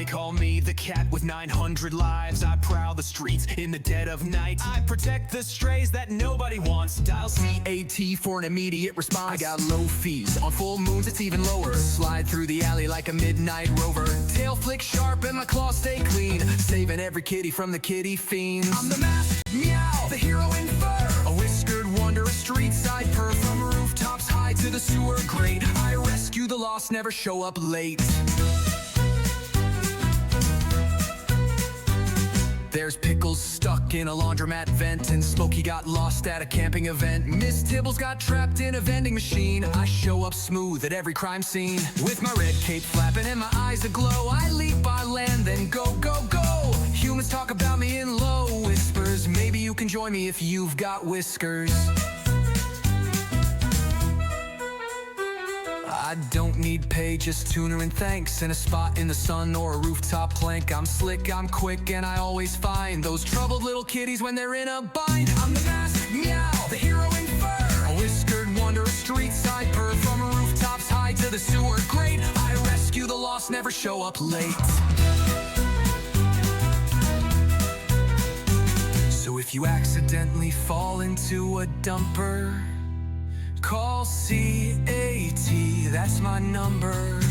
They call me the cat with 900 lives. I prowl the streets in the dead of night. I protect the strays that nobody wants. Dial CAT for an immediate response. I got low fees, on full moons it's even lower. Slide through the alley like a midnight rover. Tail flick sharp and my claws stay clean, saving every kitty from the kitty fiends. I'm the masked meow, the hero in fur, a whiskered wonder, a street side purr. From rooftops high to the sewer grate, I rescue the lost, never show up late. There's Pickles stuck in a laundromat vent, and Smokey got lost at a camping event. Miss Tibbles got trapped in a vending machine. I show up smooth at every crime scene, with my red cape flapping and my eyes aglow. I leap by land, then go, go, go. Humans talk about me in low whispers. Maybe you can join me if you've got whiskers. I don't need pay, just tuna and thanks, and a spot in the sun or a rooftop plank. I'm slick, I'm quick, and I always find those troubled little kitties when they're in a bind. I'm the masked meow, the hero in fur, a whiskered wonder, a street side purr. From rooftops high to the sewer grate, I rescue the lost, never show up late. So if you accidentally fall into a dumper, call CAT, that's my number.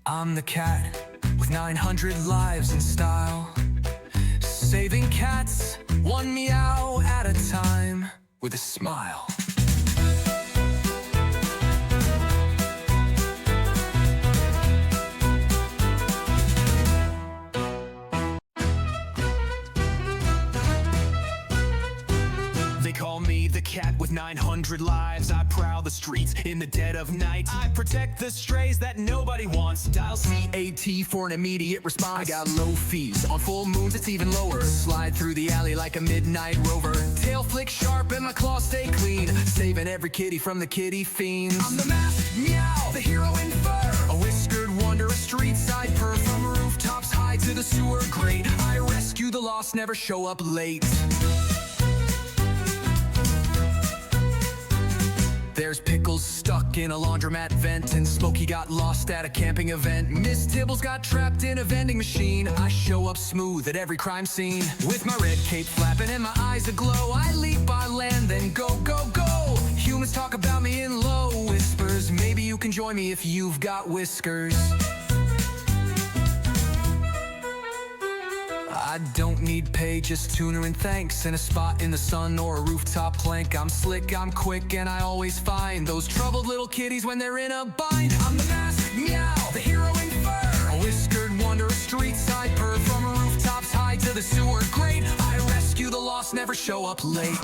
I'm the cat with 900 lives in style, saving cats one meow at a time with a smile. They call me the cat with 900 lives. I prowl the streets in the dead of night. I protect the strays that nobody wants. Dial CAT for an immediate response. I got low fees, on full moons it's even lower. Slide through the alley like a midnight rover. Tail flick sharp and my claws stay clean, saving every kitty from the kitty fiends. I'm the masked meow, the hero in fur, a whiskered wonder, a street side purr. From rooftops high to the sewer grate, I rescue the lost, never show up late. There's Pickles stuck in a laundromat vent, and Smokey got lost at a camping event. Miss Tibbles got trapped in a vending machine. I show up smooth at every crime scene, with my red cape flapping and my eyes aglow. I leap by land, then go, go, go. Humans talk about me in low whispers. Maybe you can join me if you've got whiskers. I don't need pay, just tuna and thanks, and a spot in the sun or a rooftop plank. I'm slick, I'm quick, and I always find those troubled little kitties when they're in a bind. I'm the masked meow, the hero in fur, a whiskered wonder, a street side purr. From rooftops high to the sewer grate, I rescue the lost, never show up late.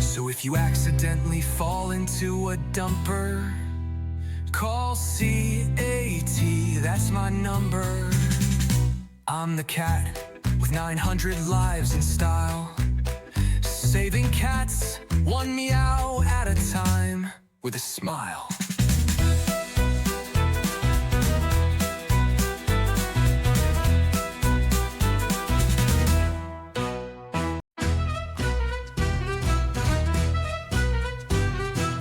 So if you accidentally fall into a dumper, call CAT, that's my number. I'm the cat with 900 lives in style, saving cats one meow at a time with a smile.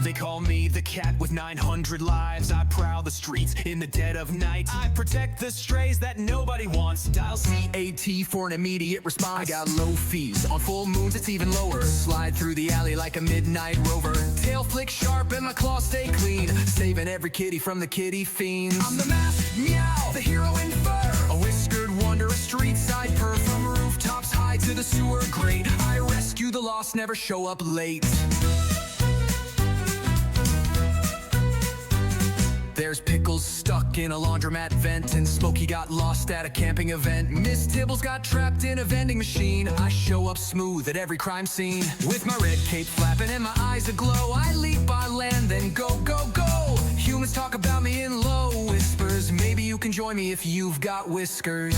They call me the cat with 900 lives. I prowl the streets in the dead of night. I protect the strays that nobody wants. Dial CAT for an immediate response. I got low fees, on full moons it's even lower. Slide through the alley like a midnight rover. Tail flick sharp and my claws stay clean, saving every kitty from the kitty fiends. I'm the masked meow, the hero in fur, a whiskered wonder, a street side purr. From rooftops high to the sewer grate, I rescue the lost, never show up late. There's Pickles stuck in a laundromat vent, and Smokey got lost at a camping event. Miss Tibbles got trapped in a vending machine. I show up smooth at every crime scene, with my red cape flapping and my eyes aglow. I leap by land, then go, go, go. Humans talk about me in low whispers. Maybe you can join me if you've got whiskers.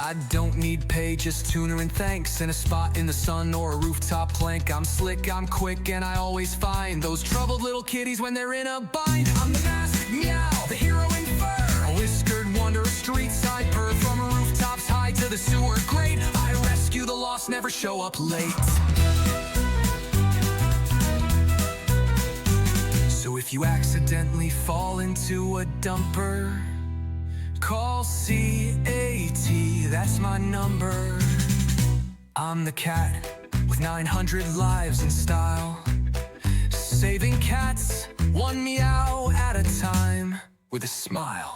I don't need pay, just tuna and thanks, and a spot in the sun or a rooftop plank. I'm slick, I'm quick, and I always find those troubled little kitties when they're in a bind. I'm the masked meow, the hero in fur, a whiskered wonder, a street side purr. From rooftops high to the sewer grate, I rescue the lost, never show up late. if you accidentally fall into a dumper, call CAT, that's my number. I'm the cat with 900 lives in style, saving cats one meow at a time with a smile.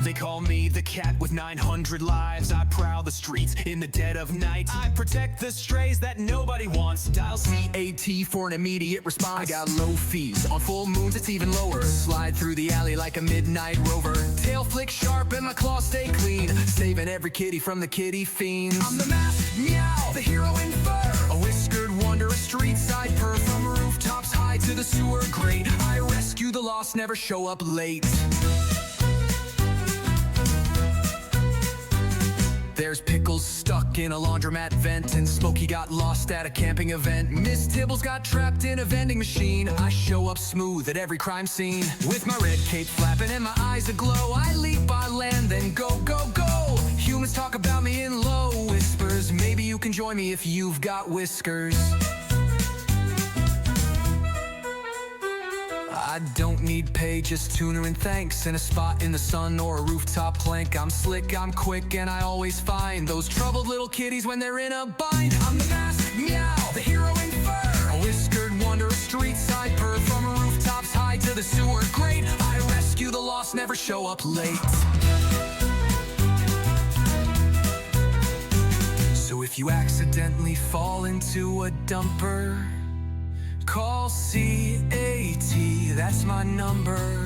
They call me the cat with 900 lives. I prowl the streets in the dead of night. I protect the strays that nobody wants. Dial CAT for an immediate response. I got low fees. On full moons it's even lower. Slide through the alley like a midnight rover. Tail flick sharp and my claws stay clean, saving every kitty from the kitty fiends. I'm the masked meow, the hero in fur, a whiskered wonder, a street side purr. From rooftops high to the sewer grate, I rescue the lost, never show up late. There's Pickles stuck in a laundromat vent, and Smokey got lost at a camping event. Miss Tibbles got trapped in a vending machine. I show up smooth at every crime scene, with my red cape flapping and my eyes aglow. I leap, I land, then go, go, go. Humans talk about me in low whispers. Maybe you can join me if you've got whiskers. I don't need pay, just tuna and thanks, and a spot in the sun or a rooftop plank. I'm slick, I'm quick, and I always find those troubled little kitties when they're in a bind. I'm the masked meow, the hero in fur, a whiskered wonder, a street side purr. From rooftops high to the sewer grate, I rescue the lost, never show up late. So if you accidentally fall into a dumper, call CAT, that's my number.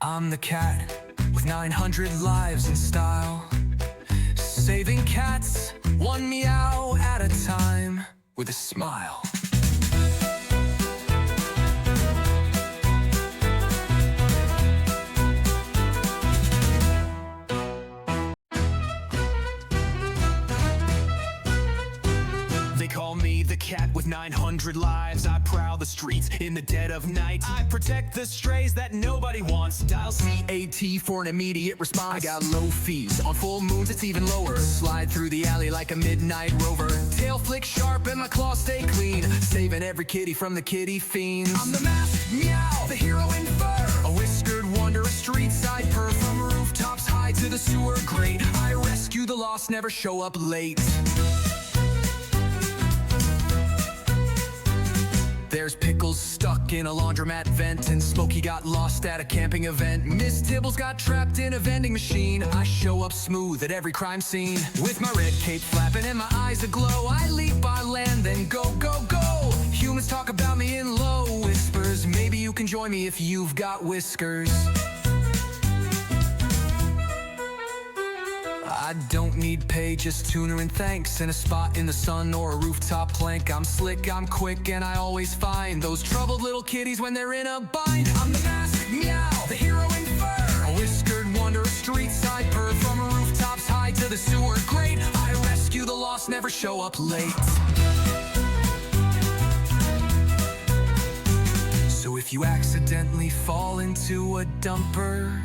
I'm the cat with 900 lives in style, saving cats one meow at a time with a smile. They call me the cat with 900 lives. I prowl the streets in the dead of night. I protect the strays that nobody wants. Dial CAT for an immediate response. I got low fees. On full moons it's even lower. Slide through the alley like a midnight rover. Tail flick sharp and my claws stay clean, saving every kitty from the kitty fiends. I'm the masked meow, the hero in fur, a whiskered wonder, a street side purr. From rooftops high to the sewer grate, I rescue the lost, never show up late. There's Pickles stuck in a laundromat vent, and Smokey got lost at a camping event. Miss Tibbles got trapped in a vending machine. I show up smooth at every crime scene, with my red cape flapping and my eyes aglow. I leap, I land, then go, go, go. Humans talk about me in low whispers. Maybe you can join me if you've got whiskers. I don't need pay, just tuna and thanks, and a spot in the sun or a rooftop plank. I'm slick, I'm quick, and I always find those troubled little kitties when they're in a bind. I'm the masked meow, the hero in fur, a whiskered wonder, a street side purr. From rooftops high to the sewer grate, I rescue the lost, never show up late. So if you accidentally fall into a dumper,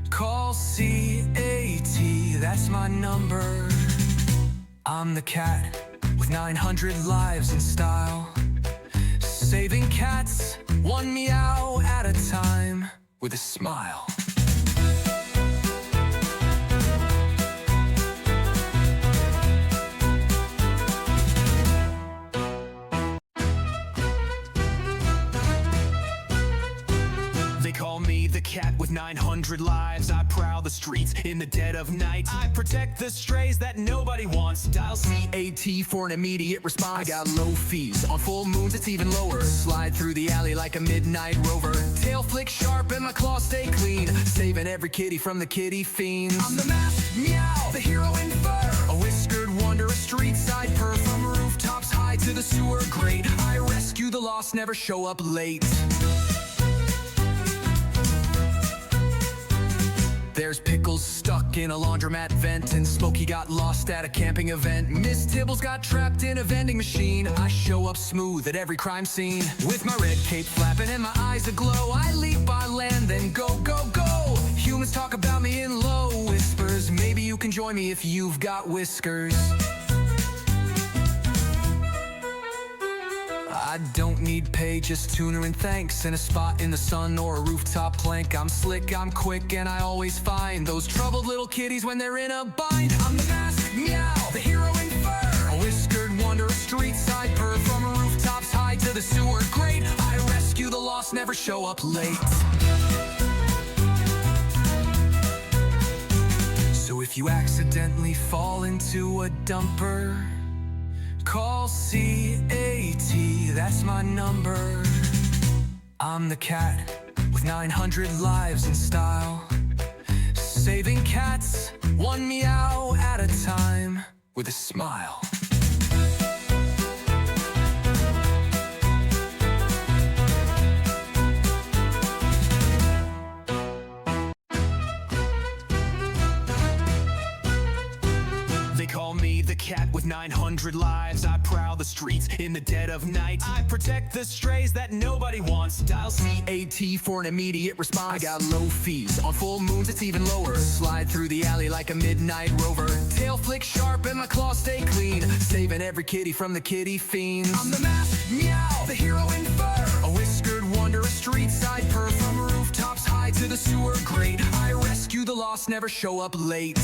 call CAT, that's my number. I'm the cat with 900 lives in style, saving cats one meow at a time with a smile. They call me the cat with 900 lives. I prowl the streets in the dead of night. I protect the strays that nobody wants. Dial CAT for an immediate response. I got low fees. On full moons it's even lower. Slide through the alley like a midnight rover. Tail flick sharp and my claws stay clean, saving every kitty from the kitty fiends. I'm the masked meow, the hero in fur, a whiskered wonder, a street side purr. From rooftops high to the sewer grate, I rescue the lost, never show up late. There's Pickles stuck in a laundromat vent, and Smokey got lost at a camping event. Miss Tibbles got trapped in a vending machine. I show up smooth at every crime scene, with my red cape flapping and my eyes aglow. I leap, I land, then go, go, talk about me in low whispers. Maybe you can join me if you've got whiskers. I don't need pay, just tuna and thanks, and a spot in the sun or a rooftop plank. I'm slick, I'm quick, and I always find those troubled little kitties when they're in a bind. I'm the masked meow, the hero in fur, a whiskered wonder, a street side purr. From rooftops high to the sewer grate, I rescue the lost, never show up late. So if you accidentally fall into a dumper, call CAT, that's my number. I'm the cat with 900 lives in style, saving cats one meow at a time with a smile. They call me the cat with 900 lives. I prowl the streets in the dead of night. I protect the strays that nobody wants. Dial CAT for an immediate response. I got low fees, on full moons it's even lower. Slide through the alley like a midnight rover. Tail flick sharp and my claws stay clean, saving every kitty from the kitty fiends. I'm the masked meow, the hero in fur, a whiskered wonder, a street side purr. From rooftops high to the sewer grate, I rescue the lost, never show up late.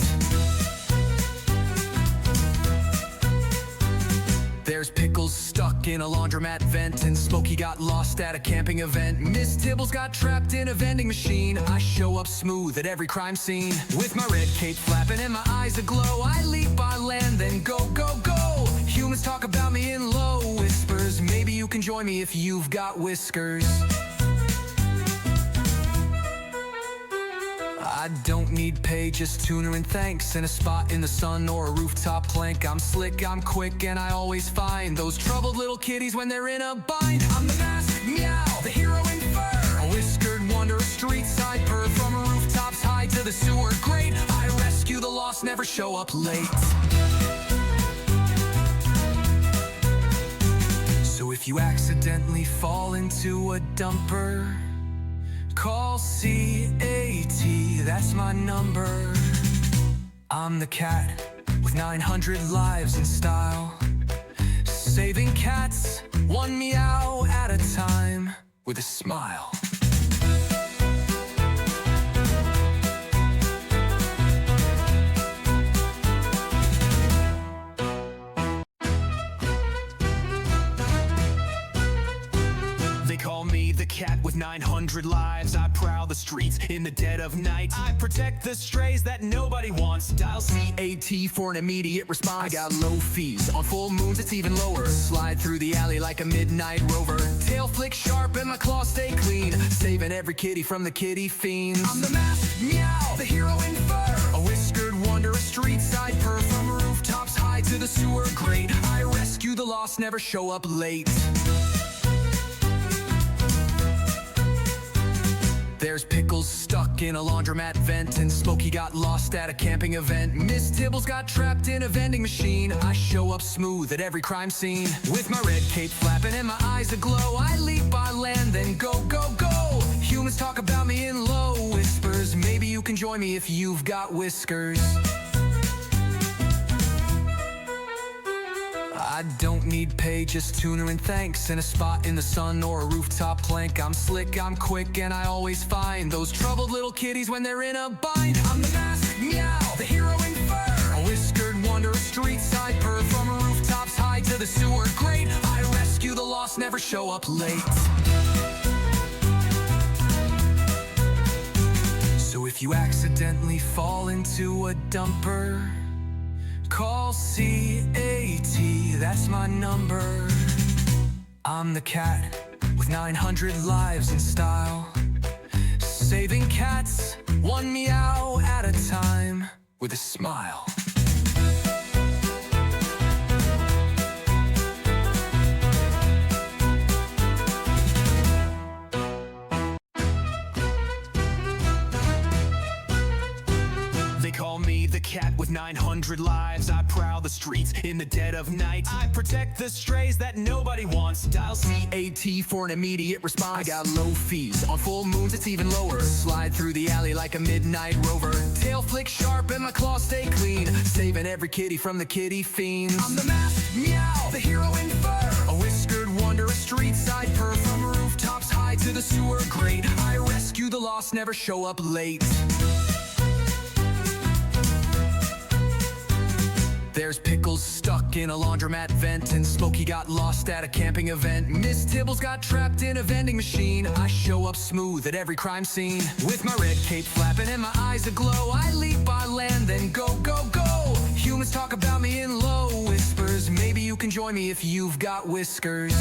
There's Pickles stuck in a laundromat vent, and Smokey got lost at a camping event. Miss Tibbles got trapped in a vending machine. I show up smooth at every crime scene, with my red cape flapping and my eyes aglow. I leap, I land, then go, go, go. Humans talk about me in low whispers. Maybe you can join me if you've got whiskers. I don't need pay, just tuna and thanks, and a spot in the sun or a rooftop plank. I'm slick, I'm quick, and I always find those troubled little kitties when they're in a bind. I'm the masked meow, the hero in fur, a whiskered wonder, a street side purr. From rooftops high to the sewer grate, I rescue the lost, never show up late. So if you accidentally fall into a dumper, call CAT, that's my number. I'm the cat with 900 lives in style, saving cats one meow at a time with a smile. They call me the cat with 900 lives. I prowl the streets in the dead of night. I protect the strays that nobody wants. Dial CAT for an immediate response. I got low fees, on full moons it's even lower. Slide through the alley like a midnight rover. Tail flick sharp and my claws stay clean, saving every kitty from the kitty fiends. I'm the masked meow, the hero in fur, a whiskered wonder, a street side purr. From rooftops high to the sewer grate, I rescue the lost, never show up late. There's Pickles stuck in a laundromat vent, and Smokey got lost at a camping event. Miss Tibbles got trapped in a vending machine. I show up smooth at every crime scene, with my red cape flapping and my eyes aglow. I leap, I land, then go, go, go. Humans talk about me in low whispers. Maybe you can join me if you've got whiskers. I don't need pay, just tuna and thanks, and a spot in the sun or a rooftop plank. I'm slick, I'm quick, and I always find those troubled little kitties when they're in a bind. I'm the masked meow, the hero in fur, a whiskered wonder, a street side purr. From rooftops high to the sewer grate, I rescue the lost, never show up late. So if you accidentally fall into a dumper, call CAT, that's my number. I'm the cat with 900 lives in style, saving cats one meow at a time with a smile. They call me the cat with 900 lives. I prowl the streets in the dead of night. I protect the strays that nobody wants. Dial CAT for an immediate response. I got low fees, on full moons it's even lower. Slide through the alley like a midnight rover. Tail flick sharp and my claws stay clean, saving every kitty from the kitty fiends. I'm the masked meow, the hero in fur, a whiskered wonder, a street side purr. From rooftops high to the sewer grate, I rescue the lost, never show up late. There's Pickles stuck in a laundromat vent, and Smokey got lost at a camping event. Miss Tibbles got trapped in a vending machine. I show up smooth at every crime scene, with my red cape flapping and my eyes aglow. I leap by land, then go, go, go. Humans talk about me in low whispers. Maybe you can join me if you've got whiskers.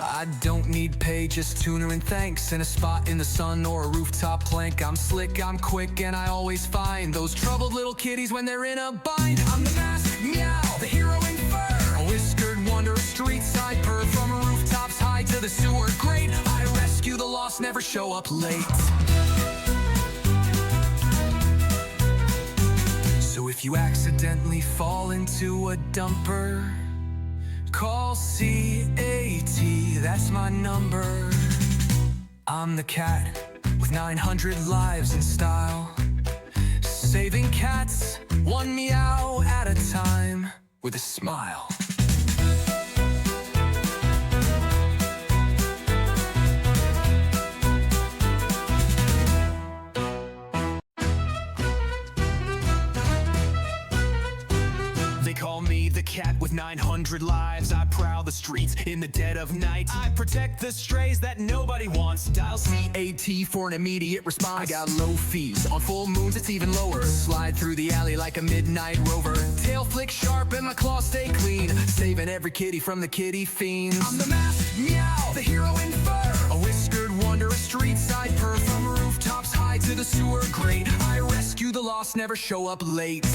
I don't need pay, just tuna and thanks, and a spot in the sun or a rooftop plank. I'm slick, I'm quick, and I always find those troubled little kitties when they're in a bind. I'm the masked meow, the hero in fur, a whiskered wonder, a street side purr. From rooftops high to the sewer grate, I rescue the lost, never show up late. So if you accidentally fall into a dumper, call CAT, that's my number. I'm the cat with 900 lives in style, saving cats one meow at a time with a smile. They call me the cat with 900 lives. I prowl the streets in the dead of night. I protect the strays that nobody wants. Dial CAT for an immediate response. I got low fees, on full moons it's even lower. Slide through the alley like a midnight rover. Tail flick sharp and my claws stay clean, saving every kitty from the kitty fiends. I'm the masked meow, the hero in fur, a whiskered wonder, a street side purr. From rooftops high to the sewer grate, I rescue the lost, never show up late.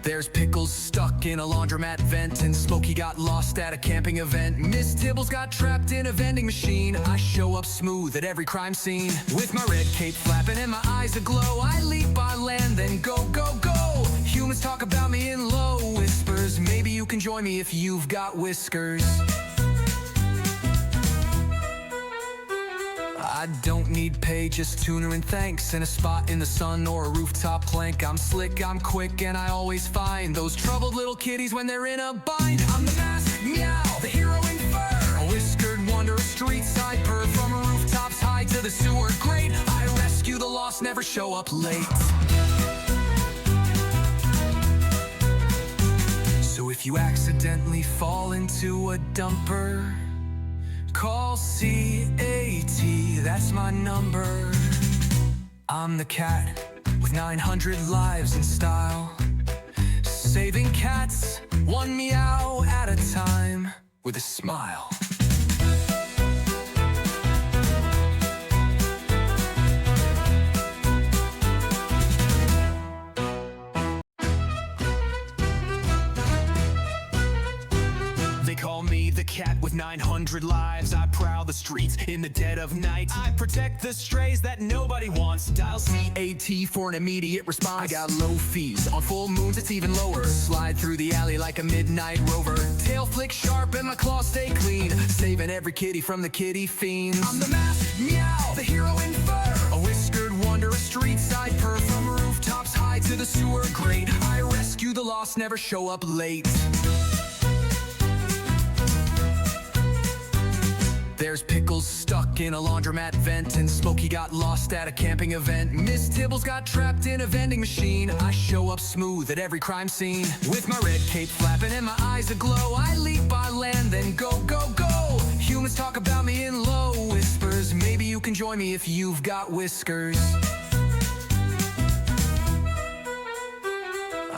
There's Pickles stuck in a laundromat vent, and Smokey got lost at a camping event. Miss Tibbles got trapped in a vending machine. I show up smooth at every crime scene, with my red cape flapping and my eyes aglow. I leap by land, then go, go, go. Humans talk about me in low whispers. Maybe you can join me if you've got whiskers. I don't need pay, just tuna and thanks, and a spot in the sun or a rooftop plank. I'm slick, I'm quick, and I always find those troubled little kitties when they're in a bind. I'm the masked meow, the hero in fur, a whiskered wonder, a street side purr. From rooftops high to the sewer grate, I rescue the lost, never show up late. So if you accidentally fall into a dumper, call CAT, that's my number. I'm the cat with 900 lives in style, saving cats one meow at a time with a smile. They call me the cat with 900 lives. I prowl the streets in the dead of night. I protect the strays that nobody wants. Dial CAT for an immediate response. I got low fees, on full moons it's even lower. Slide through the alley like a midnight rover. Tail flick sharp and my claws stay clean, saving every kitty from the kitty fiends. I'm the masked meow, the hero in fur, a whiskered wonder, a street side purr. From rooftops high to the sewer grate, I rescue the lost, never show up late. There's Pickles stuck in a laundromat vent, and Smokey got lost at a camping event. Miss Tibbles got trapped in a vending machine. I show up smooth at every crime scene, with my red cape flapping and my eyes aglow. I leap by land, then go, go, go. Humans talk about me in low whispers. Maybe you can join me if you've got whiskers.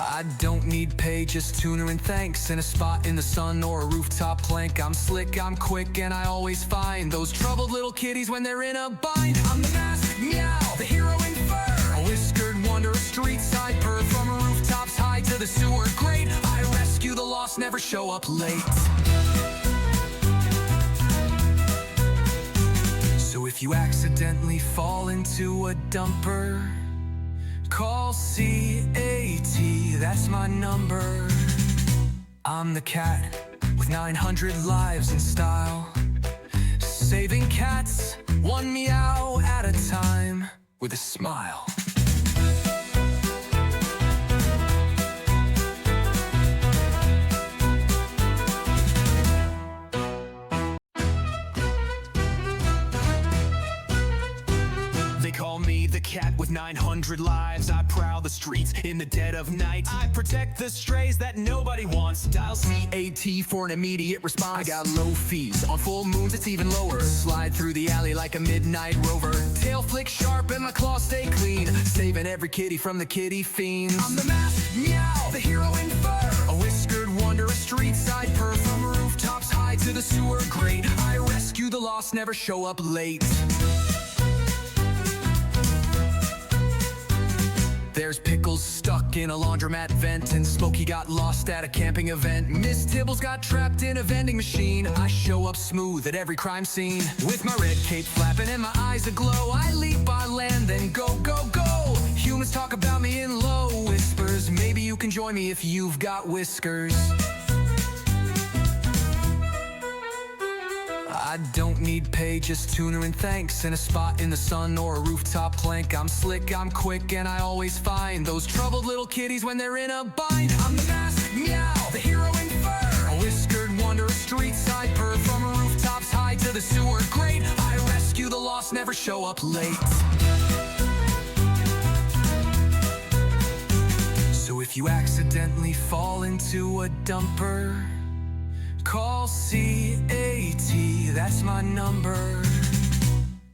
I don't need pay, just tuna and thanks, and a spot in the sun or a rooftop plank. I'm slick, I'm quick, and I always find those troubled little kitties when they're in a bind. I'm the masked meow, the hero in fur, a whiskered wonder, a street side purr. From rooftops high to the sewer grate, I rescue the lost, never show up late. if you accidentally fall into a dumper, call CAT, that's my number. I'm the cat with 900 lives in style, saving cats one meow at a time with a smile. They call me the cat with 900 lives. I prowl the streets in the dead of night. I protect the strays that nobody wants. Dial CAT for an immediate response. I got low fees, on full moons it's even lower. Slide through the alley like a midnight rover. Tail flick sharp and my claws stay clean, saving every kitty from the kitty fiends. I'm the masked meow, the hero in fur, a whiskered wonder, a street side purr. From rooftops high to the sewer grate, I rescue the lost, never show up late. There's Pickles stuck in a laundromat vent, and Smokey got lost at a camping event. Miss Tibbles got trapped in a vending machine. I show up smooth at every crime scene, with my red cape flapping and my eyes aglow. I leap, I land, then go, go, go. Humans talk about me in low whispers. Maybe you can join me if you've got whiskers. I don't need pay, just tuner and thanks, and a spot in the sun or a rooftop plank. I'm slick, I'm quick, and I always find those troubled little kitties when they're in a bind. I'm the masked meow, the hero in fur, a whiskered wonder, a street side purr. From rooftops high to the sewer grate, I rescue the lost, never show up late. So if you accidentally fall into a dumper, call CAT, that's my number.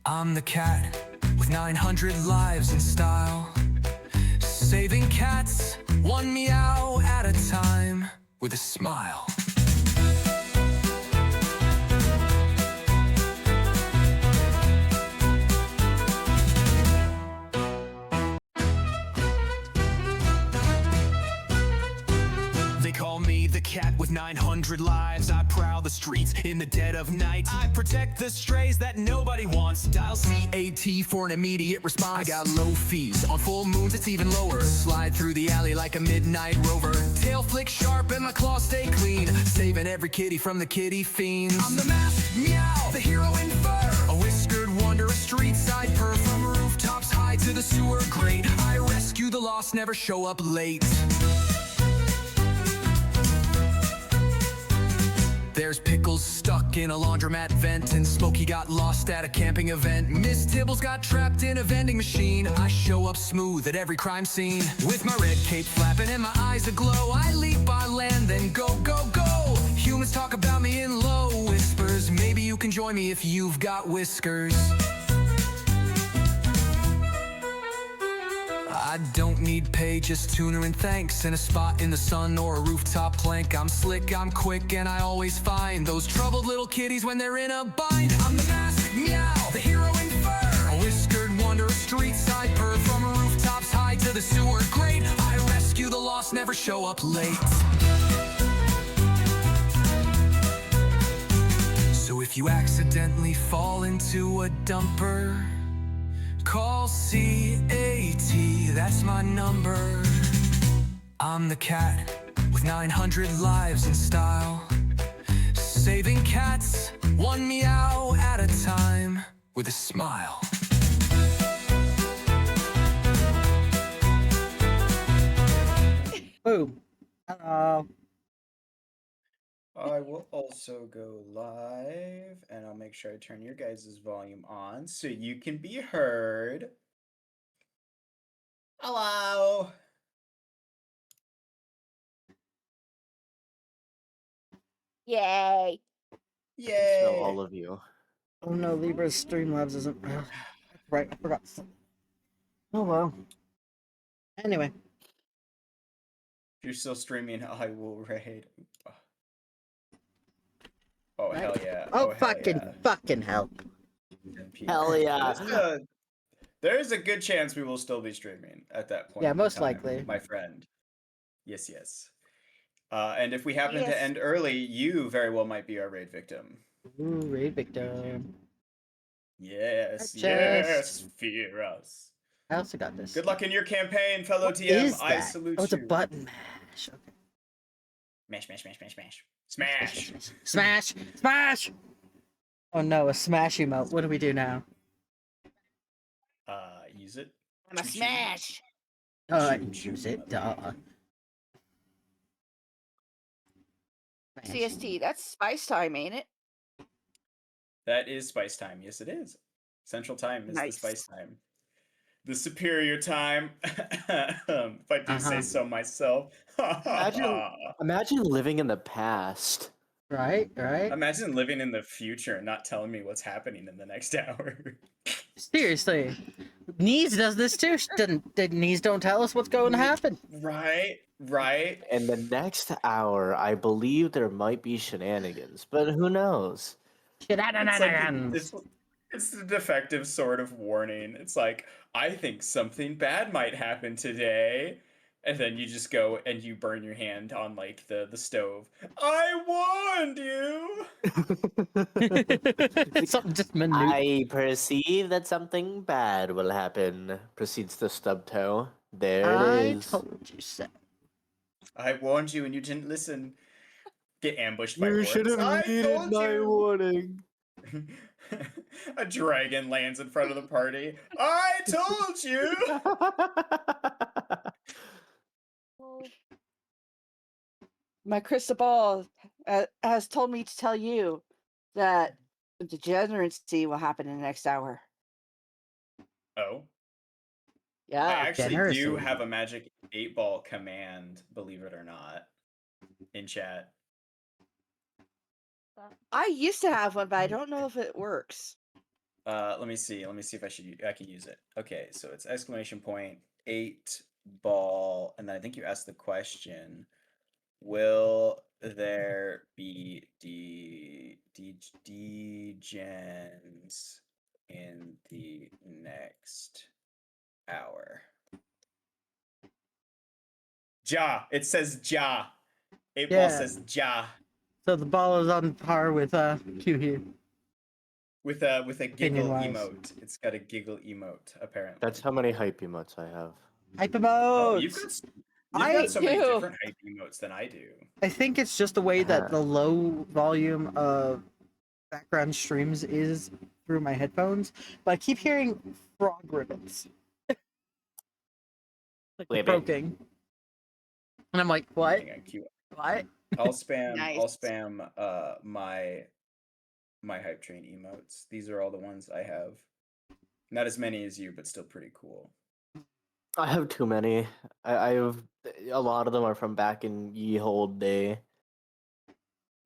I'm the cat with 900 lives in style, saving cats one meow at a time with a smile. They call me the cat with 900 lives. I prowl the streets in the dead of night. I protect the strays that nobody wants. Dial CAT for an immediate response. I got low fees, on full moons it's even lower. Slide through the alley like a midnight rover. Tail flick sharp and my claws stay clean, saving every kitty from the kitty fiends. I'm the masked meow, the hero in fur, a whiskered wonder, a street side purr. From rooftops high to the sewer grate, I rescue the lost, never show up late. There's Pickles stuck in a laundromat vent, and Smokey got lost at a camping event. Miss Tibbles got trapped in a vending machine. I show up smooth at every crime scene, with my red cape flapping and my eyes aglow. I leap, I land, then go, go, go. Humans talk about me in low whispers. Maybe you can join me if you've got whiskers. I don't need pay, just tuner and thanks, and a spot in the sun or a rooftop plank. I'm slick, I'm quick, and I always find those troubled little kitties when they're in a bind. I'm the masked meow, the hero in fur, a whiskered wonder, a street side purr. From rooftops high to the sewer grate, I rescue the lost, never show up late. So if you accidentally fall into a dumper, call CAT, that's my number. I'm the cat with 900 lives in style, saving cats one meow at a time with a smile. Boom. Hello. I will also go live, and I'll make sure I turn your guys' volume on so you can be heard. Hello. Yay. Yay. Smell all of you. Oh no, Libra's Streamlabs isn't. That's right, I forgot. Oh well. Anyway. If you're still streaming, I will raid. Oh, Right. hell yeah. Oh, hell fucking yeah. fucking hell. Hell yeah. There's a good chance we will still be streaming at that point. Yeah, in most time, likely. my friend. Yes, yes. And if we happen Yes. to end early, you very well might be our raid victim. Ooh, raid victim. Yes, Chest. yes, fear us. I also got this. Good luck in your campaign, fellow What TM. is I that? salute Oh, it's a you. button mash. Okay. Smash, smash, smash, smash, smash. Smash! Smash! Smash! Oh no, a smash emote. What do we do now? Use it. I'm a Choo-choo. smash. Choo-choo, Use it. Duh. mother. Smash. CST, that's spice time, ain't it? That is spice time. Yes, it is. Central time is the Nice. spice time. The superior time, if I do say Uh-huh. so myself. Imagine living in the past. Right? Right? Imagine living in the future and not telling me what's happening in the next hour. Seriously. Knees does this too. Knees don't tell us what's going to happen. Right, right. In the next hour, I believe there might be shenanigans, but who knows? It's like Shenanigans. it's the defective sort of warning. It's like, I think something bad might happen today. And then you just go and you burn your hand on like the stove. I warned you. Something just minute. I perceive that something bad will happen. Proceeds to stub toe. There it I is. told you so. I warned you and you didn't listen. Get ambushed by You should orcs. have I needed told my you. warning. A dragon lands in front of the party. I told you. Well, My crystal ball has told me to tell you that degeneracy will happen in the next hour. Oh. I Yeah. actually do Degeneracy. have a magic 8-ball command, believe it or not, in chat. I used to have one, but I don't know if it works. Let me see. Let me see if I can use it. Okay, so it's exclamation point 8-ball, and then I think you asked the question: will there be degens in the next hour? Ja. It says ja. 8-ball Yeah. says ja. So the ball is on par with Q here. With a giggle Opinion-wise. emote. It's got a giggle emote, apparently. That's how many hype emotes I have. Hype Oh, emotes. you've got so many do. different hype emotes than I do. I think it's just the way that the low volume of background streams is through my headphones, but I keep hearing frog ribbons. Like Wait, wait. croaking. And I'm like, what? Hang on, Q. What? I'll spam Nice. I'll spam my hype train emotes. These are all the ones I have. Not as many as you, but still pretty cool. I have too many. I have a lot of them are from back in ye old day.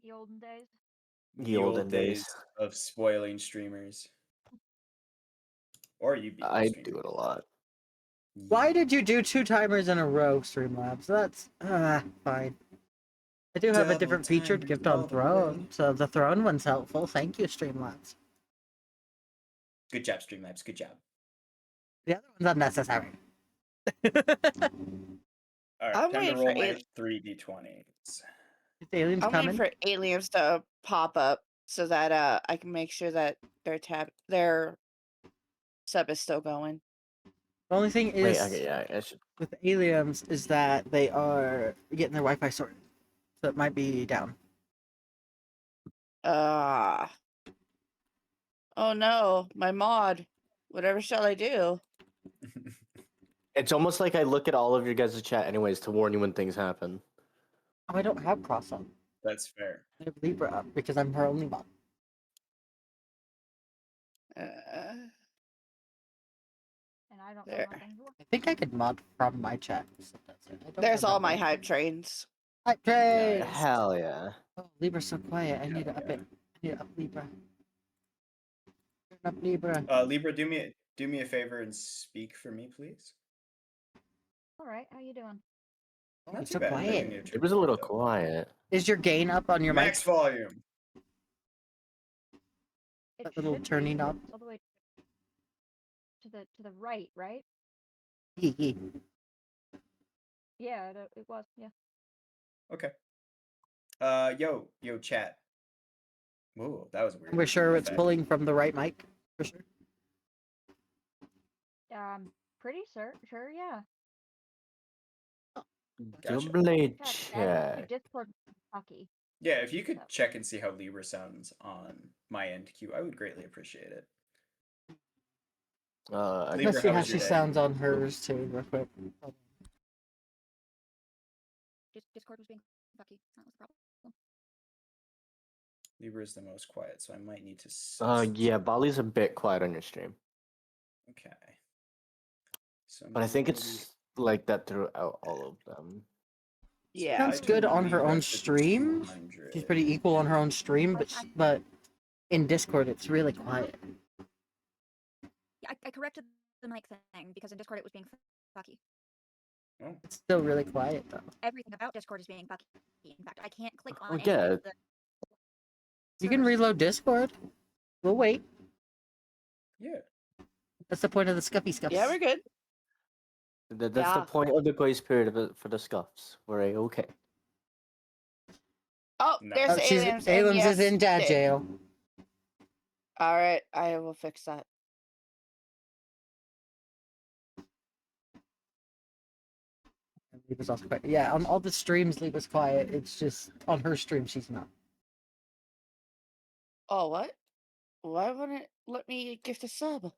the olden days. Ye The olden old days. days of spoiling streamers. Or you being a I streamer. do it a lot. Why did you do 2 timers in a row, Streamlabs? That's fine. I do have a Double different featured timers gift all on the Throne, way. so the Throne one's helpful. Thank you, Streamlabs. Good job, Streamlabs. Good job. The other one's unnecessary. Alright, I'm time to waiting roll for my 3d20s. Aliens I'm waiting coming. for aliens to pop up so that I can make sure that their sub is still going. The only thing is Wait, okay, yeah, I should. with aliens is that they are getting their Wi-Fi sorted, so it might be down. Oh no, my mod. Whatever shall I do? It's almost like I look at all of your guys' chat anyways to warn you when things happen. Oh, I don't have cross up. That's fair. I have Libra up because I'm her only mod. And I don't know There. nothing. I think I could mod from my chat. So that's it. I don't There's all remember. my hype trains. Hype train! Nice. Hell yeah. Oh, Libra's so quiet. I need to up it. I need to up Libra. Turn up Libra. Libra, do me a favor and speak for me, please. All right, how you doing? Oh, Not it's too so bad. I do quiet. need to It was a little though. quiet. Is your gain up on your Max volume. It That little should be. turning knob? It's all the way to the right, right? mic? Yeah, it was. Yeah. Okay. Yo, chat. Ooh, that was weird. We're sure it's Effect. pulling from the right mic. For sure. Pretty sure, yeah. Gotcha. Double Check. check. Discord Kentucky. Yeah, if you could So- check and see how Libra sounds on my end, Q, I would greatly appreciate it. I Libra, Let's see how how was your she day? sounds on hers too, real quick. Discord was being fucky. That was the problem. Libra is the most quiet, so I might need to. yeah, Bali's a bit quiet on your stream, Okay. So but I think maybe- it's like that throughout all of them. Yeah. Sounds good on her own stream. She's pretty equal on her own stream, but in Discord it's really quiet. Yeah, I corrected the mic thing because in Discord it was being fucky. Oh, It's still really quiet though. Everything about Discord is being fucky. In fact, I can't click on any Yeah. of the. You can servers. reload Discord. We'll wait. yeah. That's the point of the scuffy scuffs. Yeah, we're good. That's Yeah. the point of the grace period of it for the scuffs. We're okay. Oh, No. there's She's aliens. and Aliens yes, is in dad they- jail. All right, I will fix that. Libra's also quiet. Yeah, on all the streams, Libra's quiet. It's just on her stream, she's not. Oh, what? Why wouldn't it let me gift a sub?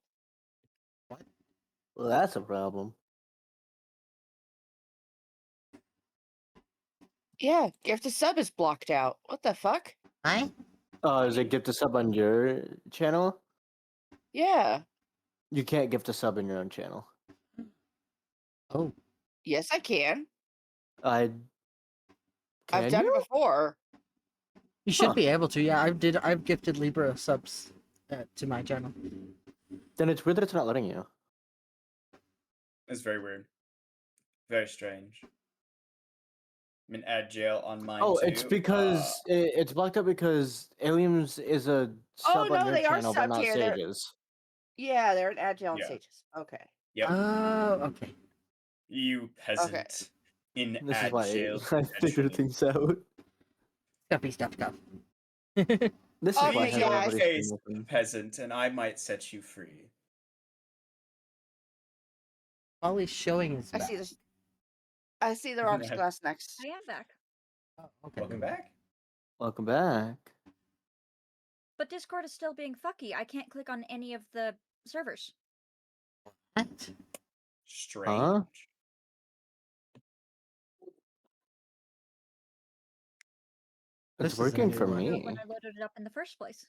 Well, that's a problem. Yeah, gift a sub is blocked out. What the fuck? Hi? Is it gift a sub on your channel? Yeah. You can't gift a sub in your own channel. Oh, Yes, I can. I've I've done it before. you should Huh. be able to. Yeah, I've gifted Libra subs to my channel. Then it's weird that it's not letting you. It's very weird. Very strange. I'm in ad jail on mine Oh, too. it's because it's blocked out because Aliens is a sub no, on your they are channel, but subbed not here. They're- Sage's. Yeah, they're in Agile and Yeah. Sages. Okay. Yep. Oh, okay. You peasant. In This is ad why jail. I figured things out. Scuffy stuff. This is why I Okay, have yeah, I everybody's say stream open. peasant, and I might set you free. Ollie's showing his I back. see this. I see the rocks glass next. I am back. Oh, okay. Welcome back. Welcome back. But Discord is still being fucky. I can't click on any of the servers. What? Strange. This It's is a working new for one. me. When I loaded it up in the first place.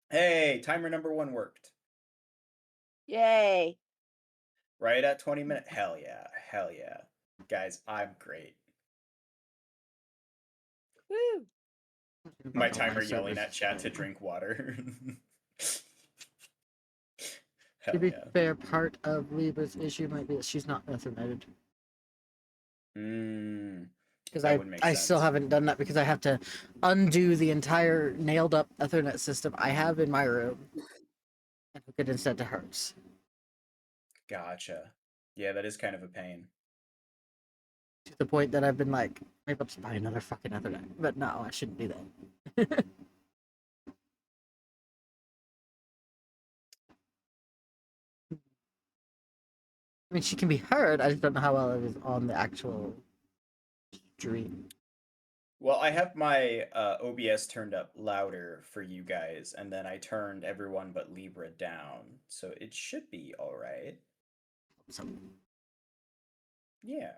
Hey, timer number 1 worked. Yay. Right at 20 minutes. Hell yeah. Hell yeah. Guys, I'm great. Woo. My About all timer yelling servers at chat to is drink water. To Hell be yeah. fair, part of Libra's issue might be that she's not Etherneted. Because That would make I still sense. haven't done that because I have to undo the entire nailed up Ethernet system I have in my room and hook it instead to hers. Gotcha. Yeah, that is kind of a pain. To the point that I've been like, maybe I'll just buy another fucking Ethernet. But no, I shouldn't do that. I mean, she can be heard. I just don't know how well it is on the actual stream. Well, I have my OBS turned up louder for you guys, and then I turned everyone but Libra down, so it should be all right. So, Yeah.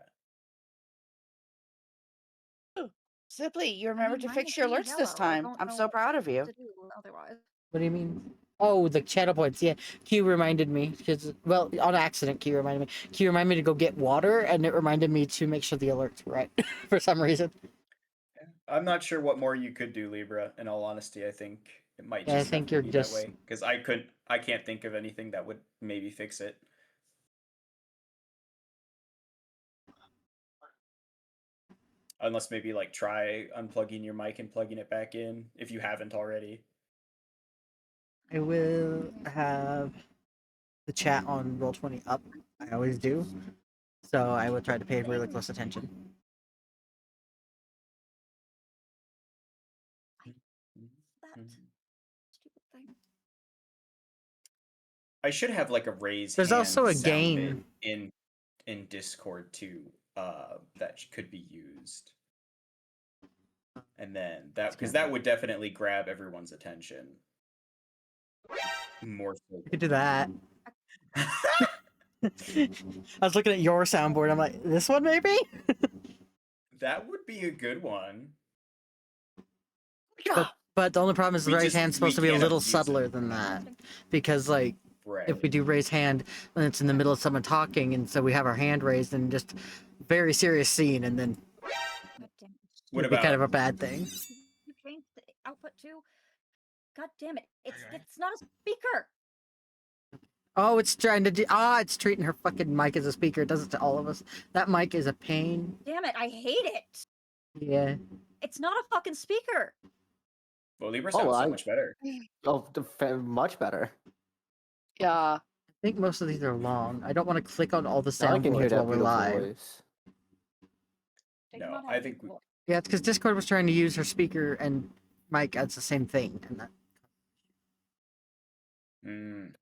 Simply, you remembered to mine fix is your being alerts this yellow. I time. don't I'm know so what proud of you. to do otherwise. what do you mean? Oh, the channel points. Yeah, Q reminded me because, well, on accident, Q reminded me. Q reminded me to go get water, and it reminded me to make sure the alerts were right for some reason. I'm not sure what more you could do, Libra. In all honesty, I think it might just Yeah, I have think to you're be just- that way because I can't think of anything that would maybe fix it. Unless maybe like try unplugging your mic and plugging it back in if you haven't already. I will have the chat on Roll20 up. I always do. So I will try to pay really close attention. I should have like a raise There's hand also a sound game. bit in Discord too, that could be used. And then because that would definitely grab everyone's attention. More so. You could do that. I was looking at your soundboard. I'm like, this one maybe? That would be a good one. But the only problem is the We raise just- hand's we supposed to be a can't little abuse it. subtler than that. Because, like, Right. if we do raise hand, then it's in the middle of someone talking, and so we have our hand raised and just very serious scene, and then God damn it. What it'd be kind of about a bad thing. You changed the output too. God damn it! It's not a speaker. Oh, it's trying to do. It's treating her fucking mic as a speaker. It does it to all of us. That mic is a pain. Damn it! I hate it. Yeah. It's not a fucking speaker. well, Libra sounds so much better. Oh, much better. Yeah. I think most of these are long. I don't want to click on all the Now I can hear soundboards while that we're beautiful live. voice. They do No, not I have think we- people. Yeah, it's because Discord was trying to use her speaker and mic as the same thing. And that...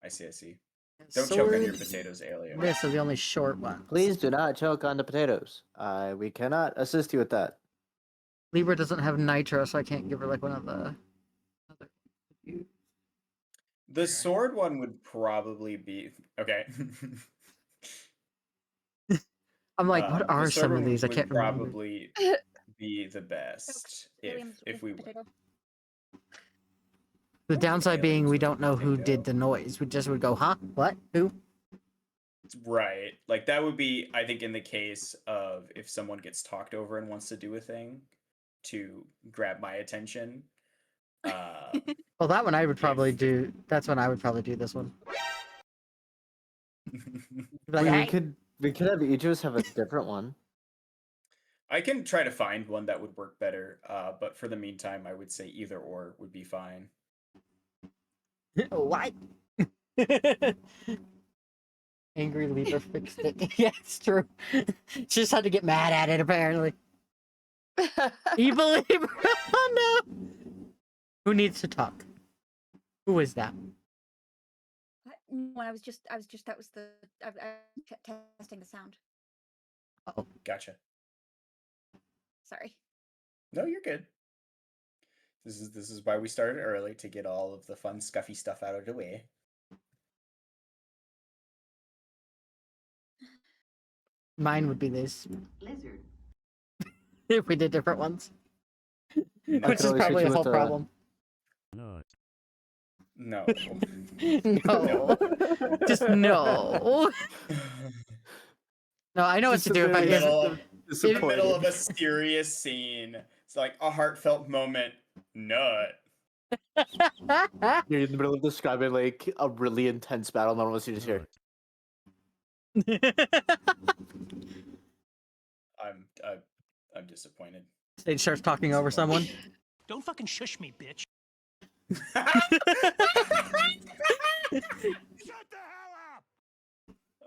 I see. Don't choke on your Sword, potatoes, Alien. This are the only short ones. Please do not choke on the potatoes. We cannot assist you with that. Libra doesn't have nitro, so I can't give her like one of the other. The sword one would probably be okay. I'm like, what The are sword some of one these? I would can't remember. probably be the best Williams if with we potato. The downside being aliens we with don't know who potato. did the noise. We just would go, huh? What? Who? right. Like that would be, I think, in the case of if someone gets talked over and wants to do a thing to grab my attention. Well, that one I would probably If- do. That's when I would probably do this one. Like, we "Hey!" could have each of us have a different one. I can try to find one that would work better, but for the meantime, I would say either or would be fine. What? Angry Libra fixed it. Yeah, it's true. She just had to get mad at it, apparently. Evil Libra! Oh no! Who needs to talk? Who is that? No, I was just that was the I was testing the sound. Gotcha. Sorry. No, you're good. This is why we started early, to get all of the fun, scuffy stuff out of the way. Mine would be this. Lizard. If we did different ones. No. Which is always hit probably you a with whole the- problem. No. No. Just no. No, I know what Just to do if I in the guess. middle of, in the middle of Disappointed. a serious scene. It's like a heartfelt moment. Nut. You're in the middle of describing like a really intense battle, and all of us you just hear. I'm disappointed. Stage starts talking over someone. Don't fucking shush me, bitch.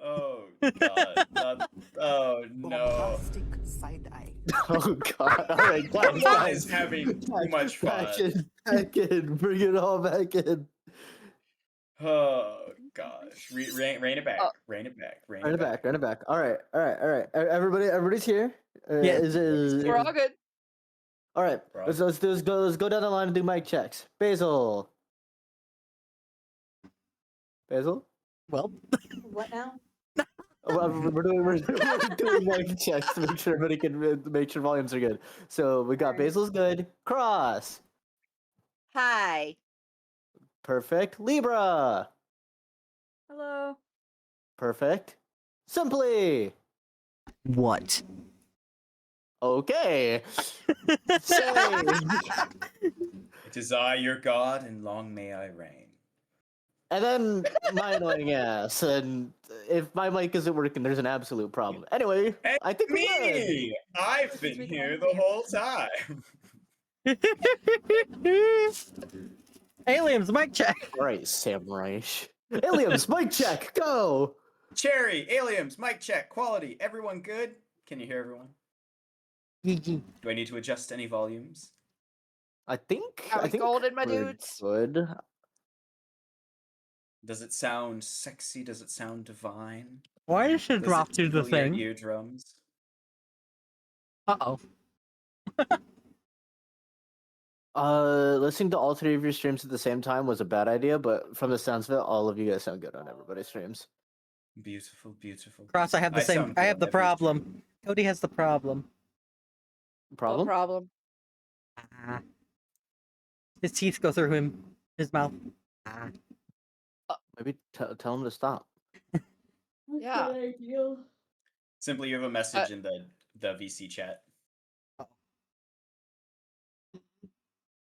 Oh god. Oh no. Bombastic side eye. Oh god! All right, Someone guys, is having too much back fun. back in, bring it all back in. Oh gosh. Rein it back. Oh. Rein it back. Rein Run it back, run it back. All right. Everybody's here. Yeah. We're all good. All right. Bro. Let's go down the line and do mic checks. Basil. Basil. Well, What now? We're doing mic checks to make sure everybody can make sure volumes are good. So we got Basil's good. Cross. Hi. Perfect. Libra. Hello. Perfect. Simply. what? Okay. Say. It is I, your god, and long may I reign. And then my annoying ass. And if my mic isn't working, there's an absolute problem. Anyway, And I think we're good. me! I've been here the whole time. Aliens, mic check. All right, Samurai. Aliens, mic check, go. Cherry, aliens, mic check, quality. Everyone good? Can you hear everyone? Gigi. Do I need to adjust any volumes? I think Are we golden, my we're dudes? good. Does it sound sexy? Does it sound divine? Why does it Does drop it through the tickle your thing? eardrums? Uh-oh. Listening to all three of your streams at the same time was a bad idea, but from the sounds of it, all of you guys sound good on everybody's streams. Beautiful, beautiful. Cross, I have the same. sound I good have on the every problem. stream. Cody has the problem. What Problem? problem? Ah. His teeth go through his mouth. Ah. Maybe tell him to stop. Yeah. Simply, you have a message in the VC chat.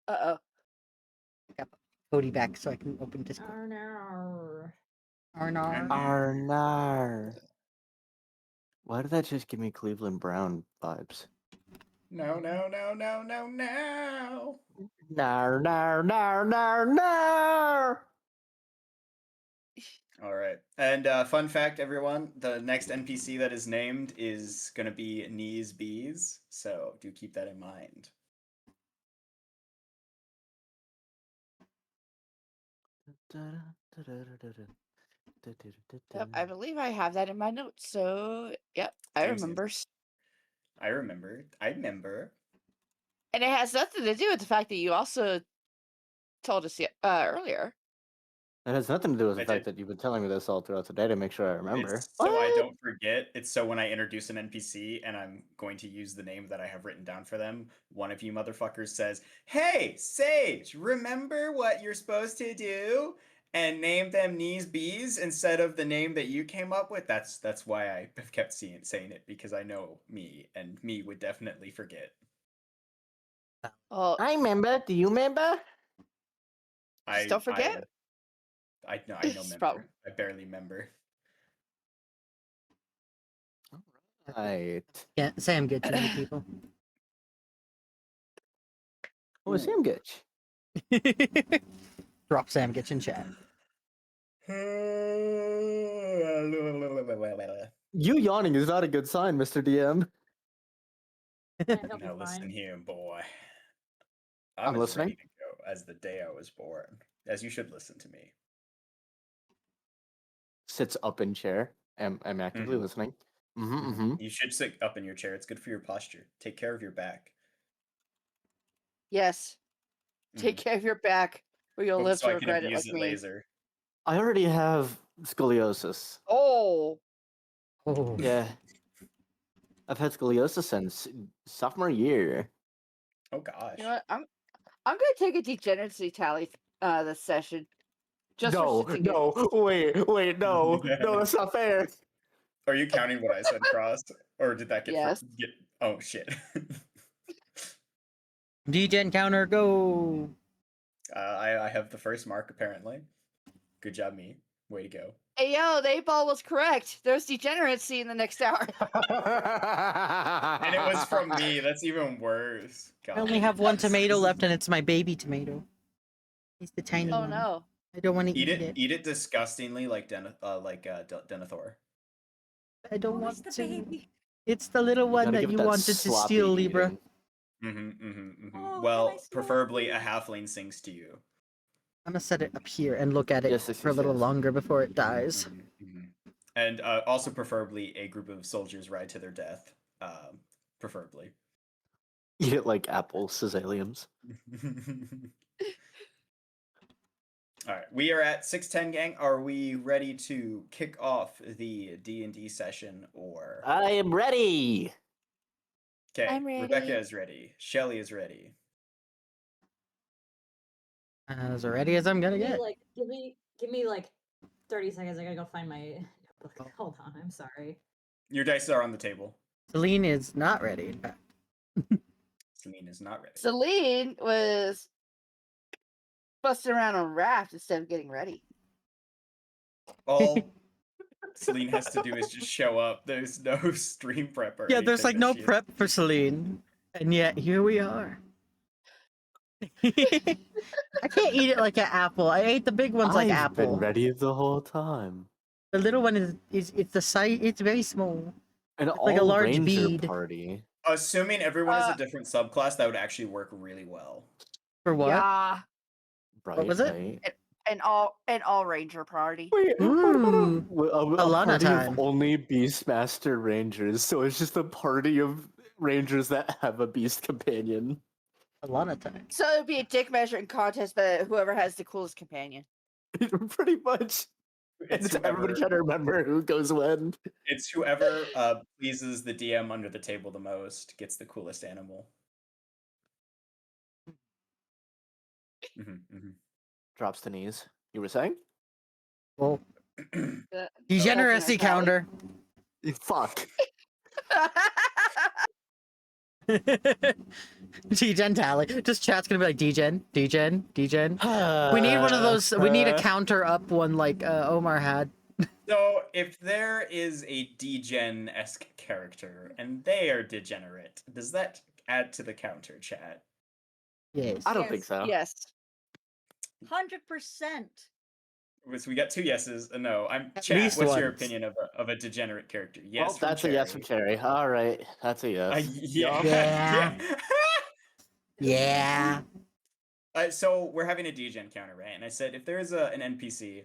Uh-oh. Got Cody back so I can open Discord. Arnar. Arnar. Arnar. Why did that just give me Cleveland Brown vibes? No, no, no, no, no, no. Nar, nar, nar, nar, nar. All right. And fun fact, everyone, the next NPC that is named is going to be Knees Bees. So do keep that in mind. Yep, I believe I have that in my notes. So, yep, I Use it. remember. I remember. I remember. And it has nothing to do with the fact that you also told us earlier. That has nothing to do with the I fact did. that you've been telling me this all throughout the day to make sure I remember. It's so I don't forget. It's so when I introduce an NPC and I'm going to use the name that I have written down for them, one of you motherfuckers says, "Hey, Sage, remember what you're supposed to do?" And name them Knees Bees instead of the name that you came up with. That's why I have kept saying it, because I know me, and me would definitely forget. Well, I remember. Do you remember? just don't forget. I know It's member. problem. I barely member. Right. Yeah, Sam gets you people. Oh, Sam Gitch. Drop Sam gets in chat. You yawning is not a good sign, Mr. DM. Now listen here, boy. I'm as listening. ready to go as the day I was born. As you should listen to me. Sits up in chair. I'm actively listening. You should sit up in your chair. It's good for your posture. Take care of your back. Yes. Take care of your back, or you'll live So to I can regret it abuse like it me. laser. I already have scoliosis. Oh. Oh. Yeah. I've had scoliosis since sophomore year. Oh gosh. You know what? I'm gonna take a degeneracy tally this session. Just for No, shits and no, giggles. wait, no, no, that's not fair. Are you counting what I said, Cross? Or did that get Yes. get oh shit. Degen counter, go! I have the first mark apparently. Good job, me. Way to go. Hey yo, the 8-ball was correct. There's degeneracy in the next hour. And it was from me. That's even worse. God. I only have one tomato left, and it's my baby tomato. It's the tiny Oh one. no. I don't want to Eat eat it. Eat it disgustingly like Denethor. I don't Oh, want it's the to. baby. It's the little one Gotta that give it you that wanted to sloppy steal, Libra. eating. Oh, Well, can I steal preferably it, a please? halfling sings to you. I'm gonna set it up here and look at it Yes, yes, for a yes, little yes. longer before it dies. And also preferably a group of soldiers ride to their death. Preferably. Eat it like apples, Caesaliums. All right, we are at 6:10, gang. Are we ready to kick off the D&D session, or? I am ready. Okay, I'm ready. Rebecca is ready. Shelly is ready. As ready as I'm gonna get. Give me like 30 seconds. I gotta go find my notebook. Hold on. I'm sorry. Your dice are on the table. Celine is not ready, in fact. Celine is not ready. Celine was busting around on raft instead of getting ready. All Celine has to do is just show up. There's no stream prep or Yeah, there's like anything no that she has prep to for do. Celine. And yet, here we are. I can't eat it like an apple. I ate the big ones like I've apple. been ready the whole time. The little one is it's the size. It's very small. An It's like a large all-ranger bead. party. Assuming everyone is a different subclass, that would actually work really well. For what? Yeah. Right, was it? right. an all ranger party. Wait, what about Ooh, a Alana party time. of only Beastmaster Rangers? So it's just a party of Rangers that have a Beast companion. A lot of time. So it'd be a dick measuring contest, but whoever has the coolest companion. Pretty much. And it's everybody trying to remember who goes when. It's whoever pleases the DM under the table the most gets the coolest animal. Drops to knees. You were saying? Well, The- degeneracy That's our counter. Fuck. Degen tally. Just chat's gonna be like degen. We need one of those. We need a counter up one like Omar had. So if there is a degen-esque character and they are degenerate, does that add to the counter, chat? Yes. I don't think Yes. so. Yes. 100%. So we got 2 yeses, a no. At Chat, least what's your once. opinion of a degenerate character? Yes, Well, from that's a yes from Cherry. Cherry. All right, that's a yes. Yeah. Yeah. yeah. Yeah. So we're having a degen counter, right? And I said if there is an NPC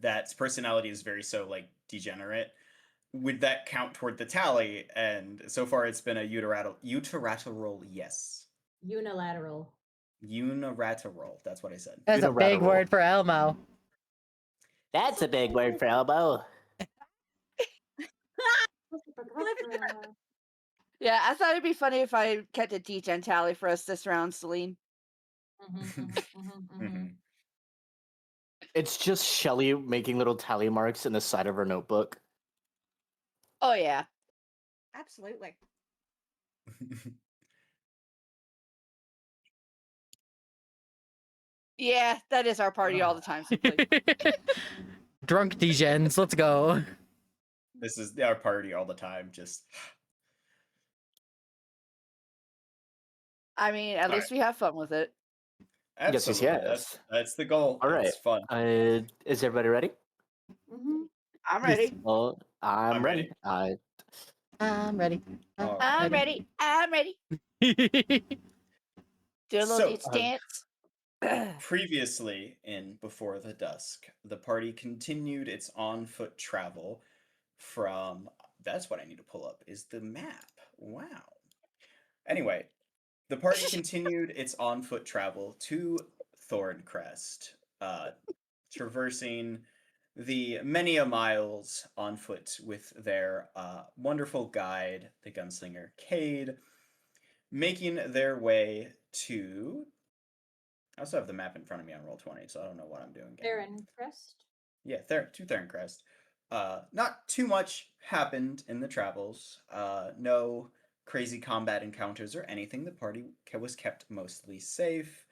that's personality is very so like degenerate, would that count toward the tally? And so far it's been a unilateral yes. Unilateral. Unilateral. That's what I said. That's a big Unilateral. word for Elmo. That's a big word for elbow. Yeah, I thought it'd be funny if I kept a degen tally for us this round, Celine. It's just Shelly making little tally marks in the side of her notebook. Oh yeah. Absolutely. Yeah, that is our party all the time, simply. Drunk degens. Let's go. This is our party all the time. Just I mean, at least we have fun with it. Yes, absolutely. yes. That's the goal. All right. It's fun. Is everybody ready? I'm ready. Well, I'm I'm ready. ready. I'm ready. All I'm ready. I'm ready. Do a little So, ditch dance. Previously in Before the Dusk, the party continued its on-foot travel from... That's what I need to pull up, is the map. Wow. Anyway, the party continued its on-foot travel to Thorncrest, traversing the many a miles on foot with their wonderful guide, the gunslinger Cade, making their way to... I also have the map in front of me on Roll20, so I don't know what I'm doing. Theron Crest. Yeah, to Thorncrest. Not too much happened in the travels. No crazy combat encounters or anything. The party was kept mostly safe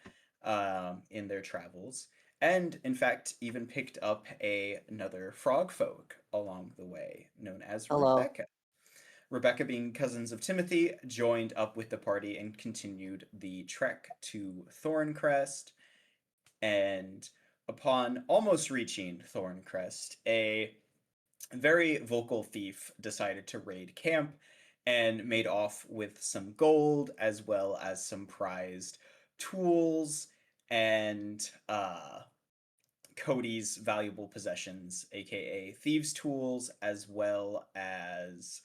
in their travels. And, in fact, even picked up another frog folk along the way, known as Hello. Rebecca. Rebecca, being cousins of Timothy, joined up with the party and continued the trek to Thorncrest. And upon almost reaching Thorncrest, a very vocal thief decided to raid camp and made off with some gold as well as some prized tools and Cody's valuable possessions, aka thieves' tools, as well as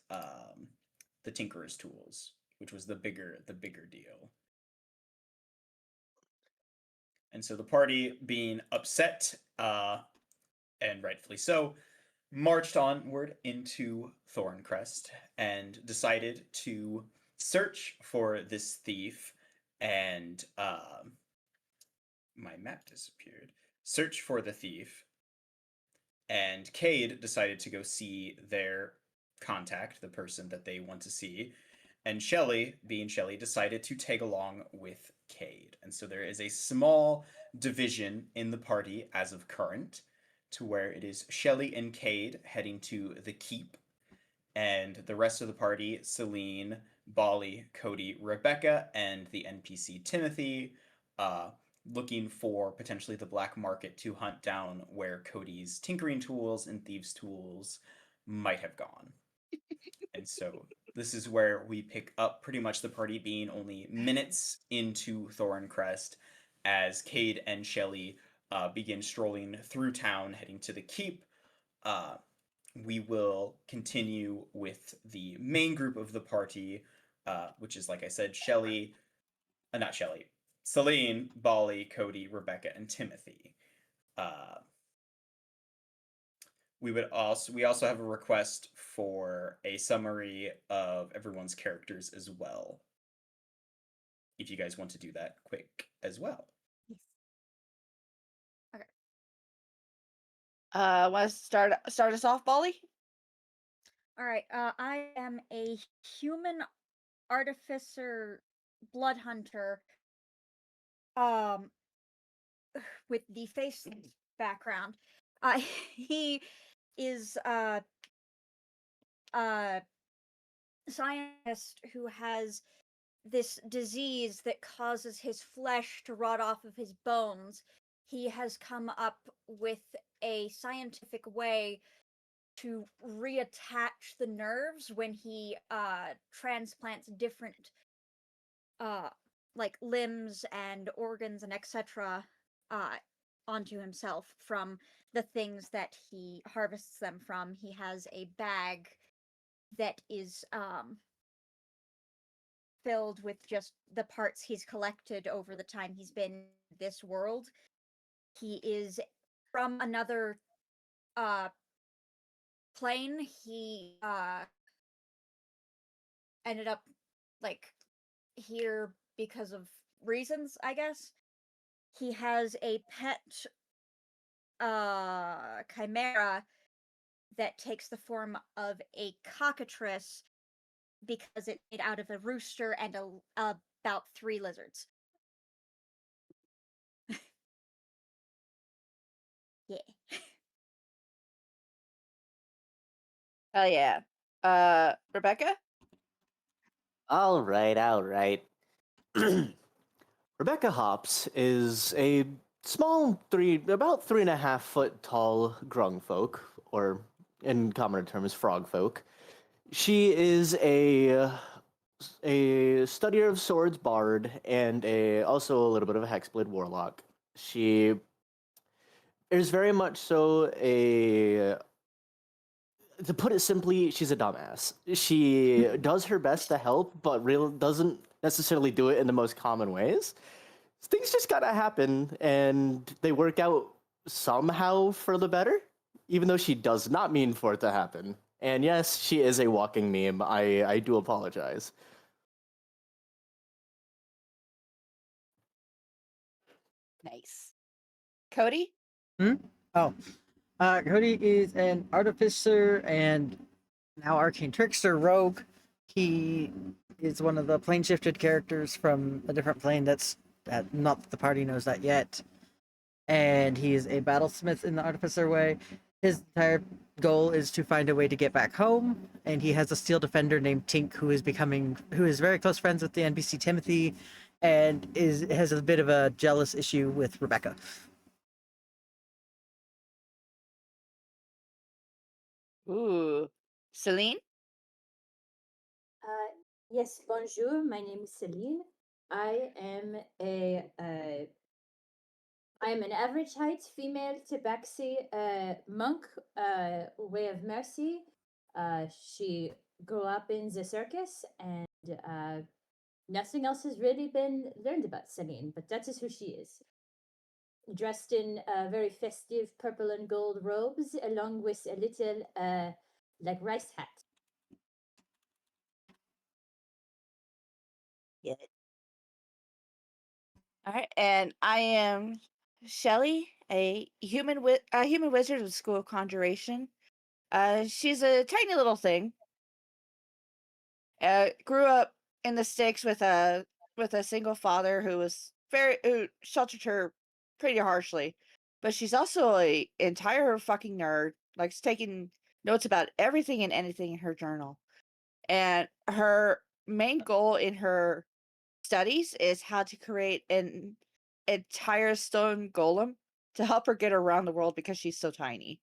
the tinkerer's tools, which was the bigger deal. And so the party, being upset, and rightfully so, marched onward into Thorncrest and decided to search for this thief and my map disappeared. Search for the thief, and Cade decided to go see their contact, the person that they want to see, and Shelly, being Shelly, decided to tag along with Cade. And so there is a small division in the party as of current, to where it is Shelly and Cade heading to the keep, and the rest of the party, Celine, Bali, Cody, Rebecca, and the NPC Timothy, looking for potentially the black market to hunt down where Cody's tinkering tools and thieves' tools might have gone. And so this is where we pick up pretty much the party being only minutes into Thorncrest as Cade and Shelly begin strolling through town, heading to the keep. We will continue with the main group of the party, which is, like I said, Celine, Bali, Cody, Rebecca, and Timothy. We also have a request for a summary of everyone's characters as well. If you guys want to do that quick as well. Want to start us off, Bali? All right. I am a human artificer blood hunter. With the face background. He is a scientist who has this disease that causes his flesh to rot off of his bones. He has come up with a scientific way to reattach the nerves when he transplants different like limbs and organs and etc. Onto himself from the things that he harvests them from. He has a bag that is filled with just the parts he's collected over the time he's been in this world. He is from another plane. He ended up like here because of reasons, I guess. He has a pet chimera that takes the form of a cockatrice because it's made out of a rooster and about 3 lizards. Yeah. Oh yeah. Rebecca? All right. Rebecca Hops is a small about 3.5 foot tall grung folk, or in commoner terms, frog folk. She is a studier of swords bard and also a little bit of a hexblade warlock. She is very much so to put it simply, she's a dumbass. She does her best to help, but doesn't necessarily do it in the most common ways. Things just gotta happen, and they work out somehow for the better, even though she does not mean for it to happen. And yes, she is a walking meme. I do apologize. Nice. Cody? Oh. Cody is an artificer and now arcane trickster rogue. He is one of the plane shifted characters from a different plane that's not that the party knows that yet. And he is a battlesmith in the artificer way. His entire goal is to find a way to get back home, and he has a steel defender named Tink who is very close friends with the NPC Timothy and has a bit of a jealous issue with Rebecca. Ooh. Celine? Yes, bonjour. My name is Celine. I am an average height female tabaxi monk, way of mercy. She grew up in the circus, and nothing else has really been learned about Celine, but that is who she is. Dressed in very festive purple and gold robes, along with a little like rice hat. Yeah. All right, and I am Shelly, a human wizard of the School of Conjuration. She's a tiny little thing. Grew up in the sticks with a single father who sheltered her pretty harshly. But she's also a entire fucking nerd, likes taking notes about everything and anything in her journal. And her main goal in her studies is how to create an entire stone golem to help her get around the world because she's so tiny.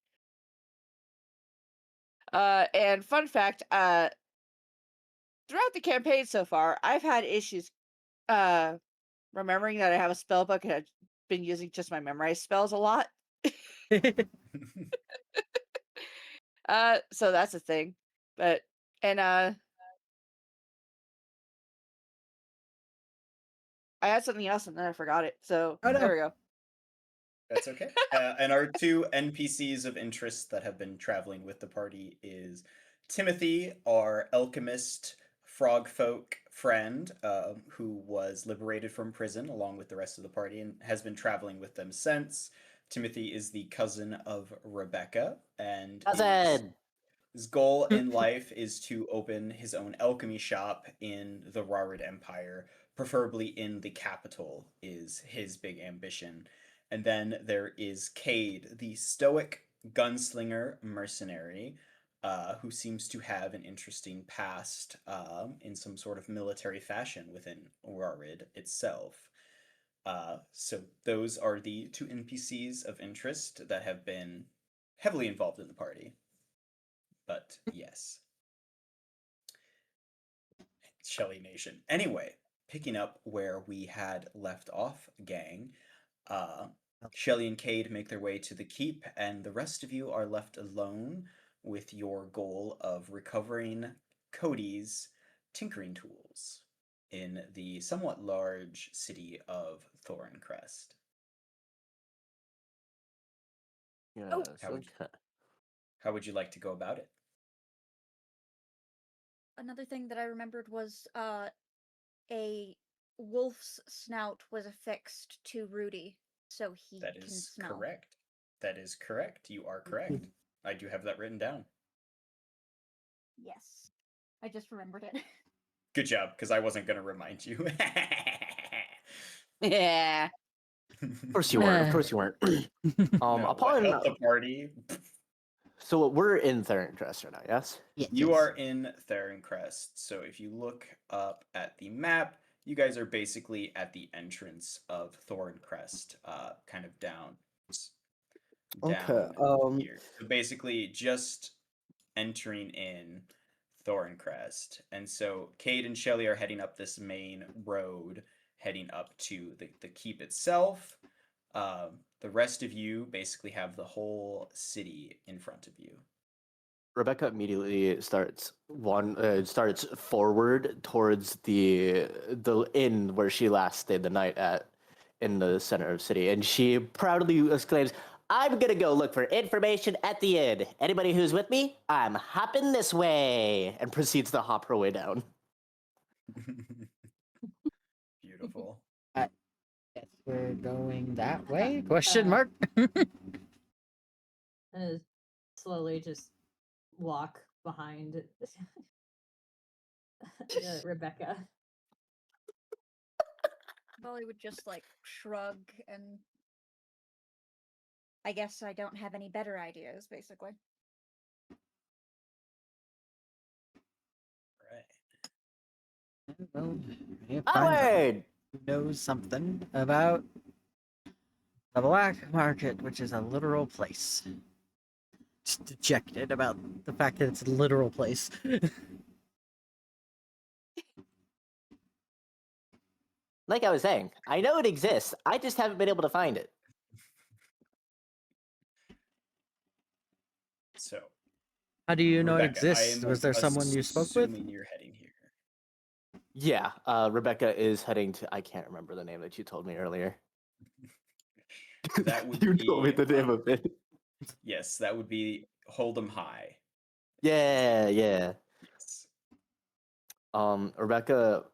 And fun fact, throughout the campaign so far, I've had issues remembering that I have a spell book and been using just my memorize spells a lot. So that's a thing. But and I had something else and then I forgot it. So Oh, no. there we go. That's okay. And our two NPCs of interest that have been traveling with the party is Timothy, our alchemist frog folk friend, who was liberated from prison along with the rest of the party and has been traveling with them since. Timothy is the cousin of Rebecca, and Cousin. his goal in life is to open his own alchemy shop in the Rarid Empire, preferably in the capital, is his big ambition. And then there is Cade, the stoic gunslinger mercenary, who seems to have an interesting past in some sort of military fashion within Rarid itself. So those are the two NPCs of interest that have been heavily involved in the party. But yes. Shelly Nation. Anyway, picking up where we had left off, gang, Shelly and Cade make their way to the keep, and the rest of you are left alone with your goal of recovering Cody's tinkering tools in the somewhat large city of Thorncrest. Yes, How would okay. How would you like to go about it? Another thing that I remembered was a wolf's snout was affixed to Rudy, so he That can is smell. correct. That is correct. You are correct. I do have that written down. Yes. I just remembered it. Good job, because I wasn't going to remind you. Yeah. Of course you weren't. Of course you weren't. No, what Upon helped the party? so we're in Thorncrest right now, yes? Yes, You yes. are in Thorncrest. So if you look up at the map, you guys are basically at the entrance of Thorncrest, kind of down Okay. here. So basically just entering in Thorncrest. And so Cade and Shelly are heading up this main road, heading up to the keep itself. The rest of you basically have the whole city in front of you. Rebecca immediately starts forward towards the inn where she last stayed the night at, in the center of the city, and she proudly exclaims, "I'm gonna go look for information at the inn. Anybody who's with me, I'm hopping this way," and proceeds to hop her way down. Beautiful. Guess we're going that way? Question Uh, mark? And slowly just walk behind Rebecca. Molly would just like shrug and I guess I don't have any better ideas, basically. Right. Well, you find Onward! who knows something about the black market, which is a literal place. Just dejected about the fact that it's a literal place. Like I was saying, I know it exists. I just haven't been able to find it. So, How do you know it Rebecca, I exists? am Was there someone you spoke with? assuming you're heading here. Yeah, Rebecca is heading to. I can't remember the name that you told me earlier. That would you be, told me the name of it. Yes, that would be Hold'em High. Yeah, yeah. Yes. Rebecca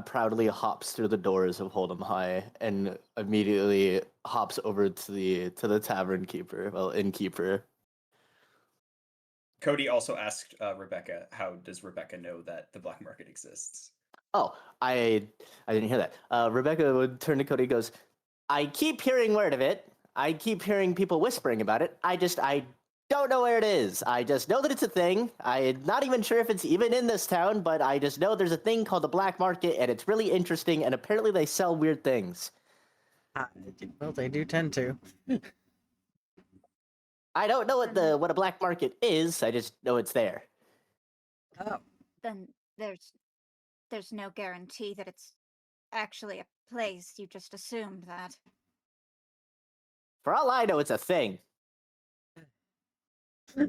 proudly hops through the doors of Hold'em High and immediately hops over to the tavern keeper, innkeeper. Cody also asked Rebecca, how does Rebecca know that the black market exists? Oh, I didn't hear that. Rebecca would turn to Cody and goes, "I keep hearing word of it. I keep hearing people whispering about it. I don't know where it is. I just know that it's a thing. I'm not even sure if it's even in this town, but I just know there's a thing called the black market, and it's really interesting, and apparently they sell weird things. Well, they do tend to. I don't know Then- what a black market is. I just know it's there." Oh, Then there's no guarantee that it's actually a place. You just assumed that. For all I know, it's a thing. I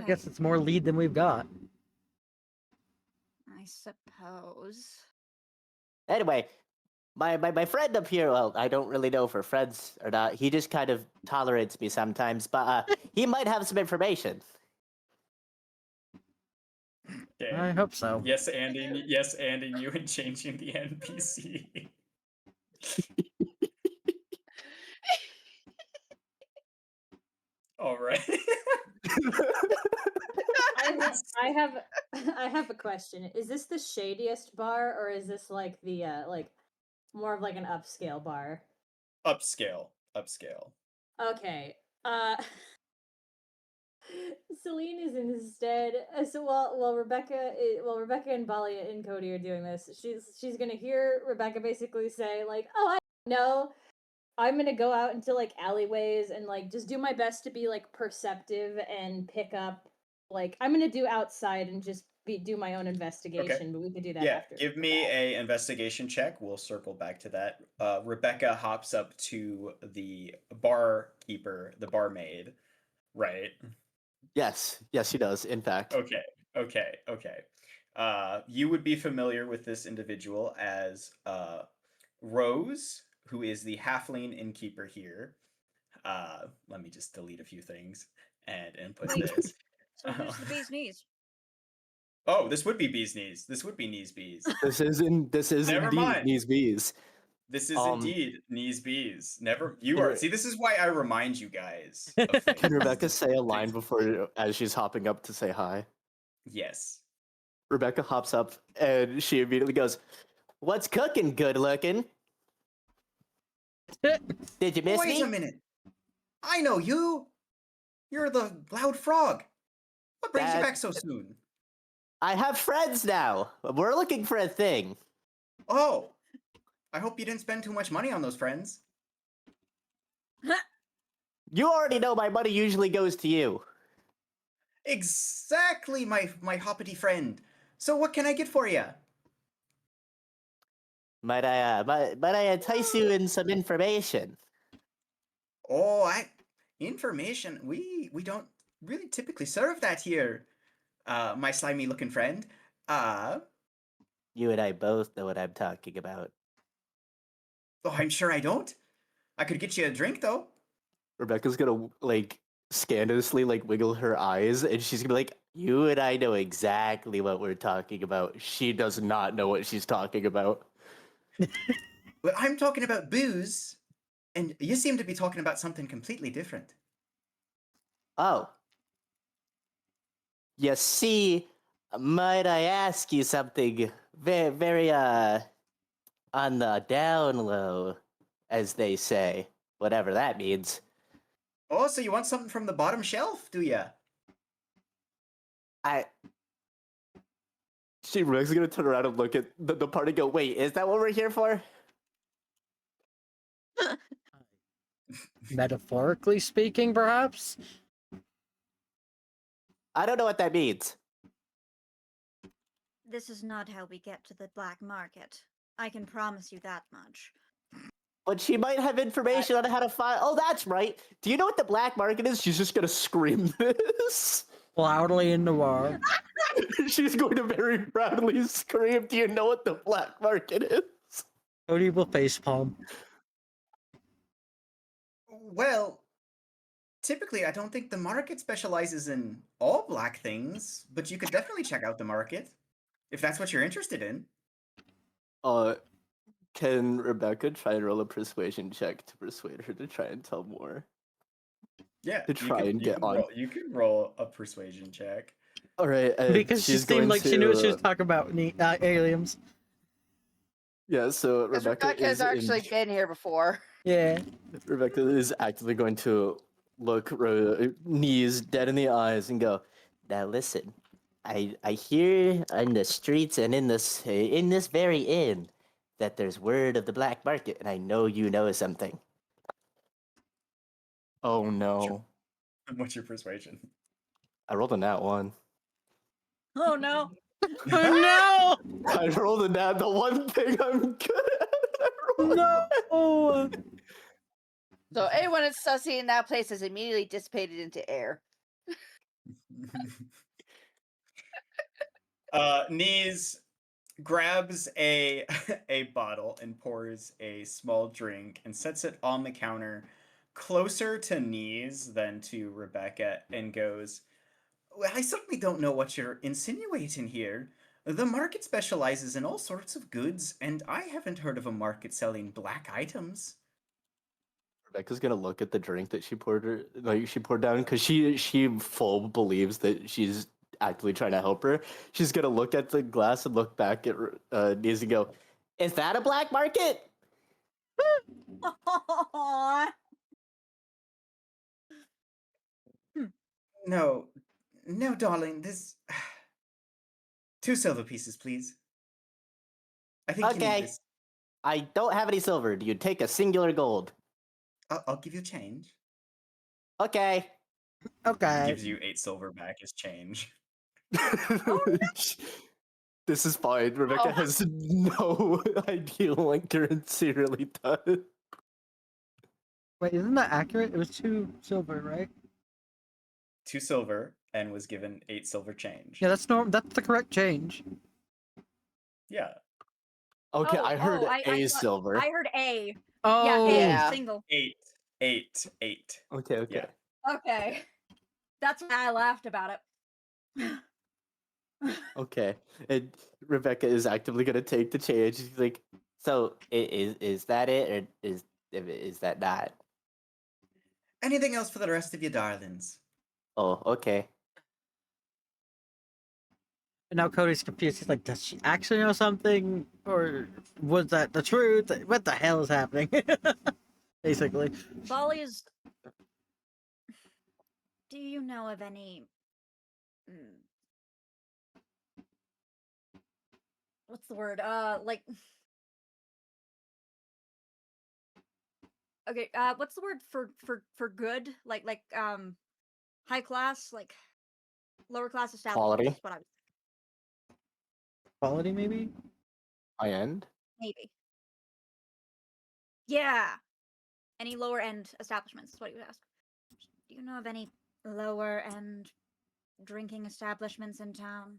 guess it's more lead than we've got. I suppose. Anyway, my friend up here, well, I don't really know if we're friends or not. He just kind of tolerates me sometimes, but he might have some information. Okay. I hope so. Yes, Andy, you and changing the NPC. All right. I have a question. Is this the shadiest bar, or is this like the like more of like an upscale bar? Upscale. Okay. Celine is instead. So while Rebecca and Bali and Cody are doing this, she's gonna hear Rebecca basically say like, "Oh, I know. I'm gonna go out into like alleyways and like just do my best to be like perceptive and pick up. Like I'm gonna do outside and just do my own investigation. But we could do that Yeah, after. give me a investigation check. We'll circle back to that. Rebecca hops up to the barkeeper, the barmaid, right? Yes, she does, in fact. Okay. You would be familiar with this individual as Rose, who is the halfling innkeeper here. Let me just delete a few things and input Wait. this. So who's the bee's knees? Oh, this would be bee's knees. This would be knees bees. This is Never indeed mind. these bees. This is Um, indeed knees bees. Never you Can are. Re- See, this is why I remind you guys of things. Can Rebecca say a line before as she's hopping up to say hi? Yes. Rebecca hops up and she immediately goes, "What's cooking, good looking? Did you miss Wait me?" a minute. I know you. You're the loud frog. What brings you That- back so soon? I have friends now. We're looking for a thing. Oh, I hope you didn't spend too much money on those friends. You already know my money usually goes to you. Exactly, my hoppity friend. So what can I get for you? Might I entice you in some information? Oh, information. We don't really typically serve that here. My slimy looking friend. You and I both know what I'm talking about. Oh, I'm sure I don't. I could get you a drink though. Rebecca's gonna like scandalously like wiggle her eyes, and she's gonna be like, "You and I know exactly what we're talking about." She does not know what she's talking about. Well, I'm talking about booze, and you seem to be talking about something completely different. Oh. You see, might I ask you something very on the down low, as they say, whatever that means. Oh, so you want something from the bottom shelf, do ya? Rebecca's gonna turn around and look at the party and go, "Wait, is that what we're here for?" Metaphorically speaking, perhaps? I don't know what that means. This is not how we get to the black market. I can promise you that much. But she might have information on how to find. Oh, that's right. Do you know what the black market is? She's just gonna scream this. Loudly in the bar. She's going to very proudly scream, "Do you know what the black market is?" Cody will facepalm. Well, typically I don't think the market specializes in all black things, but you could definitely check out the market if that's what you're interested in. Can Rebecca try and roll a persuasion check to persuade her to try and tell more? Yeah, To try and get on. You can roll a persuasion check. All right, Because she she's seemed going like she knew what she was to- talking about, aliens. Yeah, so Because Rebecca Rebecca's is actually been here before. Yeah. Rebecca is actively going to look Knees dead in the eyes and go, "Now listen, I hear in the streets and in this very inn that there's word of the black market, and I know you know something." Oh no! What's your persuasion? I rolled a nat 1. Oh no! Oh I rolled a nat. The one thing I'm good at. I rolled a no! nat. No! So anyone that's sussy in that place is immediately dissipated into air. Knees grabs a a bottle and pours a small drink and sets it on the counter closer to Knees than to Rebecca and goes, "Well, I certainly don't know what you're insinuating here. The market specializes in all sorts of goods, and I haven't heard of a market selling black items." Rebecca's gonna look at the drink that she poured down, because she full believes that she's actively trying to help her. She's gonna look at the glass and look back at Niz and go, "Is that a black market?" Aw. No, no, darling, this 2 silver pieces, please. I think you need Okay. this. I don't have any silver. Do you take a singular gold? I'll give you change. Okay. Okay. Gives you 8 silver back as change. This is fine. Rebecca has no idea what currency really does. Wait, isn't that accurate? It was 2 silver, right? 2 silver and was given 8 silver change. Yeah, that's the correct change. Yeah. Okay, Oh, I heard I a thought- silver. I heard A. Oh, Yeah, A, Yeah. single. 8. 8. Okay. Yeah. Okay. That's why I laughed about it. Okay. And Rebecca is actively gonna take the change. She's like, "So is that it, or is that not?" Anything else for the rest of you darlings? Oh, okay. And now Cody's confused. He's like, does she actually know something? Or was that the truth? What the hell is happening? Basically. Bolly's. Do you know of any? What's the word? Like. Okay. What's the word for good? Like high class, like lower class establishments. Quality? Is what I was Quality, maybe? High end? maybe. Yeah. Any lower end establishments? Is what he would ask. Do you know of any lower end drinking establishments in town?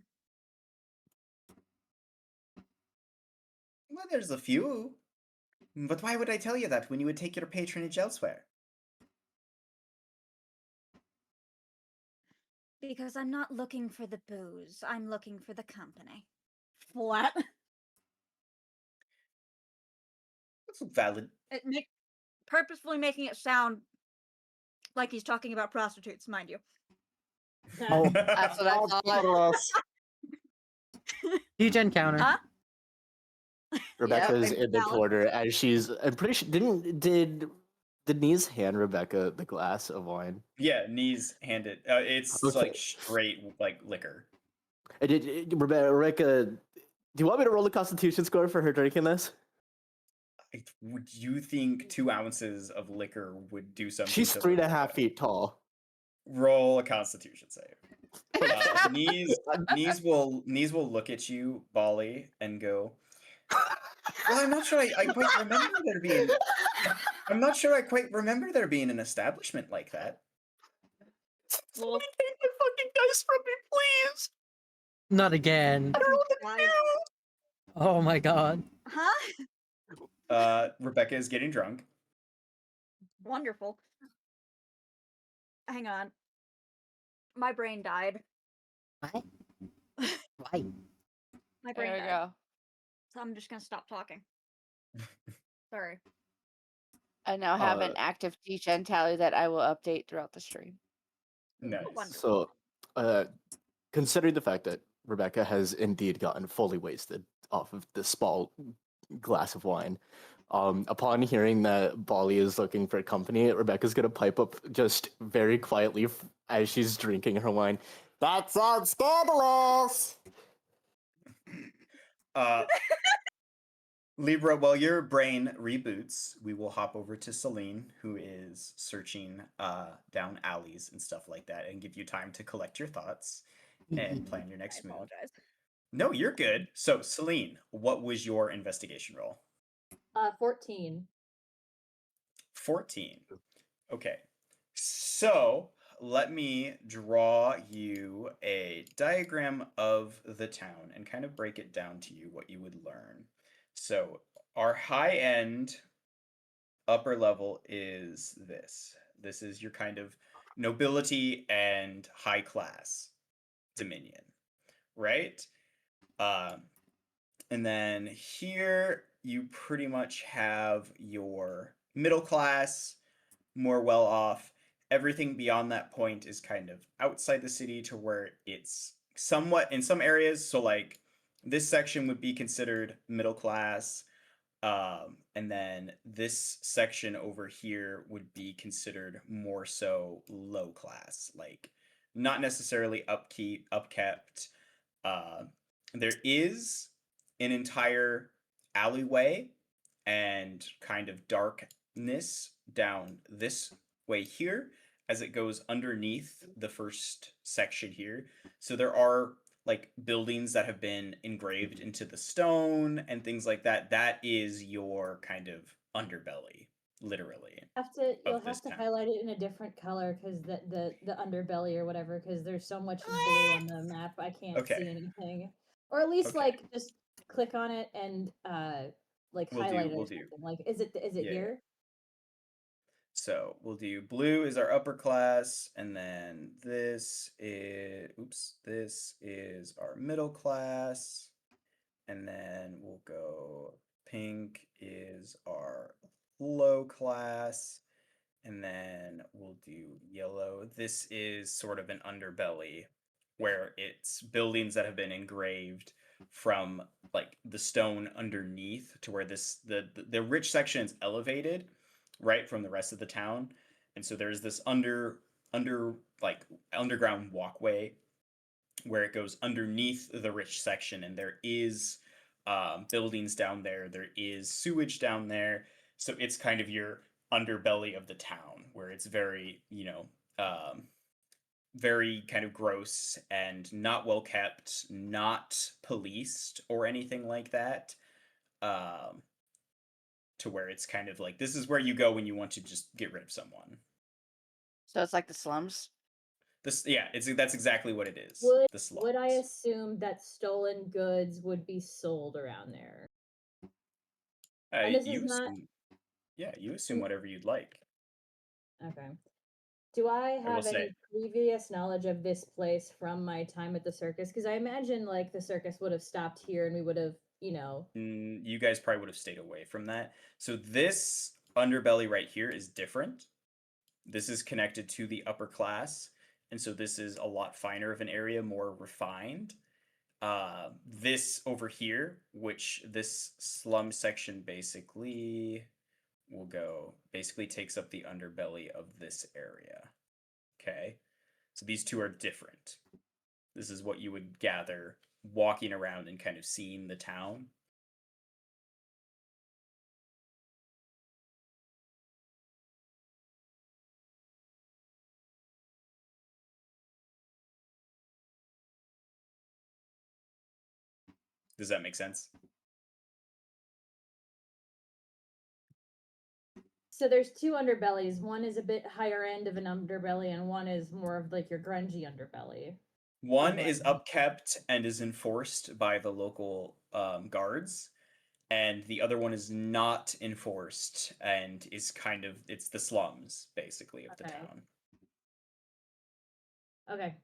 Well, there's a few. But why would I tell you that when you would take your patronage elsewhere? Because I'm not looking for the booze. I'm looking for the company. Flat. That's valid. Purposefully making it sound like he's talking about prostitutes, mind you. Oh, That's what I thought. Degen counter. Huh? Rebecca's in the valid. corner as she's. I'm pretty sure. Did Denise hand Rebecca the glass of wine? Yeah, Knees handed. It's Okay. like straight like liquor. Rebecca, do you want me to roll the Constitution score for her drinking this? Would you think 2 ounces of liquor would do something? She's to 3.5 Rebecca? feet tall. Roll a Constitution save. Knees will look at you, Bolly, and go, "Well, I'm not sure I quite remember there being. I'm not sure I quite remember there being an establishment like that." Well, Take my fucking dice from me, please. Not again. Oh my god. Huh? Rebecca is getting drunk. Wonderful. Hang on. My brain died. What? Why? My brain There we died. go. So I'm just gonna stop talking. Sorry. I now have an Uh, active G-Gen tally that I will update throughout the stream. Nice. Wonderful. So, considering the fact that Rebecca has indeed gotten fully wasted off of this small glass of wine, upon hearing that Bali is looking for company, Rebecca's gonna pipe up just very quietly as she's drinking her wine. That sounds scandalous. Libra, while your brain reboots, we will hop over to Celine, who is searching down alleys and stuff like that, and give you time to collect your thoughts and plan your I next move. apologize. No, you're good. So, Celine, what was your investigation roll? 14. 14. Okay. So let me draw you a diagram of the town and kind of break it down to you what you would learn. So our high end upper level is this. This is your kind of nobility and high class dominion, right? Um, and then here you pretty much have your middle class, more well off. Everything beyond that point is kind of outside the city to where it's somewhat in some areas. So, like, this section would be considered middle class. And then this section over here would be considered more so low class, like not necessarily upkept. Uh, there is an entire alleyway and kind of darkness down this way here as it goes underneath the first section here. So there are like buildings that have been engraved into the stone and things like that. That is your kind of underbelly, literally, You'll of this have to town. highlight it in a different color because the underbelly or whatever, because there's so much blue on the map I can't see Okay. anything. Or at least Okay. like just click on it and like highlight it We'll or do. something. Like is it Yeah, yeah. here? So we'll do blue is our upper class, and then this is our middle class, and then we'll go pink is our low class, and then we'll do yellow. This is sort of an underbelly where it's buildings that have been engraved from like the stone underneath to where the rich section is elevated right from the rest of the town. And so there's this under like underground walkway where it goes underneath the rich section, and there is buildings down there. There is sewage down there. So it's kind of your underbelly of the town where it's very, very kind of gross and not well kept, not policed or anything like that. Um, to where it's kind of like this is where you go when you want to just get rid of someone. So it's like the slums. That's exactly what it is. Would The would I slums. assume that stolen goods would be sold around there? Uh, And this is you not assume, yeah, you assume whatever you'd like. okay. Do I I will have say, any previous knowledge of this place from my time at the circus? Because I imagine like the circus would have stopped here and we would have, you guys probably would have stayed away from that. So this underbelly right here is different. This is connected to the upper class, and so this is a lot finer of an area, more refined. This over here, which this slum section basically will go, basically takes up the underbelly of this area. Okay, so these two are different. This is what you would gather walking around and kind of seeing the town. Does that make sense? so there's two underbellies. One is a bit higher end of an underbelly, and one is more of like your grungy underbelly. One what is I'm upkept and is enforced by the local guards, and the other one is not enforced and is kind of it's the slums basically of the Okay. town. Okay.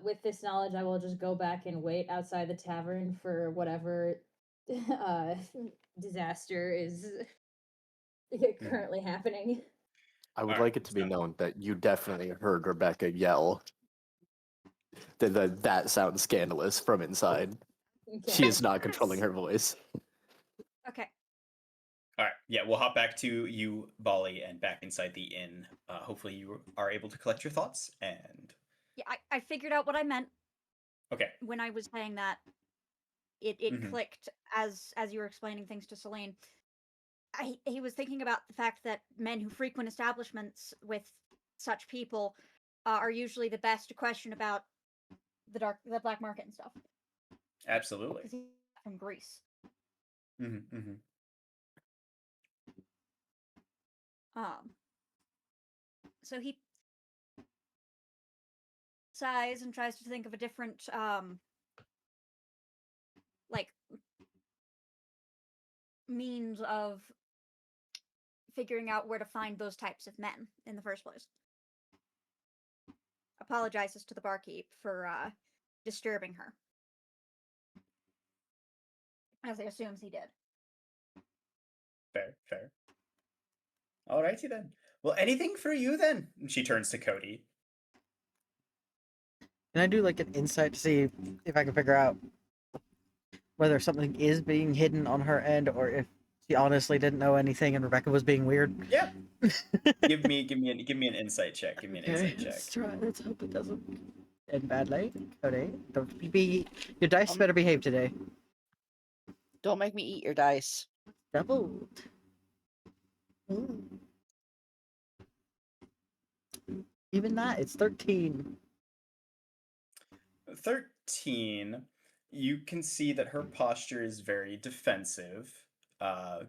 With this knowledge, I will just go back and wait outside the tavern for whatever uh, disaster is currently happening. I would All right, like it to be so known that you definitely heard Rebecca yell. That sounds scandalous from inside. She Okay. is not controlling her voice. Okay. all right, yeah, we'll hop back to you, Bali, and back inside the inn. Hopefully, you are able to collect your thoughts. And Yeah, I figured out what I meant okay, when I was saying that. It hmm clicked as you were explaining things to Celine. He was thinking about the fact that men who frequent establishments with such people are usually the best to question about the black market and stuff absolutely. because he's from Greece. hmm hmm Um, so he sighs and tries to think of a different, like, means of figuring out where to find those types of men in the first place. Apologizes to the barkeep for disturbing her, as he assumes he did. Fair, fair. Alrighty then. Well, anything for you then? And she turns to Cody. Can I do like an insight to see if I can figure out whether something is being hidden on her end or if she honestly didn't know anything and Rebecca was being weird? Yeah. give me an insight check. Give me an insight check. Let's try. Let's hope it doesn't end badly. Cody, don't be. Your dice better behave today. Don't make me eat your dice. Doubled. Ooh. Even that, it's 13. 13. You can see that her posture is very defensive,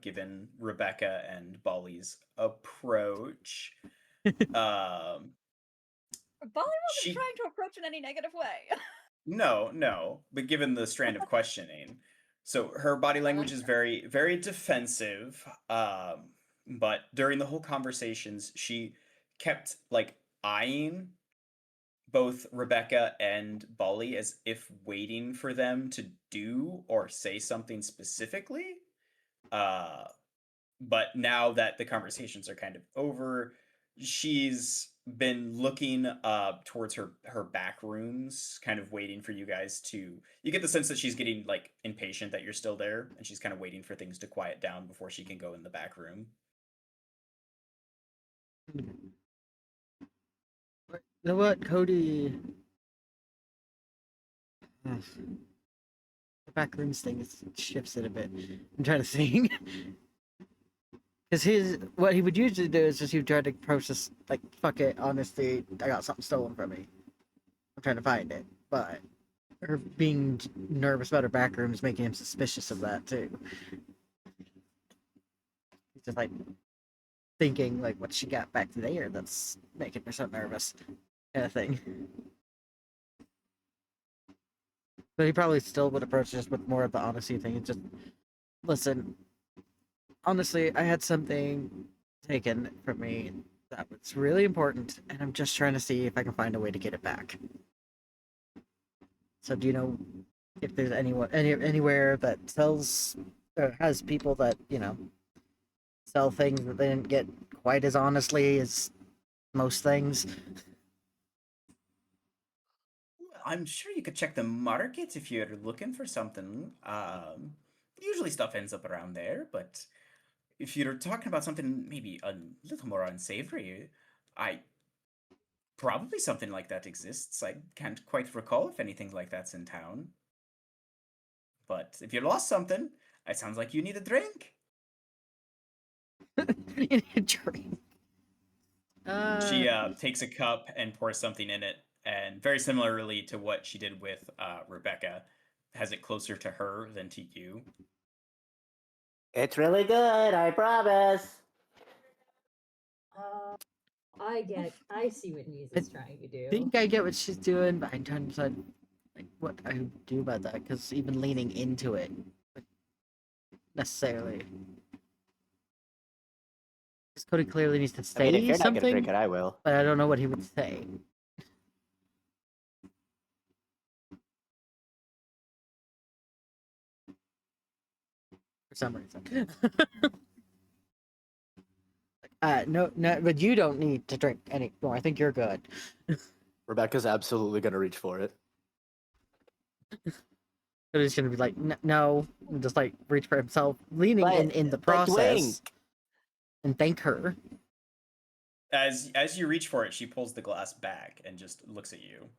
given Rebecca and Bolly's approach. Bolly wasn't She trying to approach in any negative way. No, but given the strand of questioning. So her body language is very, very defensive. But during the whole conversations, she kept like eyeing both Rebecca and Bolly as if waiting for them to do or say something specifically. But now that the conversations are kind of over, she's been looking towards her back rooms, kind of waiting for you guys to. You get the sense that she's getting like impatient that you're still there, and she's kind of waiting for things to quiet down before she can go in the back room. You know what, Cody? The backrooms thing shifts it a bit. I'm trying to think. Because what he would usually do is just he would try to process, like, fuck it, honestly, I got something stolen from me. I'm trying to find it. But her being nervous about her backroom is making him suspicious of that, too. He's just, like, thinking, like, what she got back there that's making her so nervous, kind of thing. But he probably still would approach just with more of the honesty thing and just, listen, honestly, I had something taken from me that was really important, and I'm just trying to see if I can find a way to get it back. So do you know if there's anywhere that sells or has people that, you know, sell things that they didn't get quite as honestly as most things? I'm sure you could check the market if you're looking for something. Usually stuff ends up around there, but if you're talking about something maybe a little more unsavory, I probably something like that exists. I can't quite recall if anything like that's in town. But if you lost something, it sounds like you need a drink. You need a drink. She takes a cup and pours something in it, and very similarly to what she did with Rebecca, has it closer to her than to you. It's really good, I promise. I see what Misa's trying to do. I think I get what she's doing, but I'm trying to decide like what I would do about that, because even leaning into it like, necessarily. Because Cody clearly needs to I say mean, if you're not something, gonna drink it, I will. but I don't know what he would say. For some reason. No, but you don't need to drink anymore. I think you're good. Rebecca's absolutely gonna reach for it. Cody's gonna be like, no, and just like reach for himself, leaning in the process, wink. and thank her. As you reach for it, she pulls the glass back and just looks at you.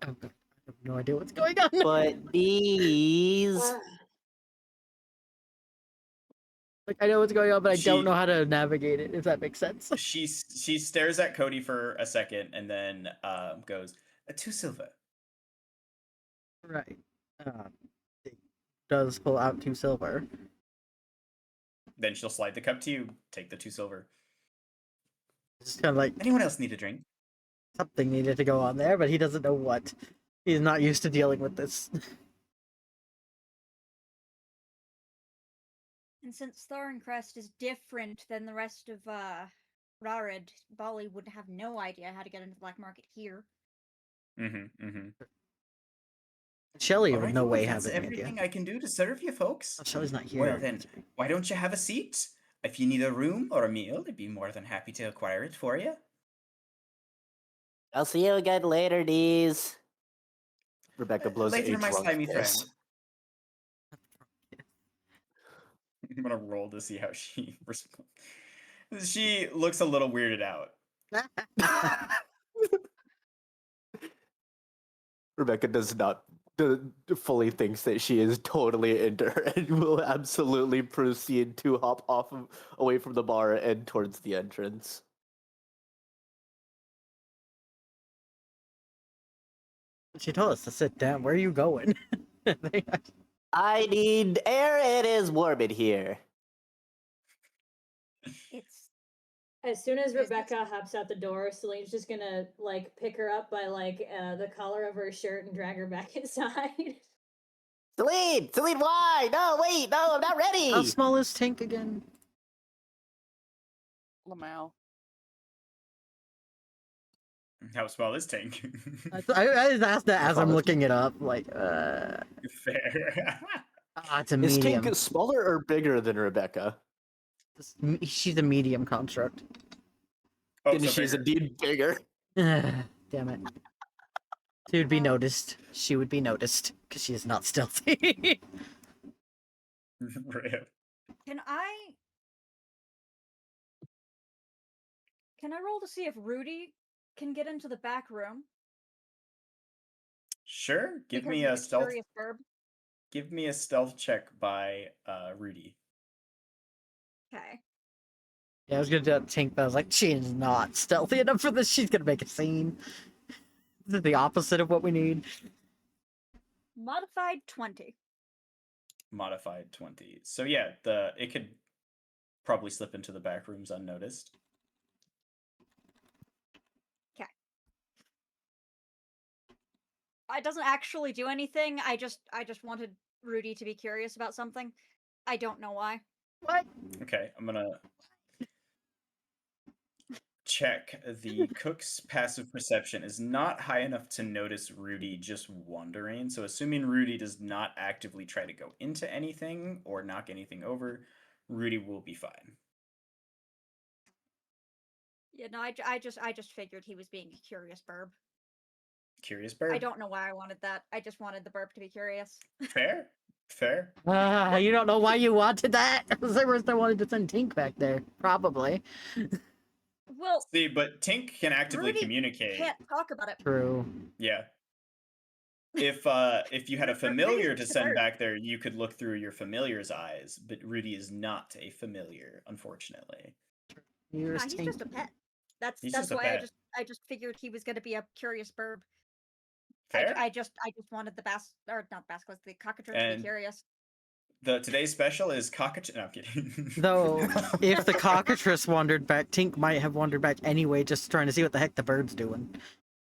Oh god, I have no idea what's going on. But these. Like I know what's going on, but I don't She- know how to navigate it. If that makes sense. She stares at Cody for a second and then goes, 2 silver. Right. It does pull out 2 silver. Then she'll slide the cup to you. Take the 2 silver. It's kind of like Anyone else need a drink? something needed to go on there, but he doesn't know what. He's not used to dealing with this. And since Thorncrest is different than the rest of Rarid, Bali would have no idea how to get into the black market here. Shelly would Alright, no well, way if have that's any everything idea. I can do to serve you folks. Oh, Shelly's not here. Well then, why don't you have a seat? If you need a room or a meal, I'd be more than happy to acquire it for you. I'll see you again later, Dees. Rebecca blows Later, a my drunk slimy kiss. friend. I'm gonna roll to see how she responds. She looks a little weirded out. Rebecca does not fully thinks that she is totally into her and will absolutely proceed to hop away from the bar and towards the entrance. She told us to sit down. Where are you going? I need air. It is warm in here. It's As soon as There's this- Rebecca hops out the door, Celine's just gonna like pick her up by like the collar of her shirt and drag her back inside. Celine, why? No, wait, no, I'm not ready. How small is Tink again? Lamau. How small is Tank? I just asked that as I'm looking it up. Like, Fair. it's a Is medium. Tink smaller or bigger than Rebecca? She's a medium construct. Oh, And so she's bigger. indeed bigger. Damn it. She would be noticed. She would be noticed because she is not stealthy. Rip. Can I roll to see if Rudy can get into the back room? Sure. Give Because me he's a stealth. curious bird. Give me a stealth check by Rudy. Okay. Yeah, I was gonna do that Tink, but I was like, she is not stealthy enough for this. She's gonna make a scene. This is the opposite of what we need. Modified 20. Modified 20. So yeah, it could probably slip into the back rooms unnoticed. It doesn't actually do anything. I just wanted Rudy to be curious about something. I don't know why. What? Okay, I'm gonna check. The cook's passive perception is not high enough to notice Rudy just wandering. So assuming Rudy does not actively try to go into anything or knock anything over, Rudy will be fine. Yeah, no, I just figured he was being a curious burb. Curious bird. I don't know why I wanted that. I just wanted the burb to be curious. Fair. Fair. You don't know why you wanted that? They were still wanted to send Tink back there. Probably. Well, See, but Tink can actively Rudy communicate. can't talk about it. True. Yeah. If you had a Rudy's familiar to just a send bird. back there, you could look through your familiar's eyes, but Rudy is not a familiar, unfortunately. Here's Nah, he's Tink. just a pet. That's He's just a why pet. I just figured he was gonna be a curious burb. Fair. I just wanted the the cockatrice to And- be curious. Today's special is cockatoo. No, I'm kidding. Though, if the cockatrice wandered back, Tink might have wandered back anyway, just trying to see what the heck the bird's doing.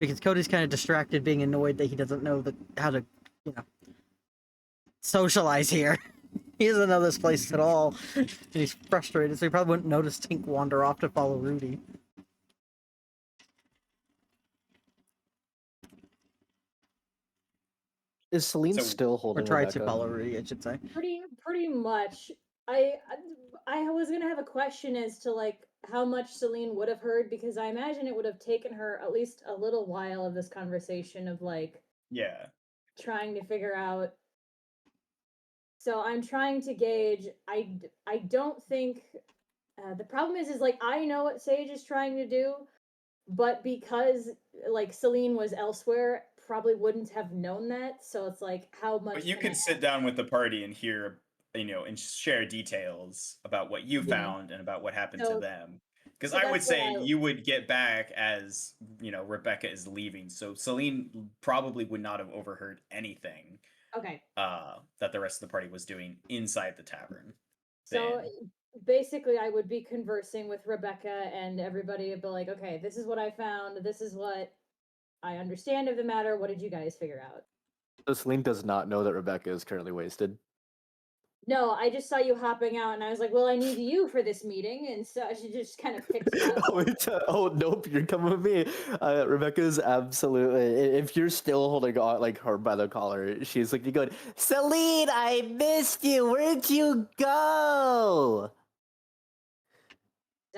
Because Cody's kind of distracted, being annoyed that he doesn't know how to, socialize here. He doesn't know this place at all. And he's frustrated, so he probably wouldn't notice Tink wander off to follow Rudy. Is Celine So- still Or holding tried Rebecca? to follow Rudy, I should say. Pretty much. I was gonna have a question as to like how much Celine would have heard, because I imagine it would have taken her at least a little while of this conversation of like Yeah. trying to figure out. So I'm trying to gauge. I don't think the problem is like I know what Sage is trying to do, but because like Celine was elsewhere, probably wouldn't have known that. So it's like how much. But you can could I sit down with the party and hear, and share details about what you Yeah. found and about what happened So- to them. Because so I would that's what say I- you would get back as, Rebecca is leaving. So Celine probably would not have overheard anything Okay. that the rest of the party was doing inside the tavern. So Then- basically I would be conversing with Rebecca and everybody would be like, okay, this is what I found, this is what I understand of the matter, what did you guys figure out? So Celine does not know that Rebecca is currently wasted. No, I just saw you hopping out and I was like, well, I need you for this meeting, and so she just kind of picked me up. Oh nope, you're coming with me. Rebecca is absolutely. If you're still holding on like her by the collar, she's like, "You going, Celine? I missed you. Where'd you go?"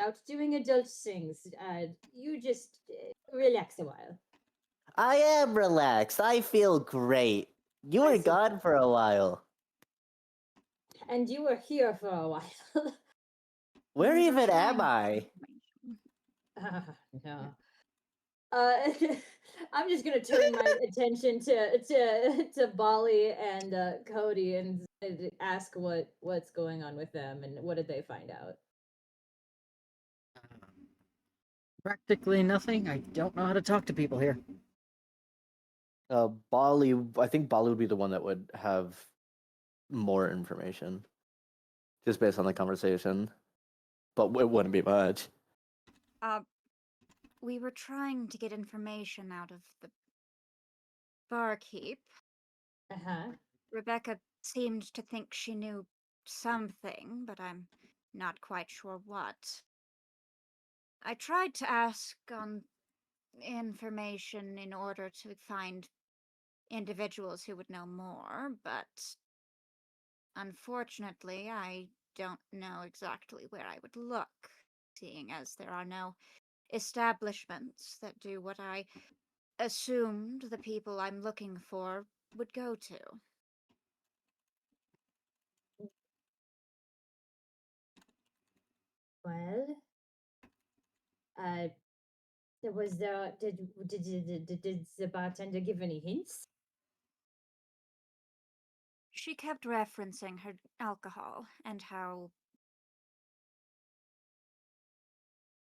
Out doing adult things. You just relax a while. I am relaxed. I feel great. You I were see. gone for a while. And you were here for a while. Where We were even am trying I? No. I'm just gonna turn my attention to Bali and Cody and ask what's going on with them and what did they find out. Practically nothing. I don't know how to talk to people here. Bali. I think Bali would be the one that would have more information, just based on the conversation. But it wouldn't be much. We were trying to get information out of the barkeep. Uh-huh. Rebecca seemed to think she knew something, but I'm not quite sure what. I tried to ask on information in order to find individuals who would know more, but unfortunately, I don't know exactly where I would look, seeing as there are no establishments that do what I assumed the people I'm looking for would go to. Well, was there did the bartender give any hints? She kept referencing her alcohol and how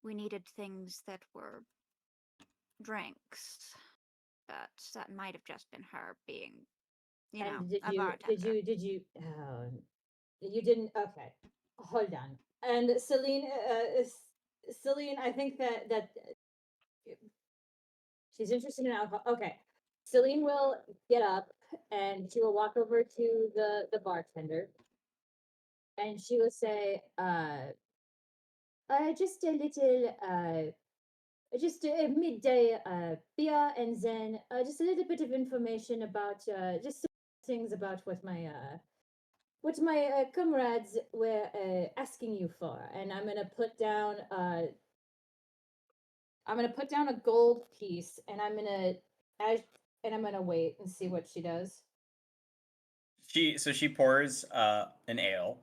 we needed things that were drinks. But that might have just been her being, And a bartender. you didn't, okay, hold on. And Celine, I think that she's interested in alcohol. Okay, Celine will get up and she will walk over to the bartender and she will say, just a little just a midday beer, and then just a little bit of information about just some things about what my comrades were asking you for. And I'm gonna put down a gold piece, and I'm gonna wait and see what she does. She pours an ale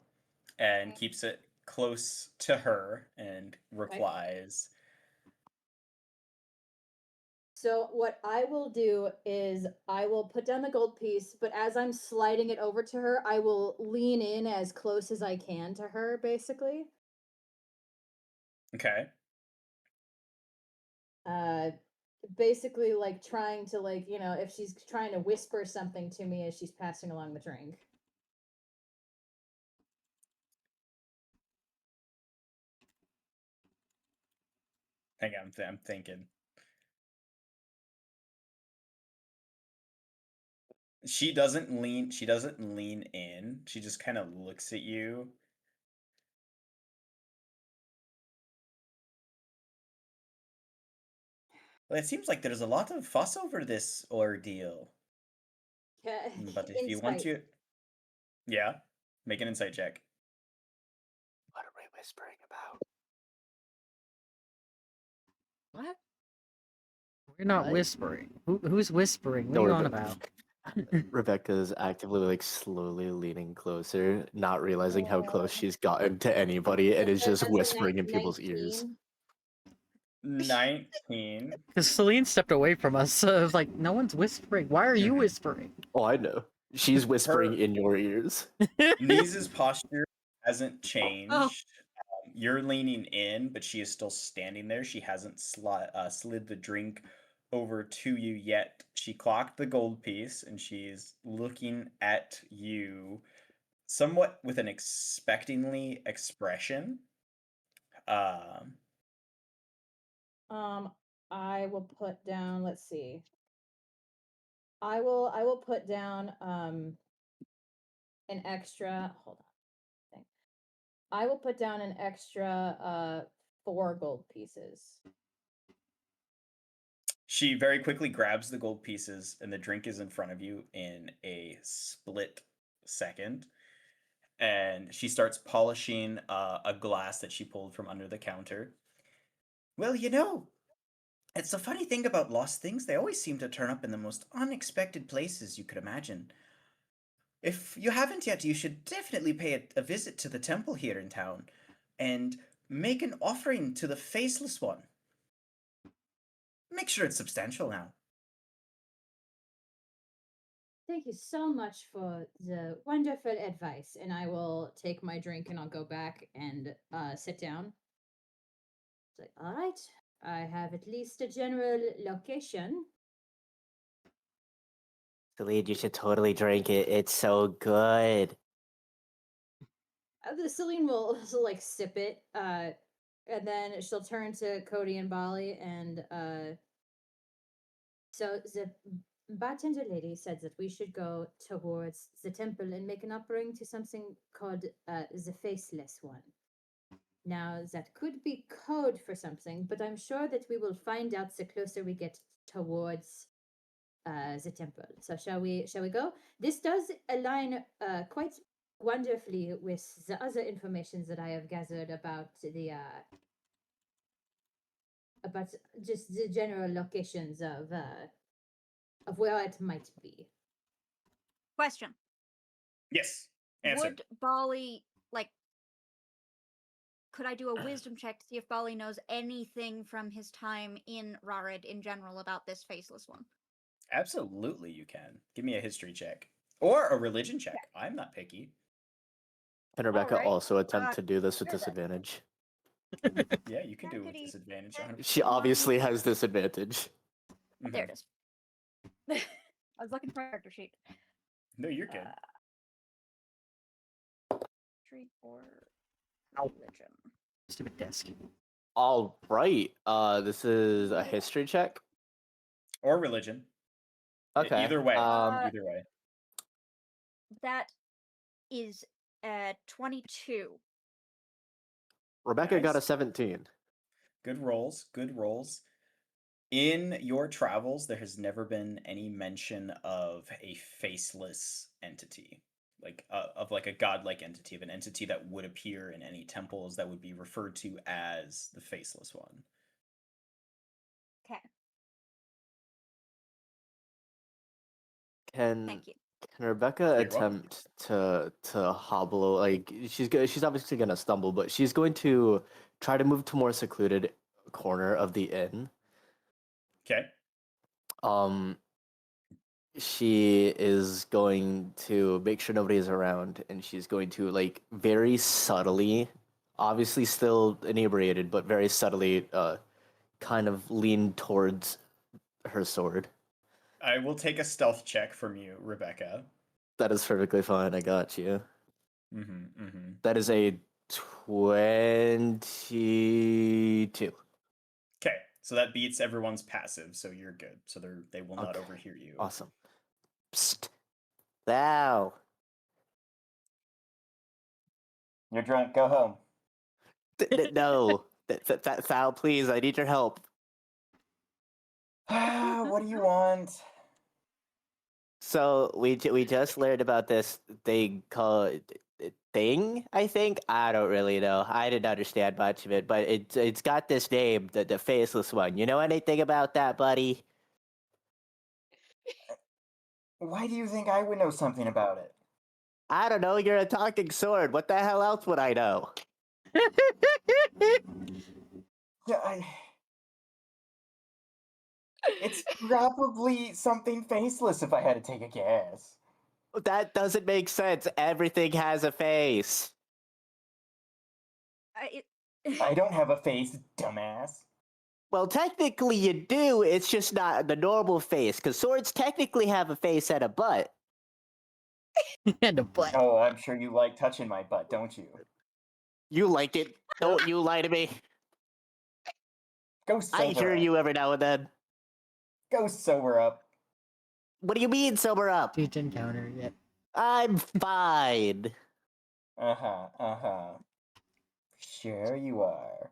and keeps it close to her and replies. So what I will do is I will put down the gold piece, but as I'm sliding it over to her, I will lean in as close as I can to her, basically. Okay. Basically like trying to, like, if she's trying to whisper something to me as she's passing along the drink. Hang on, I'm thinking. She doesn't lean in. She just kind of looks at you. Well, it seems like there's a lot of fuss over this ordeal. But if you want Insight. to, yeah, make an insight check. What are we whispering about? What? We're not What? whispering. Who's whispering? What No, are you on about? Rebecca's actively like slowly leaning closer, not realizing how close she's gotten to anybody, and is just That's whispering a in people's ears. 19. Because Celine stepped away from us, so I was like, no one's whispering. Why are you whispering? Oh, I know. She's whispering Her in your ears. Nise's posture hasn't Oh. changed. You're leaning in, but she is still standing there. She hasn't slid the drink over to you yet. She clocked the gold piece, and she's looking at you somewhat with an expectingly expression. I will put down, let's see. I will put down an extra, hold on. I will put down an extra 4 gold pieces. She very quickly grabs the gold pieces, and the drink is in front of you in a split second. And she starts polishing a glass that she pulled from under the counter. Well, it's a funny thing about lost things. They always seem to turn up in the most unexpected places you could imagine. If you haven't yet, you should definitely pay a visit to the temple here in town and make an offering to the Faceless One. Make sure it's substantial now. Thank you so much for the wonderful advice. And I will take my drink and I'll go back and sit down. It's like, all right, I have at least a general location. Celine, you should totally drink it. It's so good. Celine will like sip it, and then she'll turn to Cody and Bali and so the bartender lady said that we should go towards the temple and make an offering to something called the Faceless One. Now that could be code for something, but I'm sure that we will find out the closer we get towards the temple. So shall we go? This does align quite wonderfully with the other information that I have gathered about the about just the general locations of where it might be. Question. Yes. Answer. Would Bali, like, could I do a wisdom check to see if Bali knows anything from his time in Rarid in general about this Faceless One? Absolutely, you can. Give me a history check. Or a religion check. I'm not picky. Can Rebecca Alright, also attempt to do this with sure then. disadvantage? Yeah, you can do it with Jackety disadvantage. jack. 100%. She obviously has disadvantage. There Mhm. it is. I was looking for a character sheet. No, you're good. Treat or Ow. religion. Stupid desk. All right. This is a history check. Or religion. Okay. Either way. Uh, Either way. That is 22. Rebecca got a Nice. 17. Good rolls. Good rolls. In your travels, there has never been any mention of a faceless entity, of like a godlike entity, of an entity that would appear in any temples that would be referred to as the Faceless One. Okay, Can thank you. Rebecca You're welcome. attempt to hobble? Like she's obviously gonna stumble, but she's going to try to move to more secluded corner of the inn. Okay. She is going to make sure nobody's around, and she's going to like very subtly, obviously still inebriated, but very subtly, kind of lean towards her sword. I will take a stealth check from you, Rebecca. That is perfectly fine. I got you. Mm-hmm. That is a 22. Okay, so that beats everyone's passive, so you're good. So they will not Okay. overhear you. Awesome. Psst. Thou. You're drunk. Go home. No. Thou, please. I need your help. What do you want? So we just learned about this thing called thing. I think I don't really know. I didn't understand much of it, but it's got this name, the Faceless One. You know anything about that, buddy? Why do you think I would know something about it? I don't know. You're a talking sword. What the hell else would I know? Yeah, it's probably something faceless if I had to take a guess. That doesn't make sense. Everything has a face. I don't have a face, dumbass. Well, technically you do. It's just not the normal face, because swords technically have a face and a butt. And a butt. Oh, I'm sure you like touching my butt, don't you? You like it. Don't you lie to me. Go I sober hear up. you every now and then. Go sober up. What do you mean, sober up? Didn't encounter yet. I'm fine. Uh-huh. Sure you are.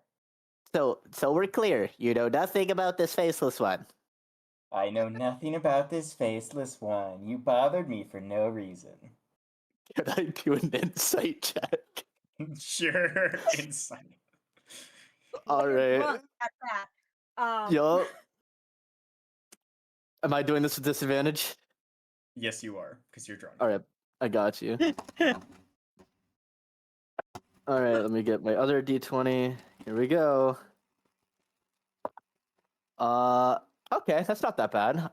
So we're clear. You know nothing about this faceless one. I know nothing about this faceless one. You bothered me for no reason. Can I do an insight check? Sure, insight. All You're right. drunk at that. Yup. Am I doing this with disadvantage? Yes, you are, because you're drunk. All right, I got you. All right, let me get my other d20. Here we go. Okay, that's not that bad.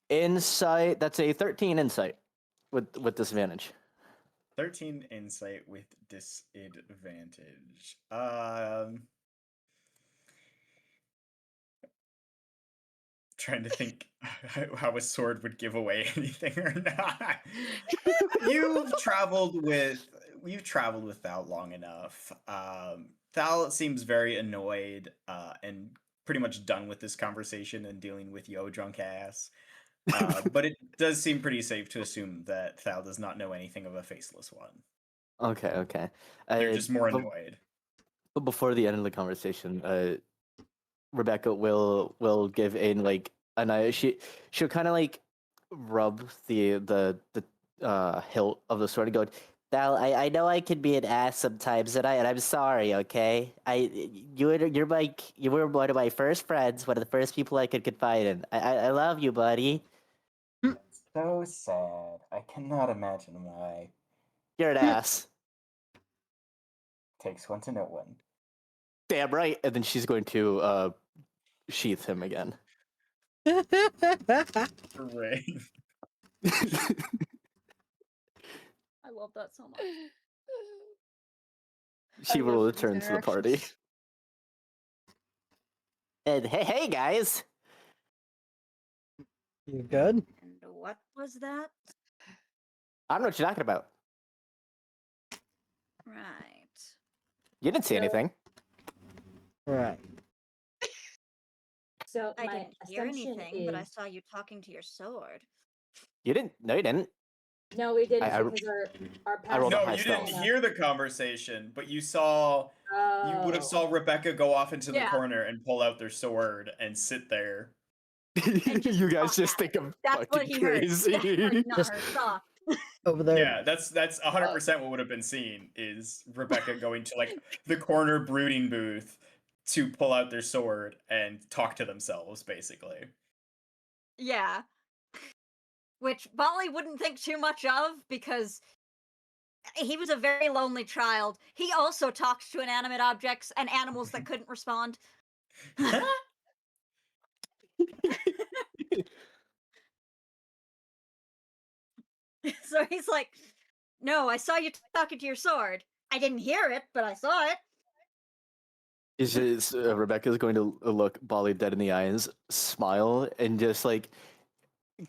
Insight. That's a 13 insight with disadvantage. 13 insight with disadvantage. Trying to think how a sword would give away anything or not. You've traveled with Thal long enough. Thal seems very annoyed and pretty much done with this conversation and dealing with yo drunk ass. But it does seem pretty safe to assume that Thal does not know anything of a faceless one. Okay. They're just more But annoyed. before the end of the conversation, Rebecca will give Aiden like she'll kind of like rub the hilt of the sword and go, Val, I know I can be an ass sometimes, and I'm sorry, okay? You were one of my first friends, one of the first people I could confide in. I love you, buddy. So sad. I cannot imagine why. You're an ass. Takes one to know one. Damn right. And then she's going to sheath him again. Hooray. I love that so much. She I will love these return to the party. interactions. And hey guys. You good? And what was that? I don't know what you're talking about. Right. You didn't see No. anything. Right. So I my didn't hear assumption anything, but I is saw you talking to your sword. You didn't. No, you didn't. no, we didn't I- because our I rolled a paths high No, you didn't stealth. hear the conversation, but you saw you would have Oh. saw Rebecca go off into the Yeah. corner and pull out their sword and sit there. And just You guys talk just at think I'm That's what fucking he heard. crazy. That's what he not Just- heard. Saw. Over there. Yeah, that's 100% what would have been seen is Rebecca going to like the corner brooding booth to pull out their sword and talk to themselves, basically. Yeah. Which Molly wouldn't think too much of because he was a very lonely child. He also talked to inanimate objects and animals that couldn't respond. So he's like, no, I saw you talking to your sword. I didn't hear it, but I saw it. Rebecca's going to look Bolly dead in the eyes, smile, and just like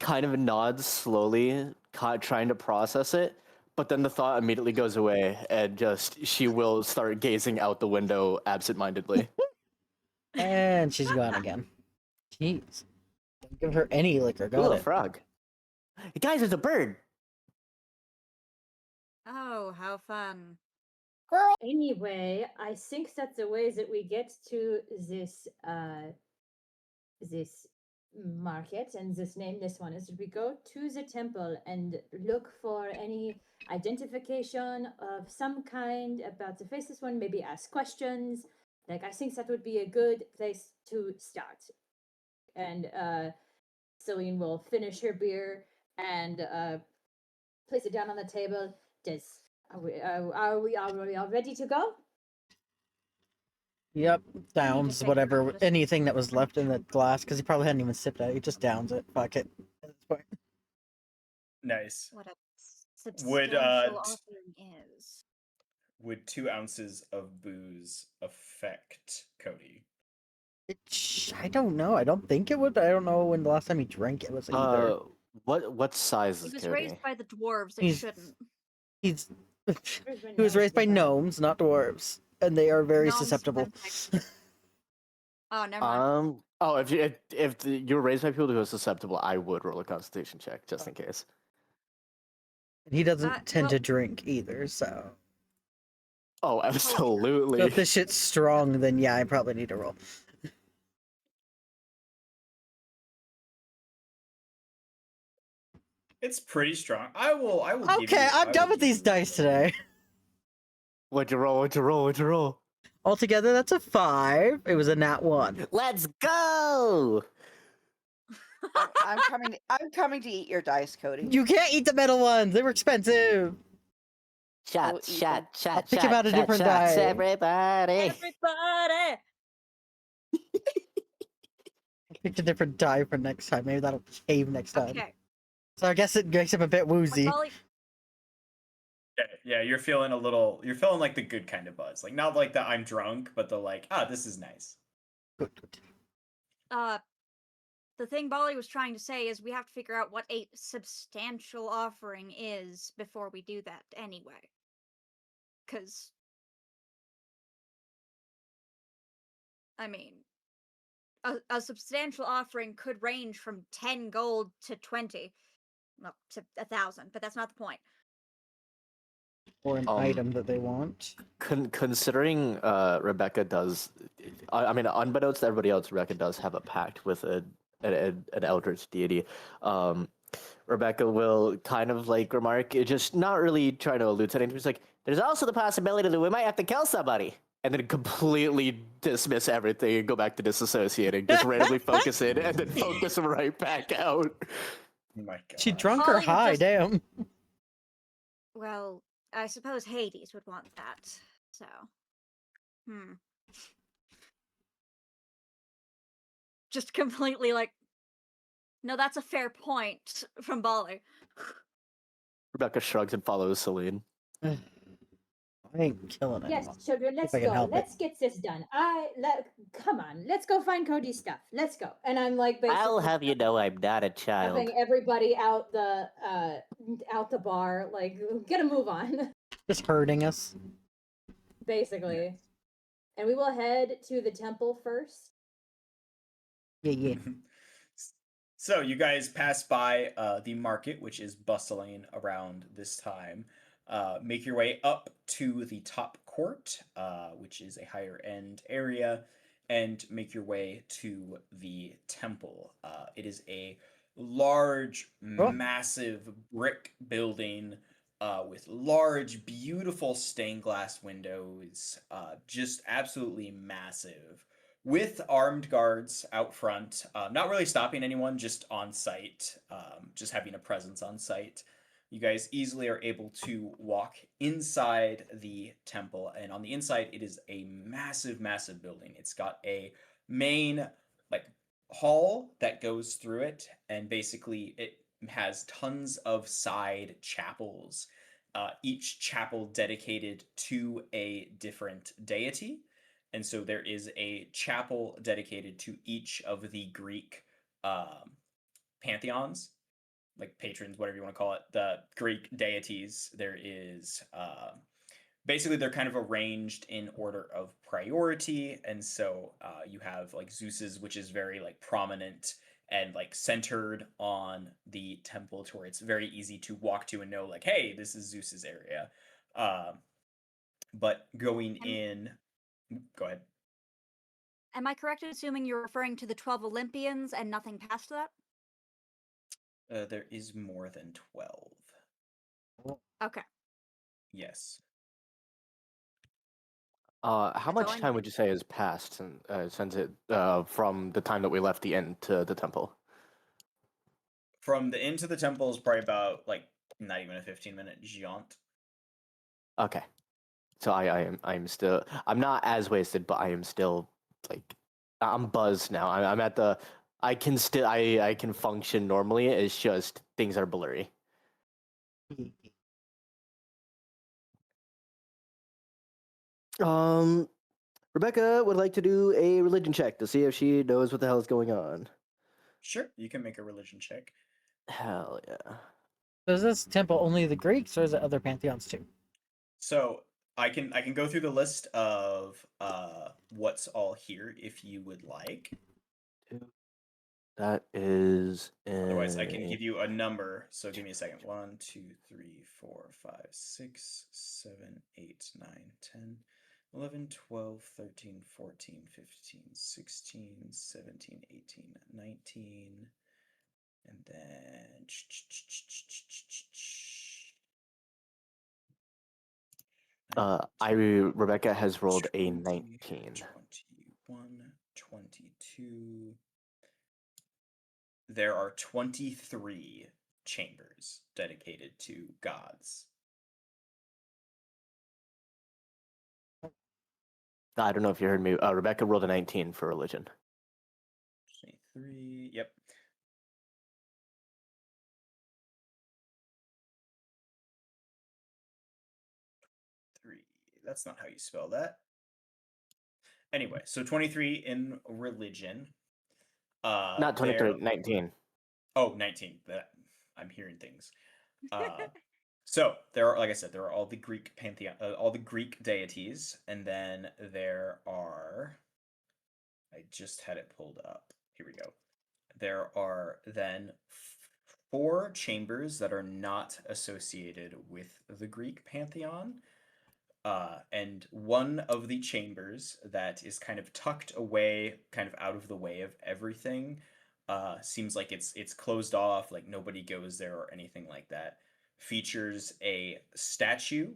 kind of nod slowly, trying to process it. But then the thought immediately goes away, and just she will start gazing out the window absentmindedly. And she's gone again. Jeez. Don't give her any liquor. Got Ooh, a it. frog. Hey, guys, there's a bird. Oh, how fun. Anyway, I think that the way that we get to this market and this nameless one is that we go to the temple and look for any identification of some kind about the faceless one, maybe ask questions. Like I think that would be a good place to start. And Celine will finish her beer and place it down on the table. Are we all ready to go? Yep. Downs just take whatever, breakfast. anything that was left in the glass because he probably hadn't even sipped it. He just downs it. Fuck it. At this point. Nice. What a substantial offering is. Would 2 ounces of booze affect Cody? I don't know. I don't think it would. I don't know when the last time he drank it was either. What size He is was Cody? raised by the dwarves. It He's- shouldn't. He's Where's my he was nose raised by design? gnomes, not dwarves, and they are very Gnomes, susceptible. vampires. Oh, never mind. Oh, if you're raised by people who are susceptible, I would roll a Constitution check just in case. And he doesn't tend well- to drink either, so. Oh, absolutely. So if this shit's strong, then yeah, I probably need to roll. It's pretty strong. I will. Give Okay, you, I'm I done will with give these you dice that. today. What'd you roll? What'd you roll? What'd you roll? Altogether, that's a 5. It was a nat 1. Let's go! I'm coming. I'm coming to eat your dice, Cody. You can't eat the metal ones. They were expensive. Shot, eat shot, shot, I'll pick shot, him out a shot, different shots, die. everybody! Everybody! I picked a different die for next time. Maybe that'll cave next time. Okay. So I guess it makes him a bit woozy. Macaulay, Yeah, you're feeling a little. You're feeling like the good kind of buzz, like not like the I'm drunk, but the like, this is nice. Good, good. the thing Bolly was trying to say is we have to figure out what a substantial offering is before we do that anyway. Because, I mean, a substantial offering could range from 10 gold to 20. Well, to 1,000, but that's not the point. Or an item that they want. Considering Rebecca does, I mean, unbeknownst to everybody else, Rebecca does have a pact with an eldritch deity. Rebecca will kind of like remark, just not really trying to allude to anything. She's like, "There's also the possibility that we might have to kill somebody," and then completely dismiss everything and go back to disassociating. Just randomly focus in and then focus right back out. Oh my god. She drunk or Holly would high, just- damn. Well, I suppose Hades would want that, so. Just completely like, no, that's a fair point from Bolly. Rebecca shrugs and follows Celine. I ain't killing anyone. Yes, children, let's I can go. help it. Let's get this done. Come on, let's go find Cody's stuff. Let's go. And I'm like, basically, I'll have you know I'm not a child. having everybody out the bar, like, get a move on, Just hurting us. basically. And we will head to the temple first. Yeah, yeah. So you guys pass by the market, which is bustling around this time. Make your way up to the top court, which is a higher end area, and make your way to the temple. It is a large, massive brick building with large, beautiful stained glass windows, just absolutely massive. With armed guards out front, not really stopping anyone, just on site, just having a presence on site. You guys easily are able to walk inside the temple, and on the inside, it is a massive, massive building. It's got a main like hall that goes through it, and basically it has tons of side chapels, each chapel dedicated to a different deity. And so there is a chapel dedicated to each of the Greek pantheons, like patrons, whatever you want to call it, the Greek deities. There is basically they're kind of arranged in order of priority, and so you have like Zeus's, which is very like prominent and like centered on the temple, to where it's very easy to walk to and know like, hey, this is Zeus's area. But going in, go ahead. Am I correct in assuming you're referring to the 12 Olympians and nothing past that? There is more than 12. Okay. Yes. How That's much all I time need. would you say has passed since it from the time that we left the inn to the temple? From the inn to the temple is probably about like not even a 15-minute jaunt. Okay, so I'm still, I'm not as wasted, but I am still like, I'm buzzed now. I'm at the, I can still I can function normally. It's just things are blurry. Rebecca would like to do a religion check to see if she knows what the hell is going on. Sure, you can make a religion check. Hell yeah. So is this temple only the Greeks, or is it other pantheons too? So I can go through the list of what's all here if you would like. That is Otherwise, I can a give you a number. So give me a second. 1, 2, 3, 4, 5, 6, 7, 8, 9, 10, 11, 12, 13, 14, 15, 16, 17, 18, 19, and then Rebecca has rolled a 20, 19. 21, 22. There are 23 chambers dedicated to gods. I don't know if you heard me. Rebecca rolled a 19 for religion. 23. Yep. Three. That's not how you spell that. Anyway, so 23 in religion. Not 23, There 19. Oh, 19. That I'm hearing things. So there are, like I said, there are all the Greek pantheon, all the Greek deities, and then there are. I just had it pulled up. Here we go. There are then 4 chambers that are not associated with the Greek pantheon. And one of the chambers that is kind of tucked away, kind of out of the way of everything, seems like it's closed off, like nobody goes there or anything like that. Features a statue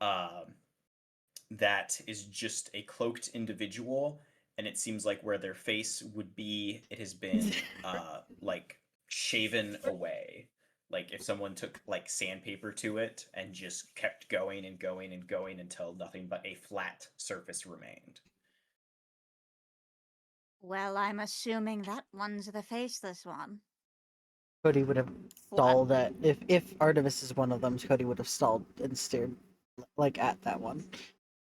that is just a cloaked individual, and it seems like where their face would be, it has been like shaven away. Like if someone took like sandpaper to it and just kept going and going and going until nothing but a flat surface remained. Well, I'm assuming that one's the faceless one. Cody would have Flat. stalled at if Artemis is one of them. Cody would have stalled and stared like at that one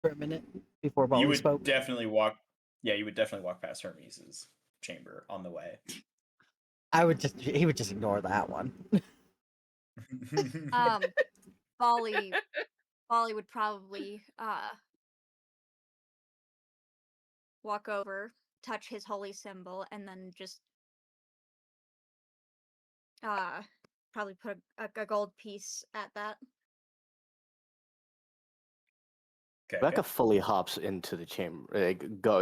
for a minute before You Bali would spoke. definitely walk. Yeah, you would definitely walk past Hermes's chamber on the way. He would just ignore that one. Bali would probably walk over, touch his holy symbol, and then just probably put a gold piece at that. Okay. Rebecca fully hops into the chamber.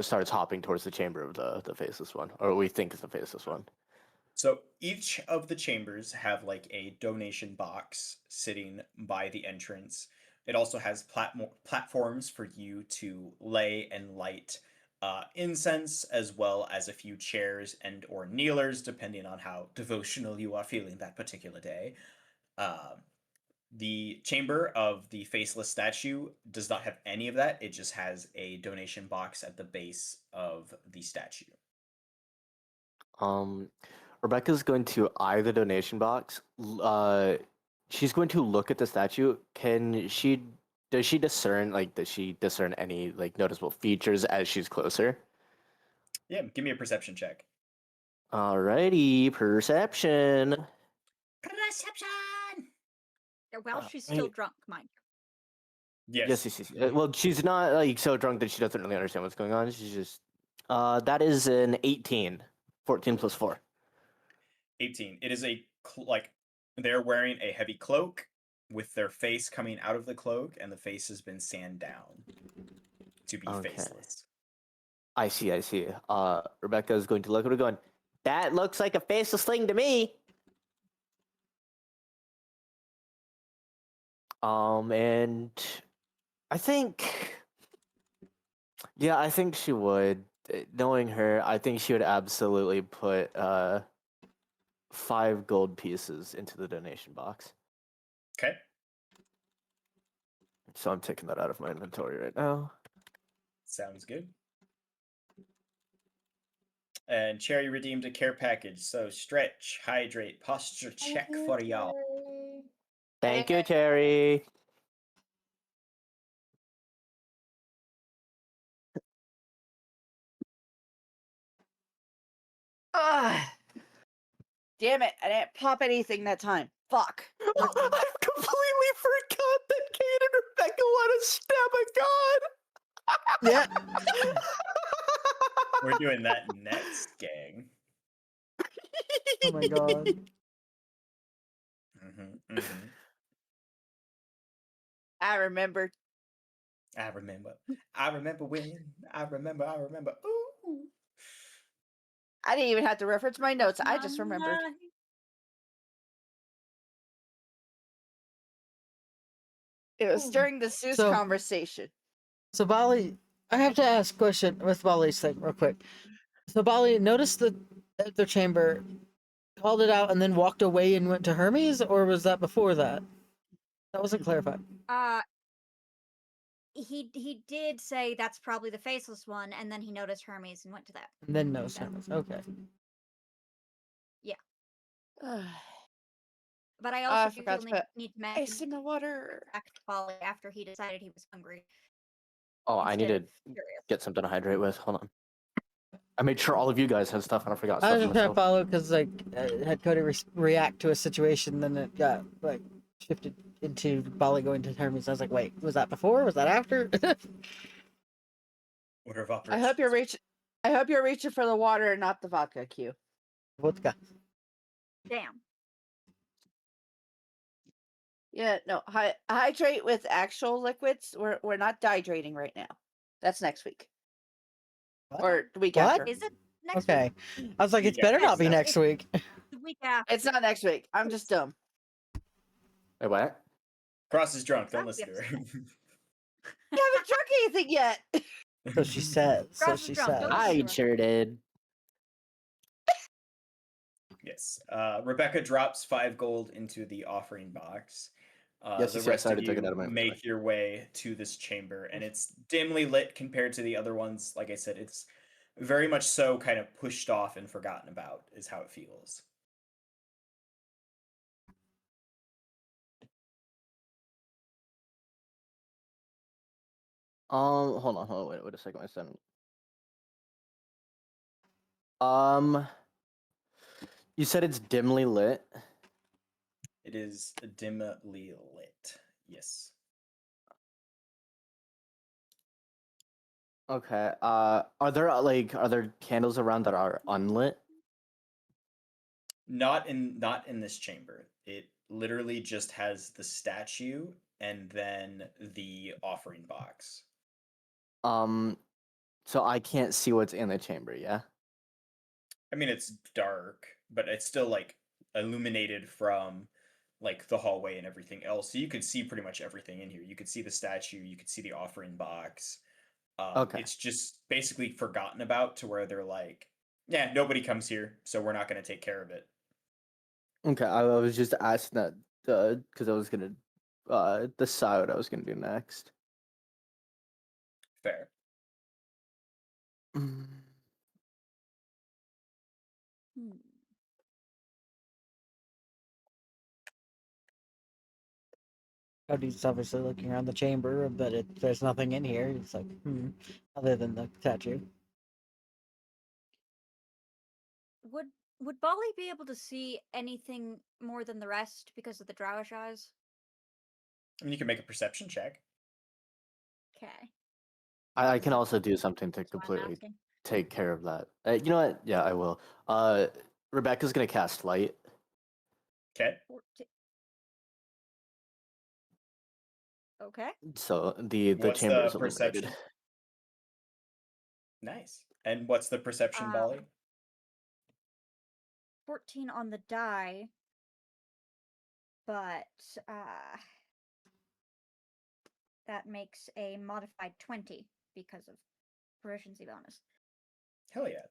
Starts hopping towards the chamber of the faceless one, or we think is the faceless one. So each of the chambers have like a donation box sitting by the entrance. It also has platforms for you to lay and light incense, as well as a few chairs and or kneelers, depending on how devotional you are feeling that particular day. Uh, the chamber of the faceless statue does not have any of that. It just has a donation box at the base of the statue. Rebecca's going to eye the donation box. She's going to look at the statue. Does she discern any like noticeable features as she's closer? Yeah, give me a perception check. Alrighty, perception. Perception! Well, she's still drunk, mind you. Yes. Well, she's not like so drunk that she doesn't really understand what's going on. She's just that is an 18. 14 plus 4. 18. It is like they're wearing a heavy cloak with their face coming out of the cloak, and the face has been sand down to be Okay. faceless. I see. Rebecca is going to look at it going, that looks like a faceless thing to me. And I think she would. Knowing her, I think she would absolutely put 5 gold pieces into the donation box. Okay. So I'm taking that out of my inventory right now. Sounds good. And Cherry redeemed a care package, so stretch, hydrate, posture check for y'all. Thank you, Terry. Damn it! I didn't pop anything that time. Fuck. I've completely forgot that Kate and Rebecca want to stab a god. Yeah. We're doing that next, gang. Oh my god. Mm-hmm. I remembered. I remember. I remember when. I remember. Ooh. I didn't even have to reference my notes. I just remembered. It was during the Zeus So- conversation. So Bali, I have to ask a question with Bali's thing real quick. So Bali noticed the chamber, called it out, and then walked away and went to Hermes, or was that before that? That wasn't clarified. He did say that's probably the faceless one, and then he noticed Hermes and went to that. And then knows Hermes. Okay. But I I also do forgot feel to put need to ice mention in the water. back to Polly after he decided he was hungry. Oh, I need instead to of curious. get something to hydrate with. Hold on. I made sure all of you guys had stuff, and I forgot I stuff was for just trying to myself. follow because like I had Cody react to a situation, then it got like shifted into Bali going to Hermes. I was like, wait, was that before? Was that after? Order of I operations. hope you're reaching for the water and not the vodka, Q. Vodka. Damn. Yeah, no. Hydrate with actual liquids. We're not dehydrating right now. That's next week What? or the week What? after. Is it next Okay. I was like, Week it's better after not be Yes, next week. week? The week after. It's not next week. I'm just dumb. Wait, what? Cross is drunk. Don't Exactly. listen to her. You haven't drunk anything yet. So she says. So Cross is she drunk, says. don't I listen to her. sure did. Yes. Rebecca drops 5 gold into the offering box. Yes, The yes, yes, rest I of already took it you out of my inventory. make your way to this chamber, and it's dimly lit compared to the other ones. Like I said, it's very much so kind of pushed off and forgotten about, is how it feels. Hold on, wait a second, my son. You said it's dimly lit. It is dimly lit. Yes. Okay. Are there candles around that are unlit? Not in this chamber. It literally just has the statue and then the offering box. So I can't see what's in the chamber, yeah? I mean, it's dark, but it's still like illuminated from like the hallway and everything else. So you could see pretty much everything in here. You could see the statue, you could see the offering box. Okay. It's just basically forgotten about to where they're like, yeah, nobody comes here, so we're not going to take care of it. Okay, I was just asking that because I was gonna decide what I was gonna do next. Fair. Mm. Hmm. Cody's obviously looking around the chamber, but there's nothing in here. It's like, other than the statue. Would Bali be able to see anything more than the rest because of the drowish eyes? I mean, you can make a perception check. Okay. I can also do something to That's why I'm completely asking. take care of that. You know what? Yeah, I will. Rebecca's gonna cast light. Okay. 14. Okay. So the What's chamber the is illuminated. perception? Nice. And what's the perception, Bali? 14 on the die, but that makes a modified 20 because of proficiency bonus. Hell yeah.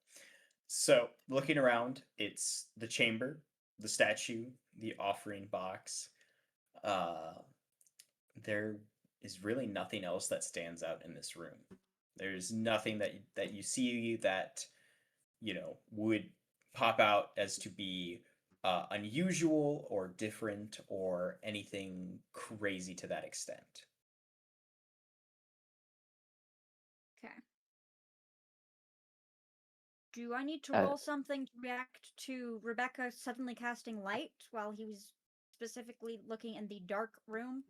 So, looking around, it's the chamber, the statue, the offering box. There is really nothing else that stands out in this room. There's nothing that you see that, would pop out as to be unusual or different or anything crazy to that extent. Okay. Do I need to Uh, roll something to react to Rebecca suddenly casting light while he was specifically looking in the dark room?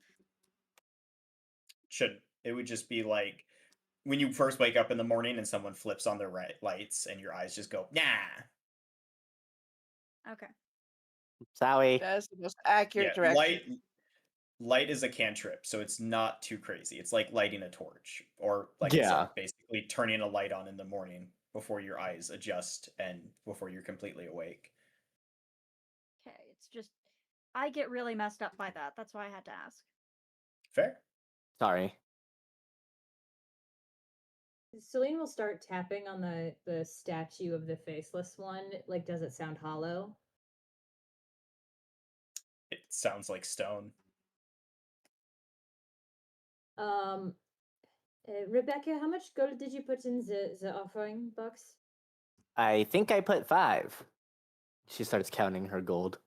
Shouldn't. It would just be like when you first wake up in the morning and someone flips on their lights and your eyes just go, nah. Okay. Sorry. That's the most Yeah, accurate direction. light is a cantrip, so it's not too crazy. It's like lighting a torch, or like I Yeah. said, basically turning a light on in the morning before your eyes adjust and before you're completely awake. Okay, it's just I get really messed up by that. That's why I had to ask. Fair. Sorry. Celine will start tapping on the statue of the faceless one. Like, does it sound hollow? It sounds like stone. Rebecca, how much gold did you put in the offering box? I think I put 5. She starts counting her gold.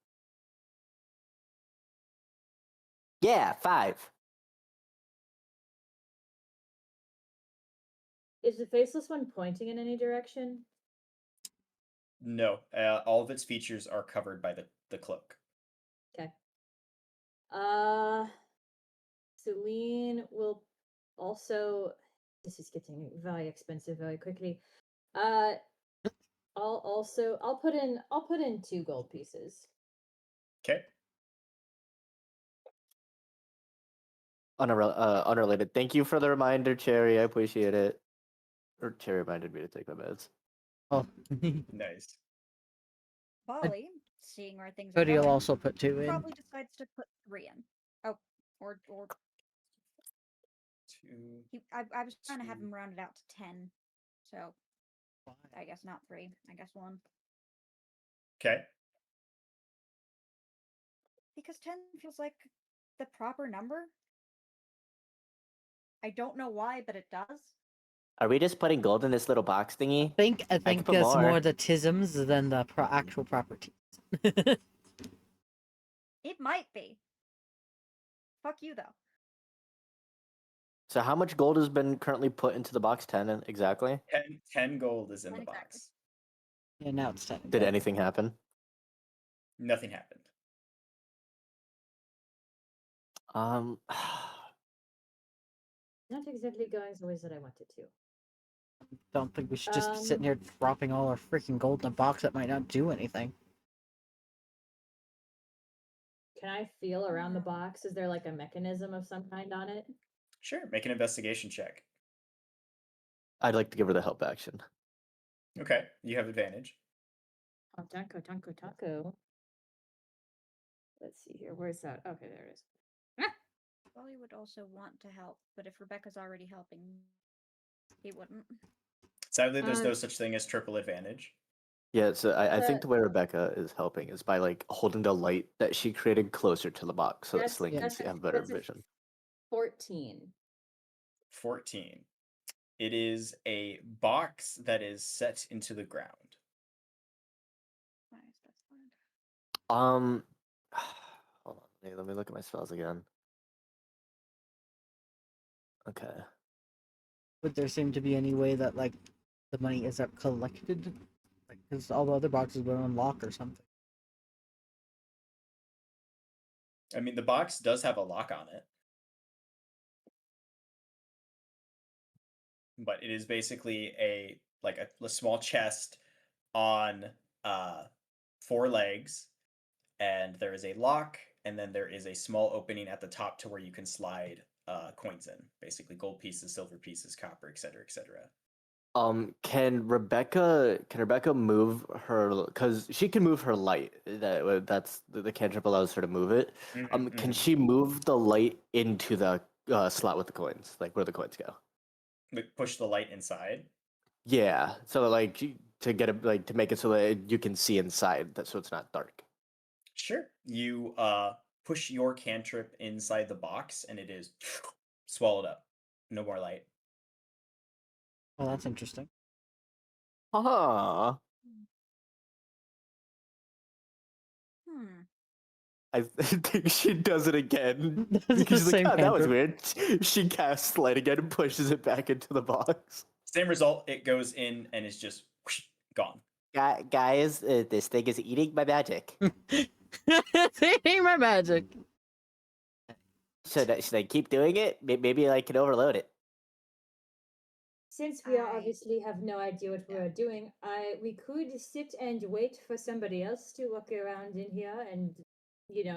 Yeah, 5. Is the faceless one pointing in any direction? No, all of its features are covered by the cloak. Okay. Celine will also. This is getting very expensive very quickly. I'll put in 2 gold pieces. Okay. Unrelated. Thank you for the reminder, Cherry. I appreciate it. Or Cherry reminded me to take my meds. Oh, Nice. Bali, seeing where things are Cody will going, also put 2 in. probably decides to put 3 in. Oh, or 2. I was trying to have 2. him rounded out to 10, so I guess not 3. I guess 1. Okay. Because 10 feels like the proper number. I don't know why, but it does. Are we just putting gold in this little box thingy? I could think put it's more. more the tisms than the actual properties. It might be. Fuck you, though. So how much gold has been currently put into the box? 10 exactly? 10 gold is in the Exactly. box. Yeah, now it's 10. Did anything happen? Nothing happened. Not exactly going the ways that I wanted to. Don't think we should just be sitting here dropping all our freaking gold in a box that might not do anything. Can I feel around the box? Is there like a mechanism of some kind on it? Sure, make an investigation check. I'd like to give her the help action. Okay, you have advantage. Oh, taco. Let's see here. Where's that? Okay, there it is. Bali would also want to help, but if Rebecca's already helping, he wouldn't. Sadly, there's no such thing as triple advantage. Yeah, so I think the way Rebecca is helping is by like holding the light that she created closer to the box so that Celine can have better vision. 14. 14. It is a box that is set into the ground. Nice, that's fine. Hold on, let me look at my spells again. Okay. Would there seem to be any way that like the money is up collected? Like, because all the other boxes would unlock or something. I mean, the box does have a lock on it. But it is basically a small chest on 4 legs, and there is a lock, and then there is a small opening at the top to where you can slide coins in, basically gold pieces, silver pieces, copper, etc., etc. Can Rebecca move her? Because she can move her light. That's the cantrip allows her to move it. Can she move the light into the slot with the coins, like where the coins go? Like push the light inside. Yeah. So like to get it to make it so that you can see inside, so it's not dark. Sure. You push your cantrip inside the box, and it is swallowed up. No more light. Well, that's interesting. Huh. I think she does it again. Because she's like, oh, that was weird. She casts light again and pushes it back into the box. Same result. It goes in and is just gone. Guys, this thing is eating my magic. It's eating my magic. Should I keep doing it? Maybe I can overload it. Since we I- obviously have no idea what we are doing, we could sit and wait for somebody else to walk around in here and,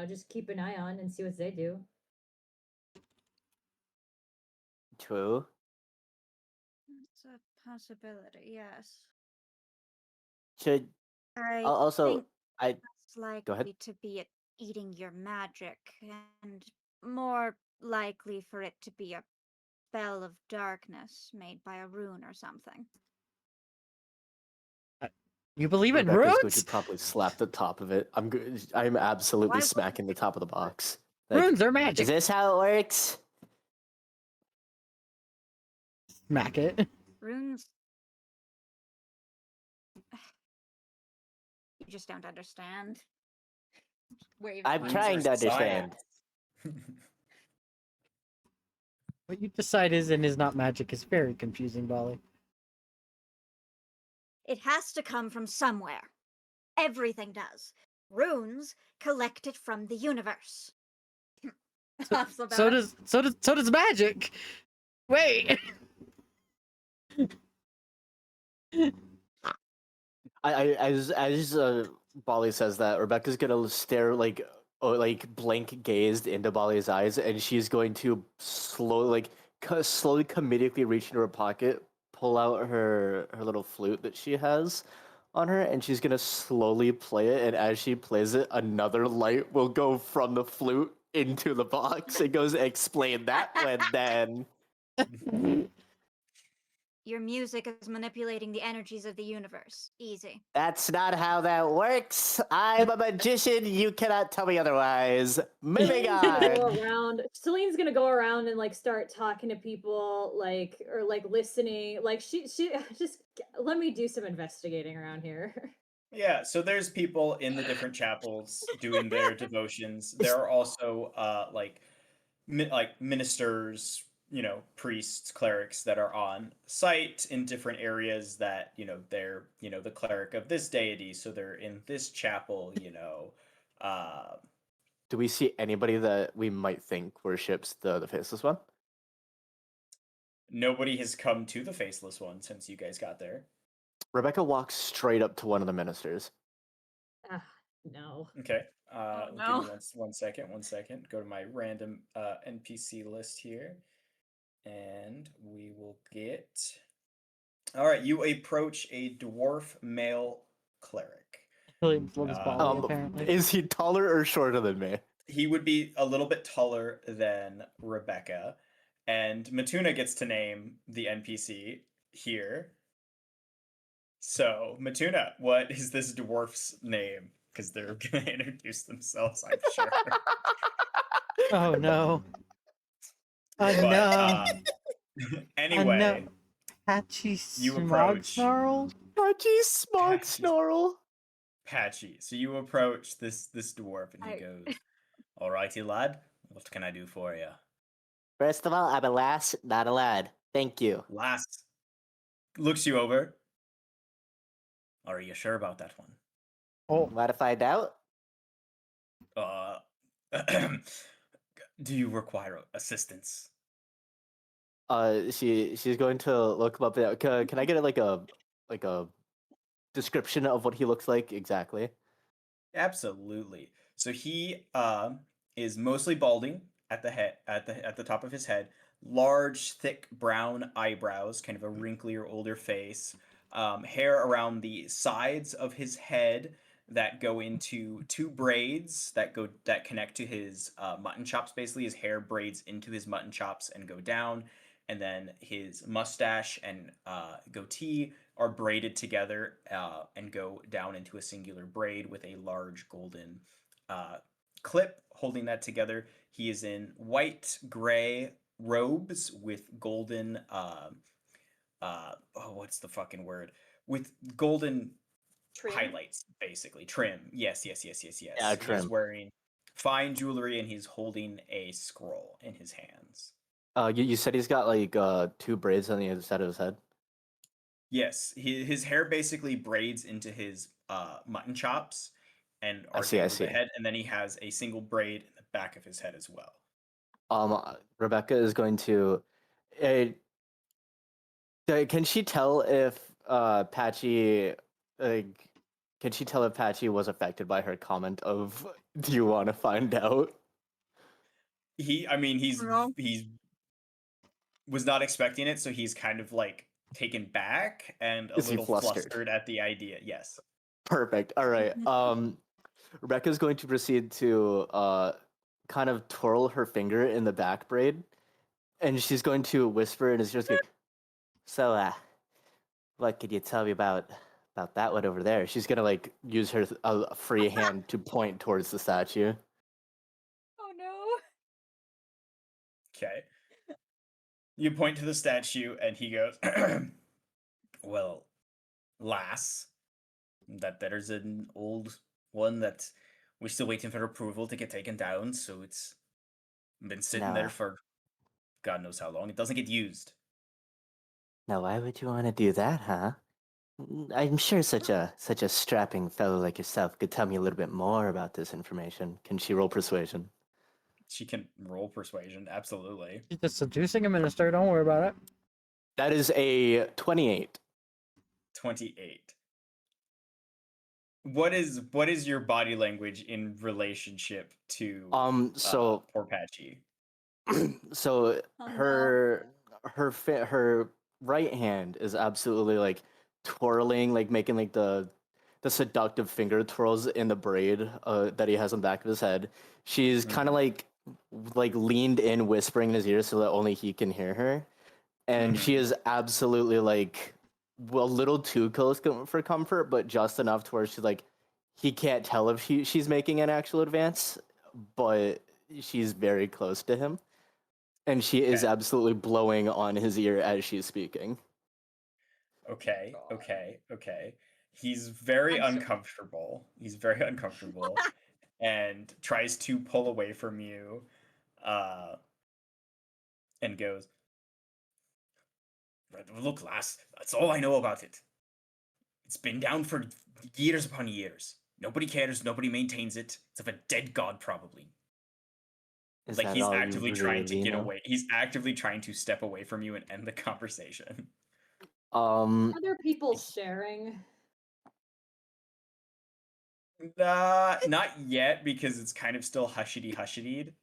just keep an eye on and see what they do. True. It's a possibility, yes. Should I also think I it's likely go ahead. to be it eating your magic, and more likely for it to be a spell of darkness made by a rune or something. You believe in Rebecca's going runes? to probably slap the top of it. I'm absolutely Why smacking the top of the box. Like, Runes are is magic. this how it works? Smack it. Runes. You just don't understand. Wave I'm my trying Runes to are understand. science. What you decide is and is not magic is very confusing, Bolly. It has to come from somewhere. Everything does. Runes collect it from the universe. Laughs about So it. does magic. Wait. As Bolly says that, Rebecca's gonna stare like blank gazed into Bolly's eyes, and she's going to slowly comedically reach into her pocket, pull out her little flute that she has on her, and she's gonna slowly play it. And as she plays it, another light will go from the flute into the box. It goes, explain that when then. Your music is manipulating the energies of the universe. Easy. That's not how that works. I'm a magician. You cannot tell me otherwise. Moving Celine's gonna go on. around. Celine's gonna go around and start talking to people, or listening. She just let me do some investigating around here. Yeah, so there's people in the different chapels doing their devotions. There are also ministers, priests, clerics that are on site in different areas that, they're, the cleric of this deity, so they're in this chapel, Do we see anybody that we might think worships the faceless one? nobody has come to the faceless one since you guys got there. Rebecca walks straight up to one of the ministers. Ah, no. Okay. no. Give me one second. Go to my random NPC list here. And we will get... All right, you approach a dwarf male cleric. Williams loves Bolly, Um, apparently. Is he taller or shorter than me? He would be a little bit taller than Rebecca. And Matuna gets to name the NPC here. So, Matuna, what is this dwarf's name? Because they're going to introduce themselves, I'm sure. Oh no. Oh But, no. anyway, Patchy you smog approach. snarl? Patchy smog Patchy. snarl. Patchy. So you approach this dwarf and he I- goes, "Alrighty, lad, what can I do for you?" First of all, I'm a lass, not a lad. Thank you. Last looks you over. Are you sure about that one? Oh, Want to find out? Do you require assistance? She's going to look him up. Can I get like a description of what he looks like exactly? Absolutely. So he is mostly balding at the head, at the top of his head, large, thick brown eyebrows, kind of a wrinklier, older face, hair around the sides of his head that go into two braids that connect to his mutton chops. Basically, his hair braids into his mutton chops and go down, and then his mustache and goatee are braided together and go down into a singular braid with a large golden clip holding that together. He is in white gray robes with golden what's the fucking word? With golden Trim? highlights, basically. Trim. Yes. Yeah, He's trim. wearing fine jewelry and he's holding a scroll in his hands. You said he's got like two braids on the other side of his head. Yes, his hair basically braids into his mutton chops and I are see, I over the see. head, and then he has a single braid in the back of his head as well. Rebecca is going to. Uh, can she tell if Patchy, like, can she tell if Patchy was affected by her comment of, "Do you want to find out?" I mean, No. he's was not expecting it, so he's kind of like taken back and a Is he little flustered? flustered at the idea. Yes. Perfect. All right. Rebecca's going to proceed to kind of twirl her finger in the back braid, and she's going to whisper, and it's just like, "So, what could you tell me about that one over there?" She's gonna like use her free hand to point towards the statue. Oh no. Okay. You point to the statue, and he goes, "Well, lass, that there's an old one that we're still waiting for approval to get taken down, so it's been sitting there No, for God knows how long. It doesn't get used." no. Why would you want to do that, huh? I'm sure such a strapping fellow like yourself could tell me a little bit more about this information. Can she roll persuasion? She can roll persuasion, absolutely. She's just seducing a minister. Don't worry about it. That is a 28. 28. What is your body language in relationship to So poor Patchy? so Oh, no. her right hand is absolutely like twirling, like making like the seductive finger twirls in the braid that he has on the back of his head. She's kind of like leaned in, whispering in his ear so that only he can hear her, and she is absolutely like a little too close for comfort, but just enough to where she's like he can't tell if she's making an actual advance, but she's very close to him. And she is Okay. absolutely blowing on his ear as she's speaking. Okay, okay. He's very I'm so- uncomfortable. He's very uncomfortable and tries to pull away from you uh and goes, "Look, lass, that's all I know about it. It's been down for years upon years. Nobody cares, nobody maintains it. It's of a dead god, probably." Is Like, that he's all you actively trying to really get know? away. He's actively trying to step away from you and end the conversation. Other people sharing. Not yet, because it's kind of still hushity hushity.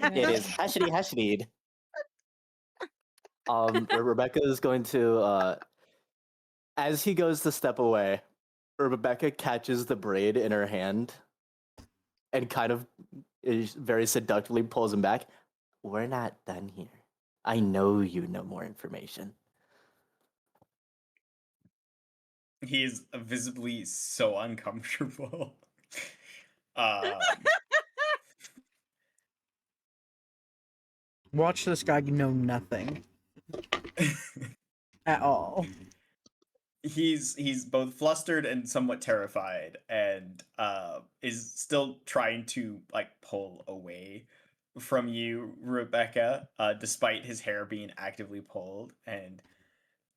It is hashity hashity. Rebecca is going to, as he goes to step away, Rebecca catches the braid in her hand and kind of is very seductively pulls him back. "We're not done here. I know you know more information." He's visibly so uncomfortable. um, Watch this guy know nothing at all. he's both flustered and somewhat terrified, and is still trying to like pull away from you, Rebecca, despite his hair being actively pulled, and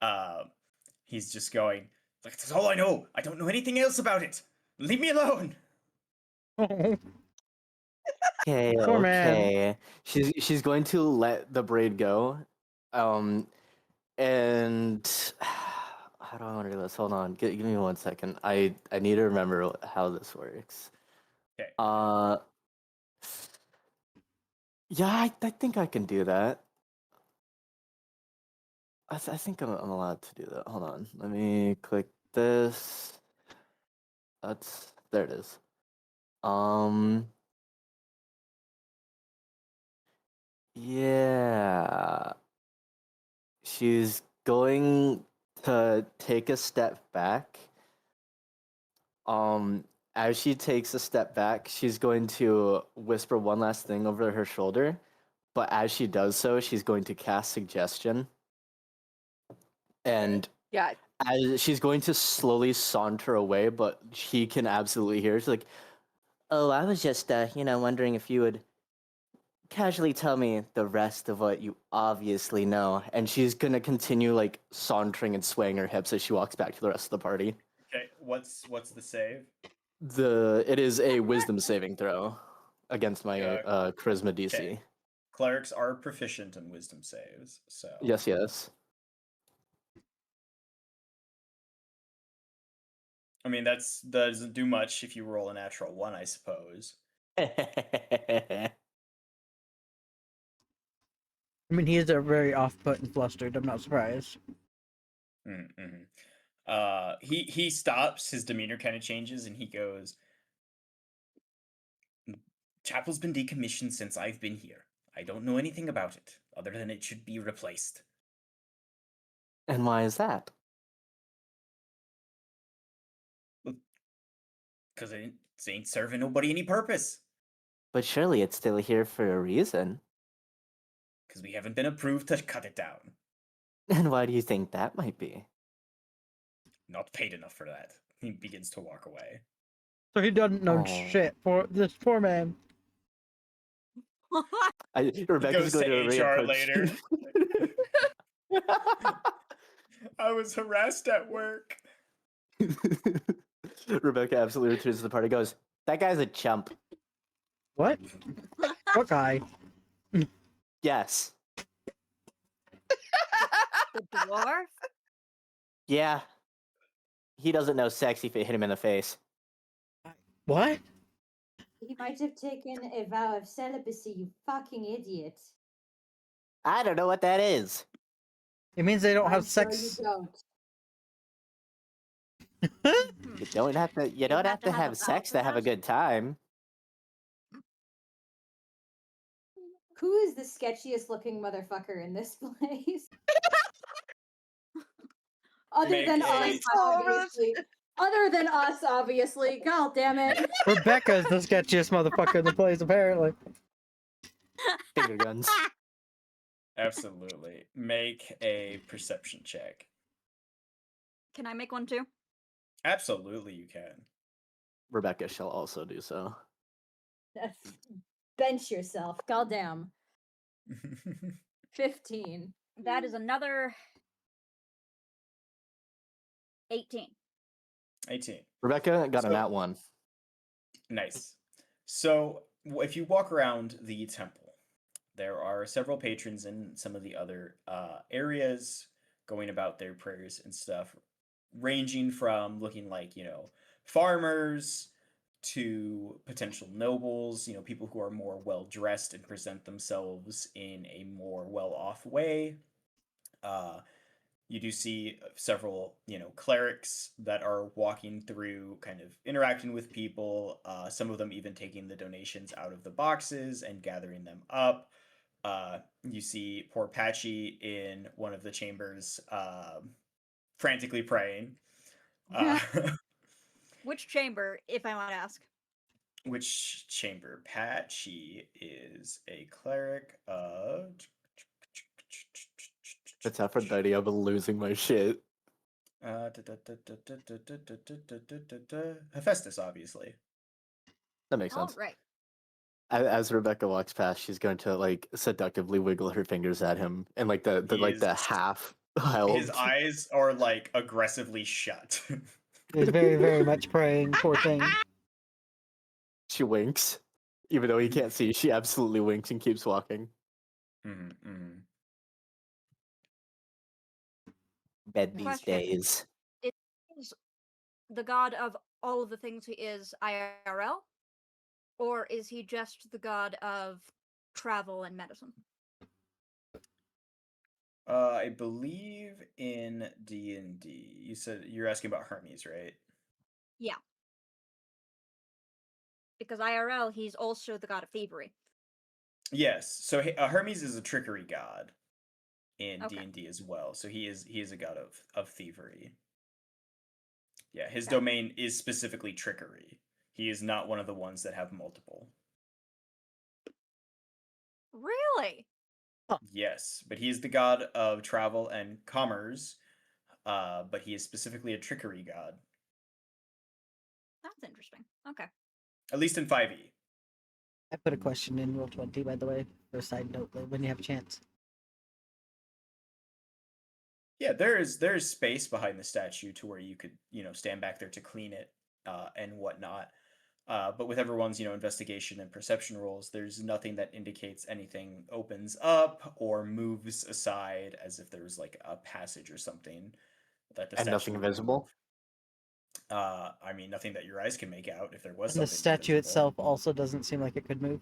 uh, he's just going, "Like, that's all I know. I don't know anything else about it. Leave me alone." Okay, Poor man. okay. She's going to let the braid go. And how do I want to do this? Hold on. Give me 1 second. I need to remember how this works. Okay. Uh, yeah, I think I can do that. I think I'm allowed to do that. Hold on. Let me click this. There it is. Yeah. She's going to take a step back. As she takes a step back, she's going to whisper one last thing over her shoulder. But as she does so, she's going to cast suggestion. And Yeah. as she's going to slowly saunter away, but he can absolutely hear. She's like, "Oh, I was just, wondering if you would casually tell me the rest of what you obviously know, and she's gonna continue like sauntering and swaying her hips as she walks back to the rest of the party. Okay, what's the save? It is a wisdom saving throw against my charisma DC. Okay. Clerics are proficient in wisdom saves, so Yes, yes. I mean that doesn't do much if you roll a natural 1, I suppose. I mean, he is a very off-put and flustered. I'm not surprised. Mm-hmm. He stops. His demeanor kind of changes, and he goes, "Chapel's been decommissioned since I've been here. I don't know anything about it, other than it should be replaced." And why is that? Because it ain't serving nobody any purpose. But surely it's still here for a reason. Because we haven't been approved to cut it down. And why do you think that might be? Not paid enough for that. He begins to walk away. So he doesn't know Aw. shit for this poor man. Rebecca's Goes to going to HR reapproach. later. I was harassed at work. Rebecca absolutely returns to the party. Goes, that guy's a chump. What? What guy? Yes. The dwarf? Yeah. He doesn't know sex if it hit him in the face. What? He might have taken a vow of celibacy, you fucking idiot. I don't know what that is. It means they don't I'm have sure sex. you don't. You don't have to. You don't have to a have vow sex for to have a that? good time. Who is the sketchiest looking motherfucker in this place? Other Make than a- us, obviously. Other than us, obviously. God damn it. Rebecca's the sketchiest motherfucker in the place, apparently. Finger guns. Absolutely. Make a perception check. Can I make one too? Absolutely, you can. Rebecca shall also do so. Bench yourself. Goddamn. 15. That is another 18. 18. Rebecca got So- an at one. Nice. So, if you walk around the temple, there are several patrons in some of the other areas going about their prayers and stuff, ranging from looking like, farmers to potential nobles, people who are more well dressed and present themselves in a more well off way. You do see several, clerics that are walking through, kind of interacting with people. Some of them even taking the donations out of the boxes and gathering them up. You see poor Patchy in one of the chambers, frantically praying. Which chamber, if I might ask? Which chamber? Patchy is a cleric of. It's Aphrodite. I'm losing my shit. Hephaestus, obviously. That makes All sense. right. As Rebecca walks past, she's going to like seductively wiggle her fingers at him, and like the half held. His eyes are like aggressively shut. He's very, very much praying, poor thing. She winks, even though he can't see. She absolutely winks and keeps walking. Bed these Question. days. Is the god of all of the things he is IRL? Or is he just the god of travel and medicine? I believe in D&D. You said you're asking about Hermes, right? Yeah. Because IRL, he's also the god of thievery. Yes. So Hermes is a trickery god in Okay. D&D as well. So he is a god of thievery. Yeah, his Okay. domain is specifically trickery. He is not one of the ones that have multiple. Really? Yes, but he is the god of travel and commerce. But he is specifically a trickery god, That's interesting. Okay. at least in 5e. I put a question in Roll20, by the way, for a side note, when you have a chance. Yeah, there's space behind the statue to where you could, stand back there to clean it and whatnot. But with everyone's, investigation and perception rolls, there's nothing that indicates anything opens up or moves aside as if there was like a passage or something that the And statue nothing would visible? move. I mean, nothing that your eyes can make out. If there was And the something statue visible. itself also doesn't seem like it could move.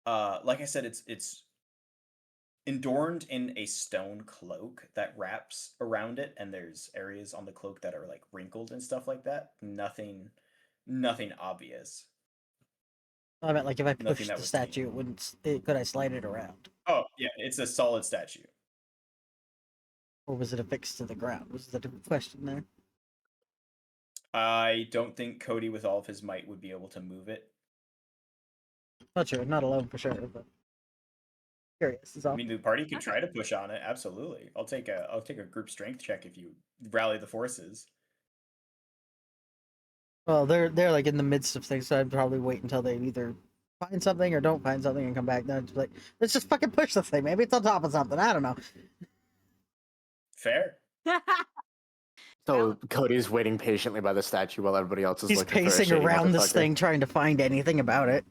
Like I said, it's adorned in a stone cloak that wraps around it, and there's areas on the cloak that are like wrinkled and stuff like that. Nothing obvious. I meant like if I Nothing pushed that the was statue, it wouldn't. Could I slide it around, Oh yeah, it's a solid statue. or was it affixed to the ground? Was the question there? I don't think Cody, with all of his might, would be able to move it. Not sure. Not alone for sure, but curious is I all. mean, the party can Okay. try to push on it. Absolutely, I'll take a group strength check if you rally the forces. Well, they're like in the midst of things, so I'd probably wait until they either find something or don't find something and come back. Then it's like, let's just fucking push the thing. Maybe it's on top of something. I don't know. Fair. So Cody's waiting patiently by the statue while everybody else is He's looking for a pacing shady around this motherfucker. thing trying to find anything about it.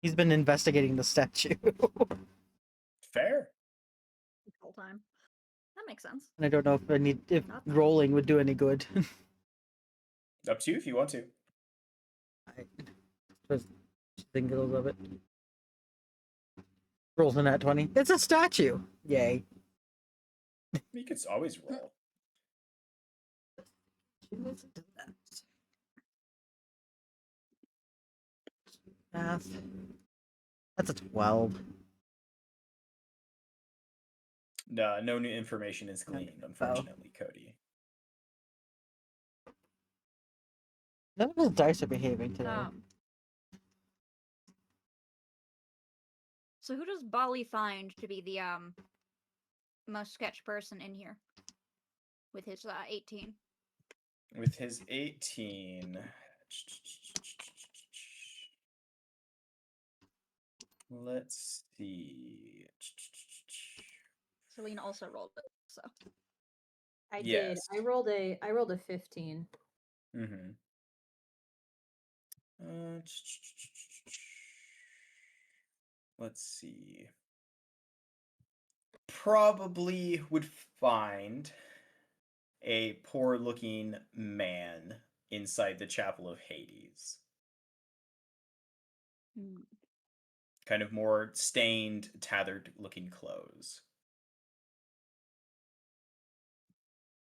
He's been investigating the statue. Fair. This whole time. That makes sense. And I don't know if Not bad. rolling would do any good. Up to you if you want to. I just think a little of it. Rolls in that 20. It's a statue. Yay. You could always roll. Math. That's a 12. No new information is gleaned, unfortunately, Cody. None of his dice are behaving today. So who does Bali find to be the most sketch person in here? With his 18. With his 18. Let's see. Celine also rolled it, so. I did. Yes. I rolled a 15. Mm-hmm. Let's see. Probably would find a poor-looking man inside the Chapel of Hades. Kind of more stained, tattered-looking clothes.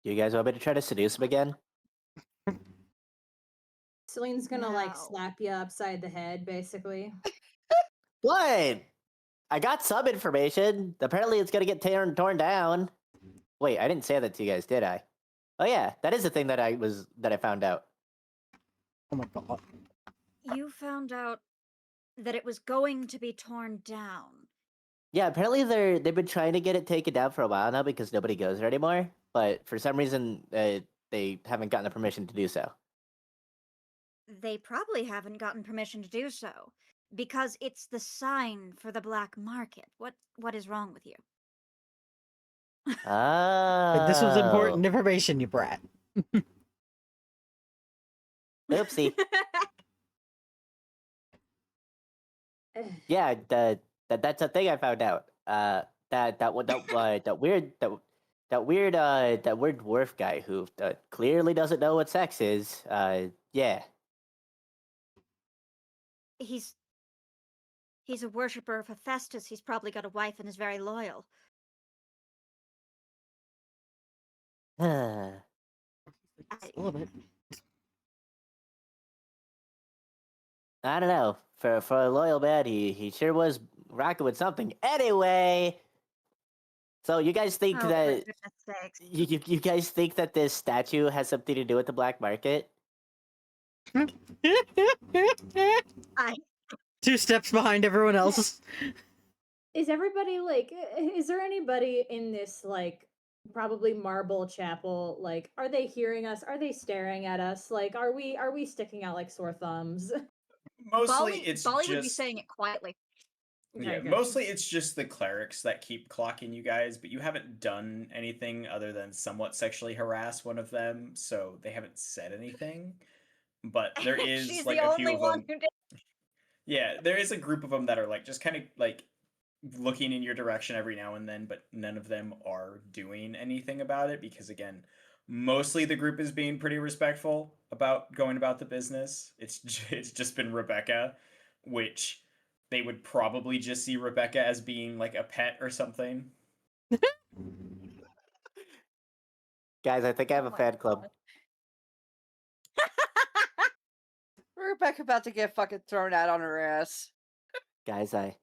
You guys want me to try to seduce him again? Celine's gonna like No. slap you upside the head, basically. What? I got some information. Apparently it's gonna get torn down. Wait, I didn't say that to you guys, did I? Oh yeah, that is the thing that I found out. Oh my god. You found out that it was going to be torn down. Yeah, apparently they've been trying to get it taken down for a while now because nobody goes there anymore. But for some reason, they haven't gotten the permission to do so. They probably haven't gotten permission to do so because it's the sign for the black market. What is wrong with you? Oh. This was important information, you brat. Oopsie. Yeah, that's a thing I found out. That weird dwarf guy who clearly doesn't know what sex is. Yeah. He's a worshiper of Hephaestus. He's probably got a wife and is very loyal. A little bit. I don't know. For a loyal man, he sure was rocking with something. Anyway, so you guys think Oh, that for goodness sakes. you guys think that this statue has something to do with the black market? I 2 steps behind everyone else. Is everybody like? Is there anybody in this like probably Marble Chapel. Like, are they hearing us? Are they staring at us? Like, are we sticking out like sore thumbs? Mostly it's Bali just would be saying it quietly. yeah, Okay, good. mostly it's just the clerics that keep clocking you guys, but you haven't done anything other than somewhat sexually harass one of them, so they haven't said anything. But there is She's like the a few only of one them. who did. Yeah, there is a group of them that are like just kind of like looking in your direction every now and then, but none of them are doing anything about it because again, mostly the group is being pretty respectful about going about the business. It's just been Rebecca, which they would probably just see Rebecca as being like a pet or something. Guys, I think I have Oh a my fan club. God. Rebecca about to get fucking thrown out on her ass. Guys, I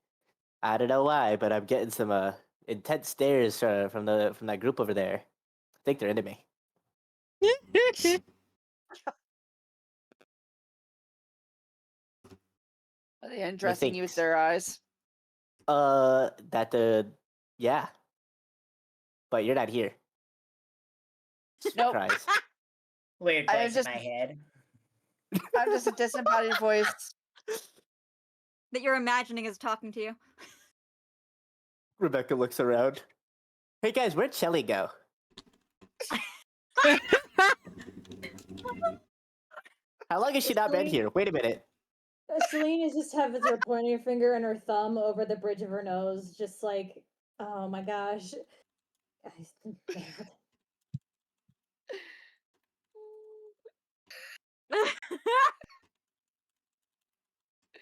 don't know why, but I'm getting some intense stares from that group over there. I think they're into me. Are they undressing you with think- their eyes? Yeah. But you're not here. Nope. Surprise. Weird I am voice just- in my head. I'm just a disembodied voice. That you're imagining is talking to you. Rebecca looks around. Hey guys, where'd Shelly go? How long has she not been Celine- here? Wait a minute. Celine is just having her pointing finger and her thumb over the bridge of her nose, just like, oh my gosh.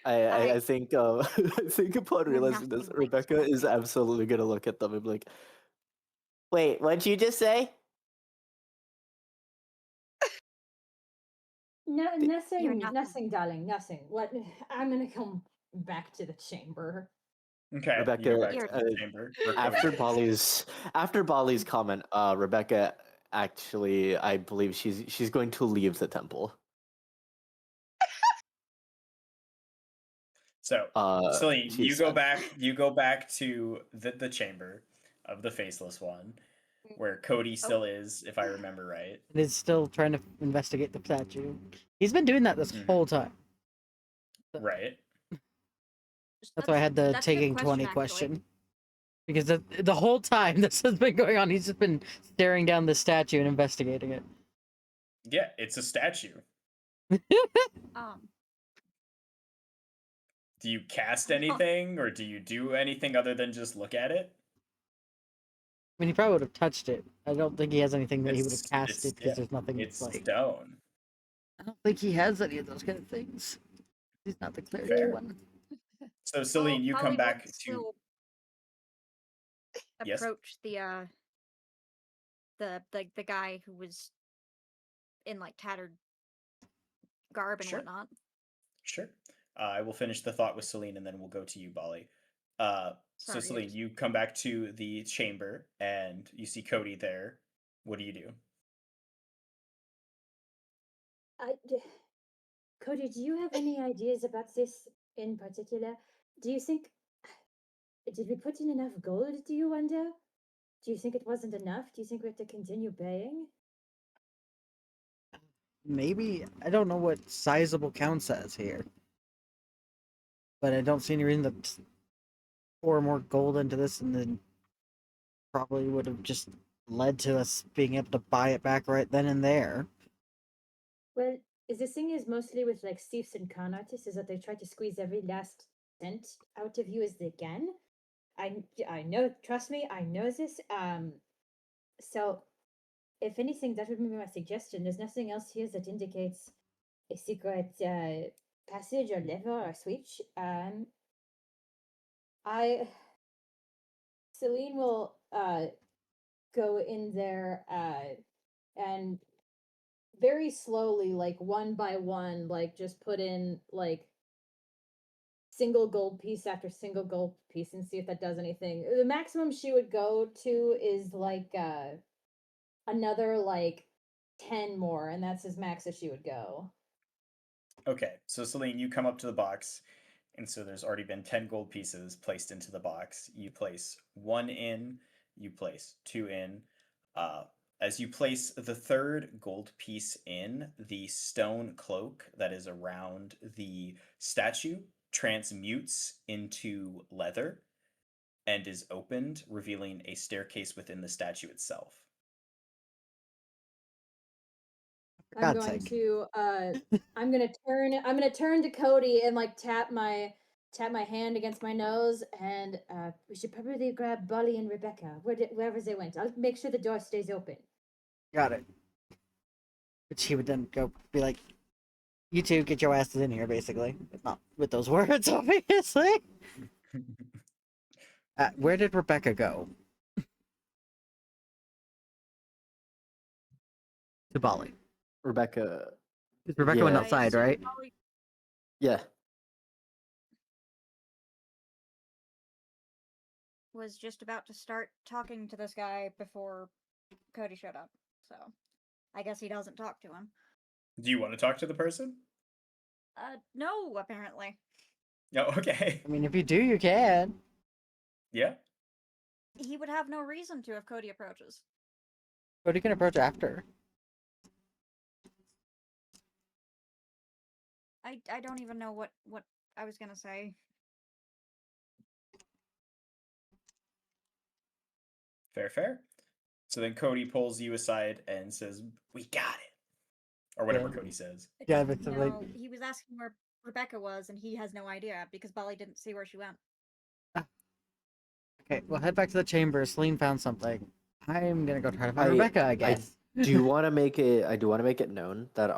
I think I think upon You're realizing this, nothing like Rebecca is Shelly. absolutely gonna look at them and be like, "Wait, what'd you just say?" No, You're nothing, nothing. nothing, darling, nothing. What? I'm gonna come back to the chamber. Okay, Rebecca, you go back You're- to the chamber. or After Cody. Bali's comment, Rebecca actually, I believe she's going to leave the temple. So, Uh, Celine, she you go said. back. You go back to the chamber of the faceless one, where Cody still is, if I remember right. And is still trying to investigate the statue. He's been doing that this Mhm. whole time. Right. That's why I had the that's a good taking 20 actually. question. Because the whole time this has been going on, he's just been staring down the statue and investigating it. Yeah, it's a statue. Um, Do you cast Oh. anything, or do you do anything other than just look at it? I mean, he probably would have touched it. I don't think he has anything that he would have It's- casted because yeah, there's nothing It's like. stone. I don't think he has any of those kind of things. He's not the cleric Fair. one. So, Celine, you come Bali will back to still Yes? approach the guy who was in like tattered garb and Sure. whatnot. Sure. I will finish the thought with Celine, and then we'll go to you, Bali. So, Sorry, I Celine, just- you come back to the chamber, and you see Cody there. What do you do? Cody, do you have any ideas about this in particular? Do you think did we put in enough gold? Do you wonder? Do you think it wasn't enough? Do you think we have to continue paying? Maybe I don't know what sizable counts as here, but I don't see any reason to pour more gold into this, and then probably would have just led to us being able to buy it back right then and there. Well, the thing is mostly with like thieves and con artists is that they try to squeeze every last cent out of you as they can. I know, trust me, I know this. So if anything, that would be my suggestion. There's nothing else here that indicates a secret passage or lever or switch. Celine will go in there and very slowly, like one by one, like just put in like single gold piece after single gold piece and see if that does anything. The maximum she would go to is like another like 10 more, and that's as max as she would go. Okay, so Celine, you come up to the box, and so there's already been 10 gold pieces placed into the box. You place one in, you place two in. As you place the third gold piece in, the stone cloak that is around the statue transmutes into leather and is opened, revealing a staircase within the statue itself. For I'm God's going sake. to I'm gonna turn to Cody and like tap my hand against my nose, and we should probably grab Bolly and Rebecca wherever they went. I'll make sure the door stays open. Got it. But she would then go be like, "You two, get your asses in here," basically. But not with those words, obviously. Where did Rebecca go? To Bali. Rebecca. 'Cause Rebecca went Yeah. outside, right? Yeah. Was just about to start talking to this guy before Cody showed up. So I guess he doesn't talk to him. Do you want to talk to the person? No, apparently. Oh, okay. I mean, if you do, you can. Yeah. He would have no reason to if Cody approaches. But you can approach after. I don't even know what I was gonna say. Fair. So then Cody pulls you aside and says, "We got it," or whatever Yeah. Cody says. Yeah, but like, No, he was asking where Rebecca was, and he has no idea because Bali didn't see where she went. okay, we'll head back to the chamber. Celine found something. I'm gonna go try to find I- Rebecca, I guess. I do want to make it known that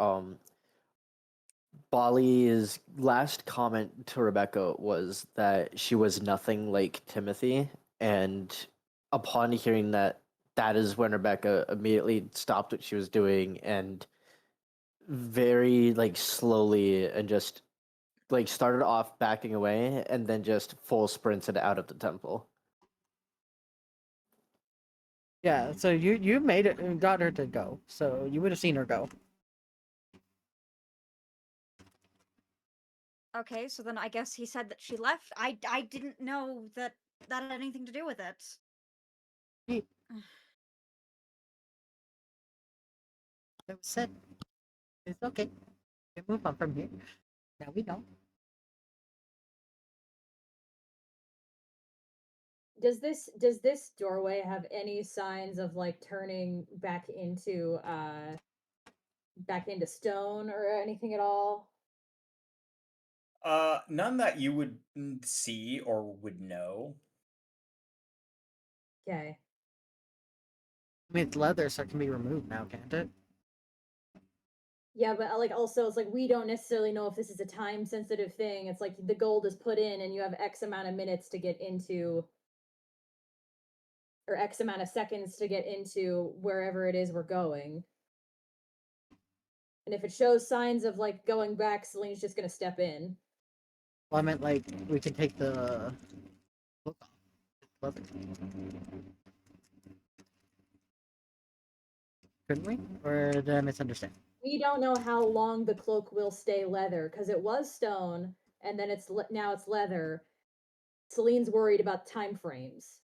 Bali's last comment to Rebecca was that she was nothing like Timothy, and upon hearing that, that is when Rebecca immediately stopped what she was doing and very like slowly and just like started off backing away and then just full sprinted out of the temple. Yeah, so you made it and got her to go. So you would have seen her go. Okay, so then I guess he said that she left. I didn't know that that had anything to do with it. That was said. It's okay. We move on from here. Now we know. Does this doorway have any signs of like turning back into stone or anything at all? None that you would see or would know. Okay. I mean, it's leather, so it can be removed now, can't it? Yeah, but like also it's like we don't necessarily know if this is a time sensitive thing. It's like the gold is put in and you have X amount of minutes to get into or X amount of seconds to get into wherever it is we're going. And if it shows signs of like going back, Celine's just gonna step in. Well, I meant like we could take the book off. Leather. Couldn't we? Or did I misunderstand? We don't know how long the cloak will stay leather because it was stone and then now it's leather. Celine's worried about time frames.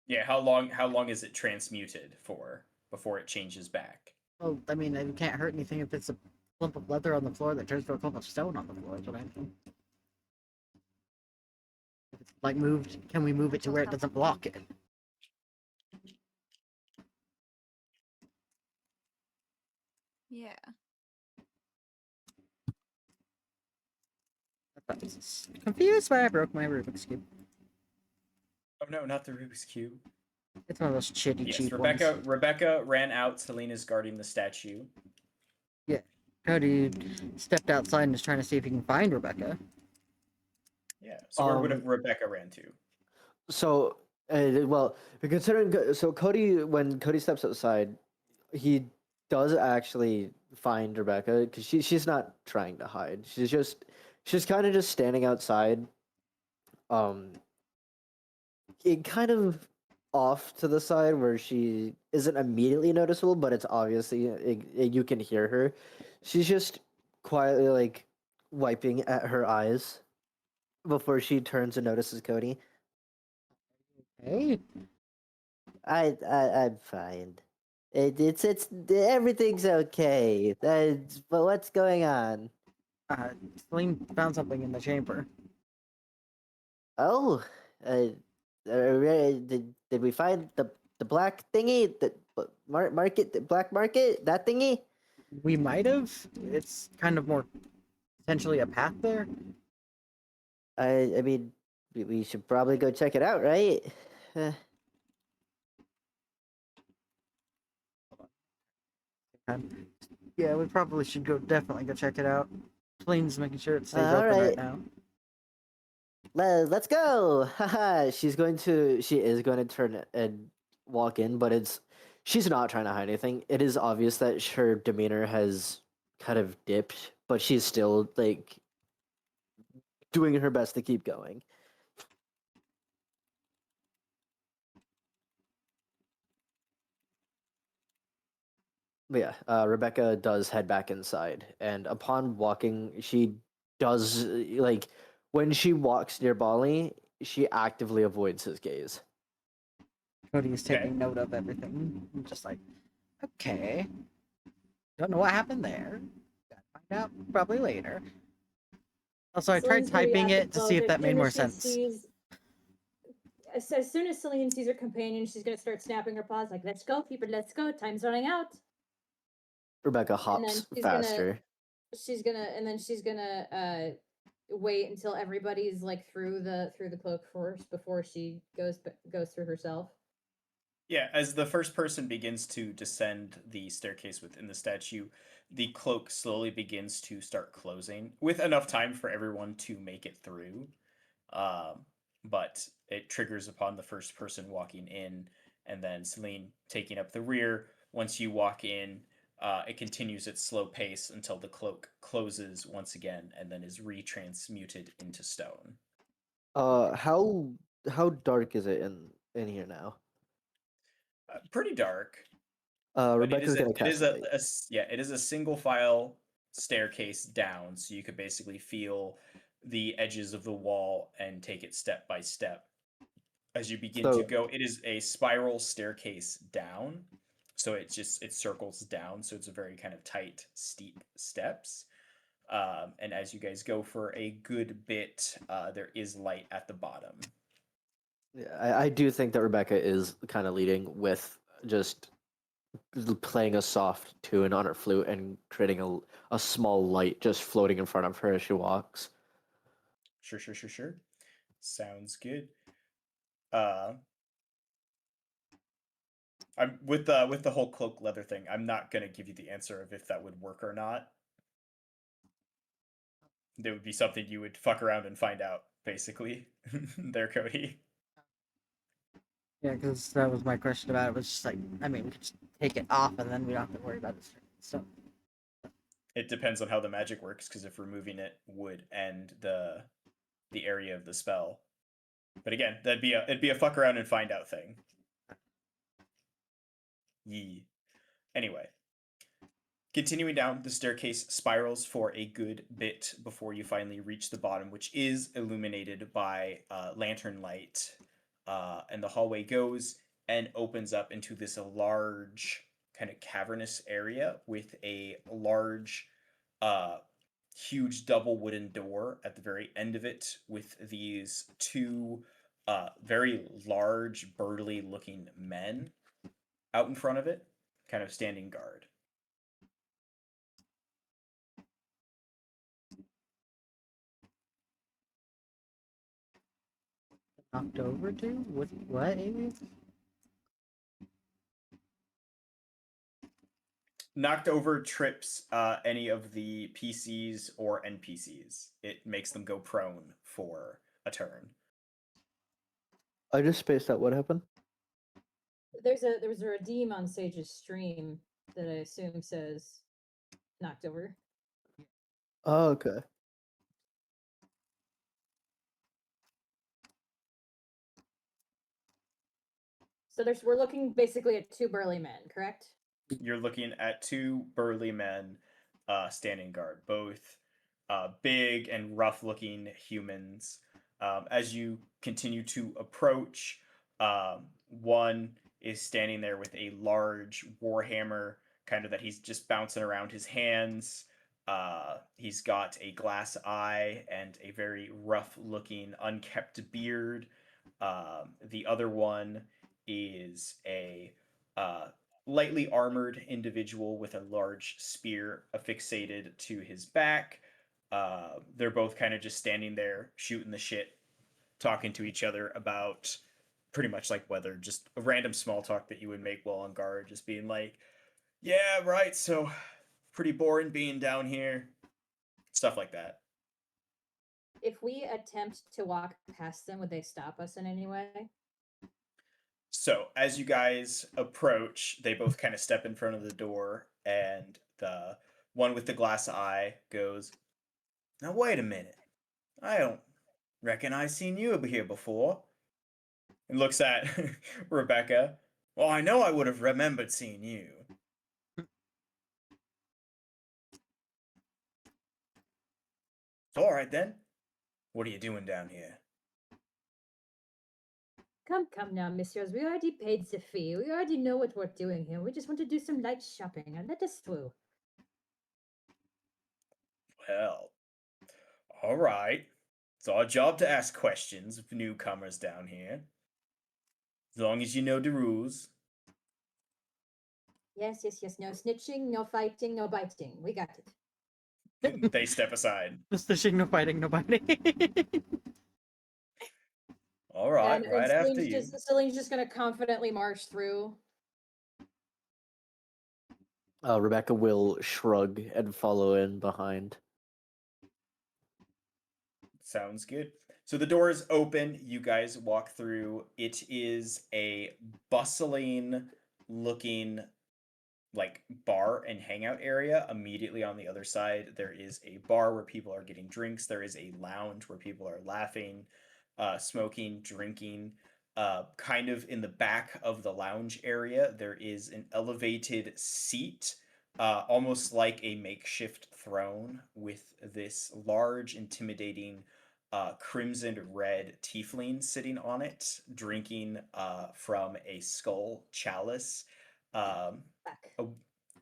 Yeah, how long is it transmuted for before it changes back? Well, I mean, it can't hurt anything if it's a lump of leather on the floor that turns to a clump of stone on the floor. Is what I mean. If it's like moved, can we move it to where it doesn't block it? Yeah. I was confused why I broke my Rubik's Cube. Oh no, not the Rubik's Cube. It's one of those shitty, Yes, cheap Rebecca. ones. Rebecca ran out. Selena's guarding the statue. Cody stepped outside and is trying to see if he can find Rebecca. Yeah. So where would Rebecca ran to? So, well, considering so Cody, when Cody steps outside, he does actually find Rebecca because she's not trying to hide. She's kind of just standing outside, it kind of off to the side where she isn't immediately noticeable, but it's obviously you can hear her. She's just quietly like wiping at her eyes before she turns and notices Cody. Hey, I'm fine. It's everything's okay. But what's going on? Celine found something in the chamber. Oh, did we find the black thingy? The black market? That thingy? We might have. It's kind of more potentially a path there. I mean, we should probably go check it out, right? Uh, Yeah, we probably should definitely go check it out. Celine's making sure it stays all open right right. now. Let's go. Haha. She is going to turn and walk in, but she's not trying to hide anything. It is obvious that her demeanor has kind of dipped, but she's still like doing her best to keep going. But yeah, Rebecca does head back inside, and upon walking, she does like when she walks near Bolly, she actively avoids his gaze. Cody is taking note of everything. I'm just like, okay. Don't know what happened there. Gotta find out probably later. Also, I tried Celine's gonna typing react it to see if as that made soon more as she sense. sees- As soon as Celine sees her companion, she's gonna start snapping her paws like, "Let's go, people, let's go. Time's running out." Rebecca And then hops she's faster. gonna wait until everybody's like through the cloak force before she goes through herself. Yeah, as the first person begins to descend the staircase within the statue, the cloak slowly begins to start closing with enough time for everyone to make it through. But it triggers upon the first person walking in, and then Celine taking up the rear. Once you walk in, it continues its slow pace until the cloak closes once again and then is retransmuted into stone. How dark is it in here now? Pretty dark. But Rebecca's gonna cast light. it is a single file staircase down, so you could basically feel the edges of the wall and take it step by step as you begin to So go. It is a spiral staircase down, so it circles down, so it's a very kind of tight, steep steps. And as you guys go for a good bit, there is light at the bottom. yeah, I do think that Rebecca is kind of leading with just playing a soft tune on her flute and creating a small light just floating in front of her as she walks. Sure. Sounds good. Uh, I'm with the whole cloak leather thing. I'm not gonna give you the answer of if that would work or not. It would be something you would fuck around and find out, basically. There, Cody. Yeah, because that was my question about it. It was just like, I mean, we could just take it off and then we don't have to worry about this stuff. It depends on how the magic works, because if removing it would end the area of the spell. But again, it'd be a fuck around and find out thing. Yee. Anyway, continuing down, the staircase spirals for a good bit before you finally reach the bottom, which is illuminated by lantern light. And the hallway goes and opens up into this large, kind of cavernous area with a large, huge double wooden door at the very end of it, with these two very large, burly looking men out in front of it, kind of standing guard. Knocked over to? What, Amy? Knocked over trips any of the PCs or NPCs. It makes them go prone for a turn. I just spaced out what happened. There was a redeem on Sage's stream that I assume says knocked over. Oh, okay. So we're looking basically at two burly men, correct? You're looking at two burly men standing guard, both big and rough looking humans. As you continue to approach, one is standing there with a large warhammer, kind of that he's just bouncing around his hands. He's got a glass eye and a very rough-looking, unkept beard. The other one is a lightly armored individual with a large spear affixated to his back. They're both kind of just standing there shooting the shit, talking to each other about pretty much like weather, just a random small talk that you would make while on guard, just being like, yeah, right, so pretty boring being down here. Stuff like that. If we attempt to walk past them, would they stop us in any way? So as you guys approach, they both kind of step in front of the door, and the one with the glass eye goes, now wait a minute. I don't reckon I seen you over here before. And looks at Rebecca. Well, I know I would have remembered seeing you. All right then. What are you doing down here? Come now, messieurs. We already paid the fee. We already know what we're doing here. We just want to do some light shopping and let us through. Well, all right. It's our job to ask questions of newcomers down here. As long as you know the rules. Yes. No snitching, no fighting, no biting. We got it. And they step aside. No snitching, no fighting, no biting. All right, And right after you. Celine's just gonna confidently march through. Rebecca will shrug and follow in behind. Sounds good. So the doors open, you guys walk through. It is a bustling looking like bar and hangout area. Immediately on the other side, there is a bar where people are getting drinks. There is a lounge where people are laughing, smoking, drinking. Kind of in the back of the lounge area, there is an elevated seat, almost like a makeshift throne, with this large, intimidating crimson red tiefling sitting on it, drinking from a skull chalice.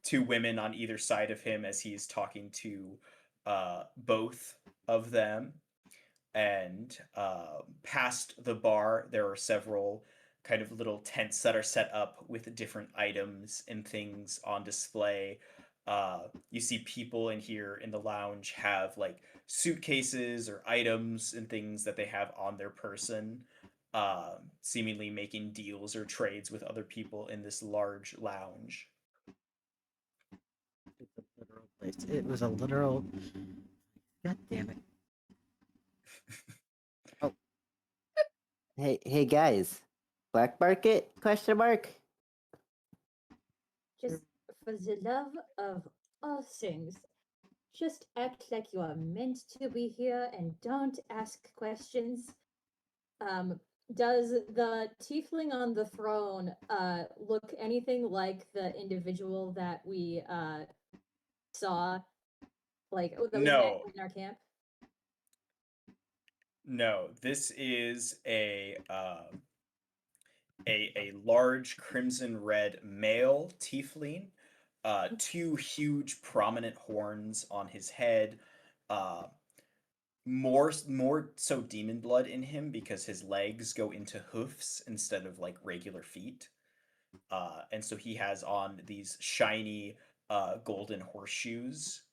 Two women on either side of him as he's talking to both of them. And past the bar, there are several kind of little tents that are set up with different items and things on display. You see people in here in the lounge have like suitcases or items and things that they have on their person, seemingly making deals or trades with other people in this large lounge. It was a literal. God damn it. Oh. Hey guys, black market? Question mark. Just for the love of all things, just act like you are meant to be here and don't ask questions. Does the tiefling on the throne look anything like the individual that we saw, like that we met in our camp? No, this is a large crimson red male tiefling, two huge prominent horns on his head, more so demon blood in him because his legs go into hoofs instead of like regular feet. And so he has on these shiny golden horseshoes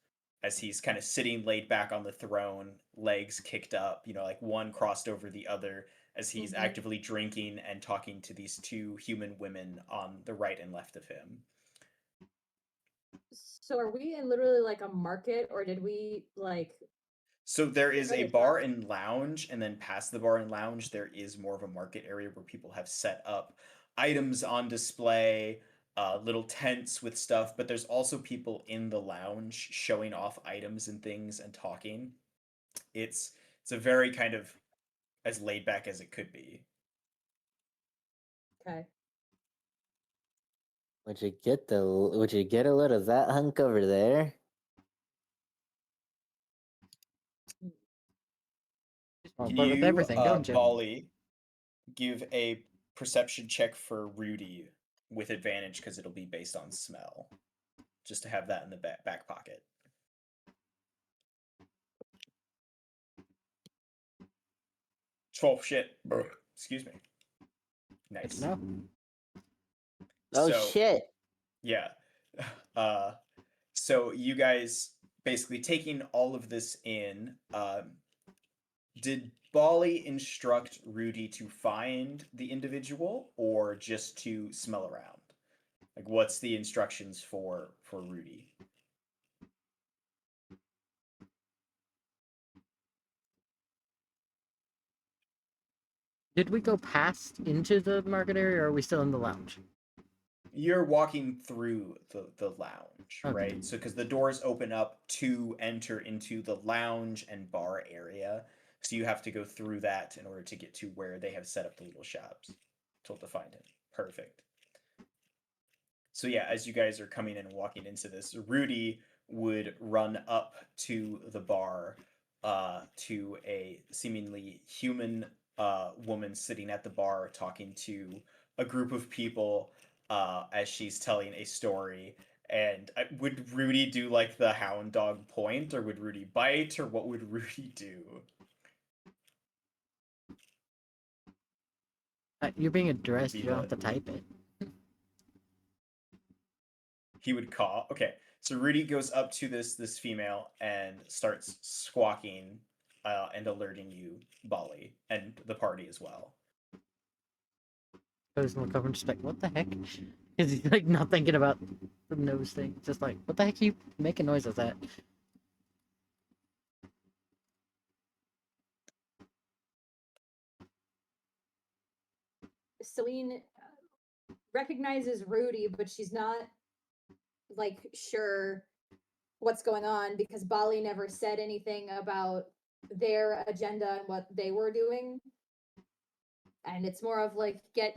as he's kind of sitting laid back on the throne, legs kicked up, like one crossed over the other, as he's actively drinking and talking to these two human women on the right and left of him. So are we in literally like a market, or did we like... So there is a bar and lounge, and then past the bar and lounge, there is more of a market area where people have set up items on display, little tents with stuff, but there's also people in the lounge showing off items and things and talking. It's a very kind of as laid back as it could be. Okay. Would you get a load of that hunk over there? With everything, don't you? Polly, give a perception check for Rudy with advantage because it'll be based on smell. Just to have that in the back pocket. Oh shit. Excuse me. Nice. No. Oh So, shit! yeah. So you guys basically taking all of this in, did Bali instruct Rudy to find the individual or just to smell around? Like, what's the instructions for Rudy? Did we go past into the market area, or are we still in the lounge? You're walking through the lounge, Okay. right? So because the doors open up to enter into the lounge and bar area, so you have to go through that in order to get to where they have set up the little shops. Told to find him. Perfect. So yeah, as you guys are coming in and walking into this, Rudy would run up to the bar, to a seemingly human woman sitting at the bar talking to a group of people as she's telling a story. And would Rudy do like the hound dog point, or would Rudy bite, or what would Rudy do? You're being addressed. Be You don't have the- to type it. He would caw. Okay, so Rudy goes up to this female and starts squawking and alerting you, Bali, and the party as well. Goes and look over and just like, what the heck? Is he like not thinking about the nose thing? Just like, what the heck are you making noises at? Celine recognizes Rudy, but she's not like sure what's going on because Bali never said anything about their agenda and what they were doing. And it's more of like get